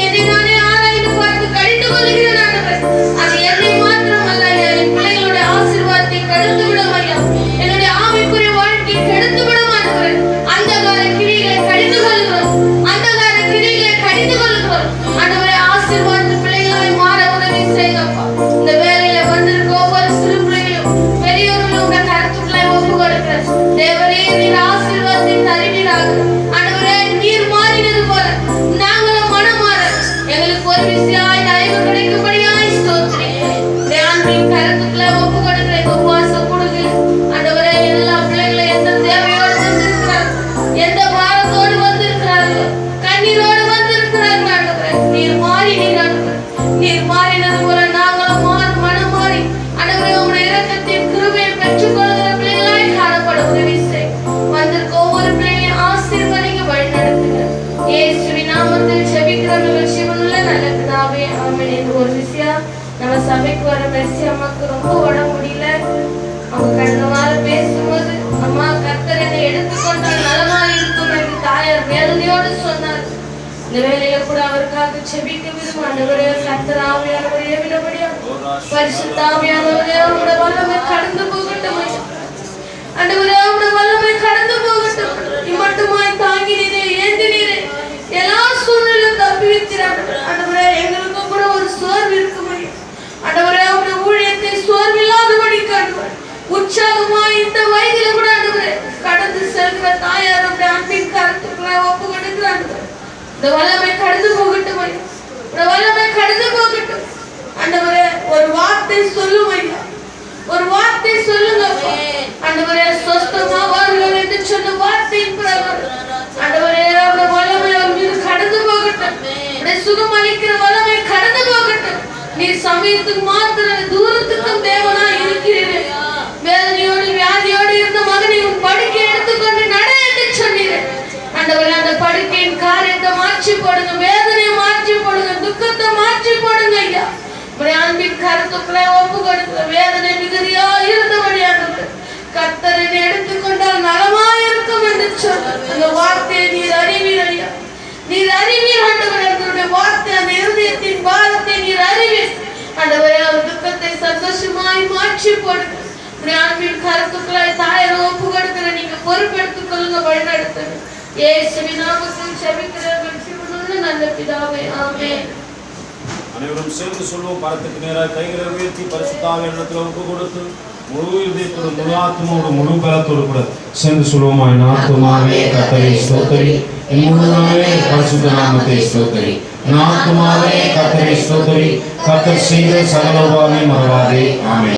என்னை நானே ஆராய்ந்து பார்த்து கடிந்து கொள்கிறேன் ஆண்டவரே. அது என்னை மாத்திரமல்ல என் பிள்ளைகளுடைய ஆசீர்வாதத்தை கெடுத்து விடும் ஐயா. என்னுடைய ஆவிக்குரிய வாழ்க்கை கெடுத்து விடும் ஆண்டவரே. அந்தகார கிரிகளை கடிந்து கொள்கிறோம், அந்தகார கிரிகளை கடிந்து கொள்கிறோம் ஆண்டவரே. ஆசீர்வாத பிள்ளைகளாய் மாற உதவி செய்யுங்கப்பா. இந்த வேளையில வந்திருக்க ஒவ்வொரு சிறு பிள்ளைகளும் பெரியவர்களும் உங்க கருத்துக்களை ஒப்பு கொடுக்கிறேன். தேவரே நீர் ஆசீர்வாதத்தை தருவீராக. ஆண்டவரே நீர் மாறினது போல நாங்களும் மனம் மாற எங்களுக்கு ஒரு விஷயம் தயவு கிடைக்கும்படியாய் ஸ்தோத்திரிக்கிறேன். தேவனின் கருத்துக்களை ஒப்பு கொடுக்கிறேன். உபவாசம் கொடுங்க ஆண்டவரே. எல்லா பிள்ளைகளும் எந்த தேவையோடு வந்திருக்கிறார்கள், எந்த பாரத்தோடு வந்திருக்கிறார்கள், கண்ணீரோடு வந்திருக்கிறார்கள் ஆண்டவரே. நீர் மாறினீர் ஆண்டவரே. நீர் மாறினது போல நாங்களும் மனம் மாறி ஆண்டவரே உம்முடைய இரக்கத்தின் கிருபையை பெற்றுக்கொள்கிற பிள்ளைகளாய் காணப்பட உதவி செய். வந்திருக்க ஒவ்வொரு பிள்ளைகளையும் ஆசீர்வதிங்க, வழி நடத்துங்க. இயேசுவின் நாமத்தில் ஜெபிக்கிறோம் எங்கள் ஜீவனுள்ள நல்ல பிதாவே, ஆமென். இந்த ஒரு விஷயம் நம்ம சபைக்கு வர மெர்சி அம்மாக்கு ரொம்ப உடம்பு முடியல. அவங்க கடந்த வாரம் பேசும்போது அம்மா கர்த்தர் என்னை எடுத்துக்கொண்டால் நலமா இருக்கும் என்று தாயார் வேதனையோடு சொன்னார். இந்த வேளையில கூட அவருக்காக ஜெபிக்க விரும்பும் ஆண்டவரே. கர்த்தர் ஆவியானவரே விடபடியா பரிசுத்த ஆவியானவரே உம்முடைய வல்லமை கடந்து போகட்டும் ஐயா. ஆண்டவரே உம்முடைய வல்லமை கடந்து போகட்டும். இம்மட்டுமாய் தாங்கினீரே, ஏந்தினீரே, எல்லா சூழ்நிலையும் தப்பி வைக்கிறார் ஆண்டவரே. எங்களுக்கும் கூட ஒரு சோர்வு இருக்கும் ஐயா. ஆண்டவரே உம்முடைய ஊழியத்தை சோர்வில்லாதபடி காட்டுவார். உற்சாகமாய் இந்த வயதில கூட ஆண்டவரே கடந்து செல்கிற தாயார் உம்முடைய அன்பின் கருத்துக்களை ஒப்பு கொடுக்கிறார். இந்த வல்லமை கடந்து போகட்டும் ஐயா. இந்த வல்லமை கடந்து போகட்டும் ஆண்டவரே. ஒரு வார்த்தை சொல்லும் ஐயா, ஒரு வார்த்தை சொல்லுங்க ஆண்டவரே. சொஸ்தமா வாருங்கள் என்று சொன்ன வார்த்தையின் பிரகாரம் ஆண்டவரே அவருடைய வல்லமை அவர் மீது கடந்து போகட்டும். உடைய சுகம் அளிக்கிற வல்லமை கடந்து போகட்டும். நீர் சமயத்துக்கு மாத்திரம் தூரத்துக்கும் தேவனாய் இருக்கிறீர்கள். வேதனையோடு வியாதியோடு இருந்த மகனை உன் படுக்கை எடுத்துக்கொண்டு நட என்று சொன்னீர்கள் ஆண்டவரே. அந்த படுக்கையின் காரியத்தை மாற்றி போடுங்க, வேதனையை மாற்றி போடுங்க, துக்கத்தை மாற்றி போடுங்க ஐயா. உடைய அன்பின் கருத்துக்களை ஒப்பு கொடுக்க வேதனை மிகுதியா இருந்தபடியாக கர்த்தரை எடுத்துக்கொண்டால் நலமா இருக்கும் என்று சொன்ன அந்த வார்த்தையை நீர் அறிவீர் ஐயா. நீர் அறிவீர் ஆண்டவரே. என்னுடைய வார்த்தை அந்த இருதயத்தின் பாரத்தை நீர் அறிவீர் ஆண்டவரே. அவர் துக்கத்தை சந்தோஷமாய் மாற்றி போடுங்க. உடைய அன்பின் கருத்துக்களை தாயார் ஒப்பு கொடுக்கிற நீங்க பொறுப்பெடுத்துக் கொள்ளுங்க, வழிநடத்துங்க. இயேசுவின் நாமத்தில் ஜெபிக்கிறேன் ஜீவனுள்ள நல்ல பிதாவே, ஆமென். அனைவரும் சேர்ந்து சொல்லுவோம். பரத்துக்கு நேராக கைகளை உயர்த்தி பரிசுத்த ஆவியானவரிடத்தில் ஒப்பு கொடுத்து முழு இதயத்தோடு முழு ஆத்மாவோடு முழு பலத்தோடு கூட சேர்ந்து சொல்லுவோமா. என் ஆத்துமாவே கர்த்தரை ஸ்தோத்திரி, என் முழுமே பரிசுத்த நாமத்தை ஸ்தோத்திரி. என் ஆத்துமாவே கர்த்தரை ஸ்தோத்திரி, கர்த்தர் செய்த சகல உபகாரங்களையும் மறவாதே. ஆமென்.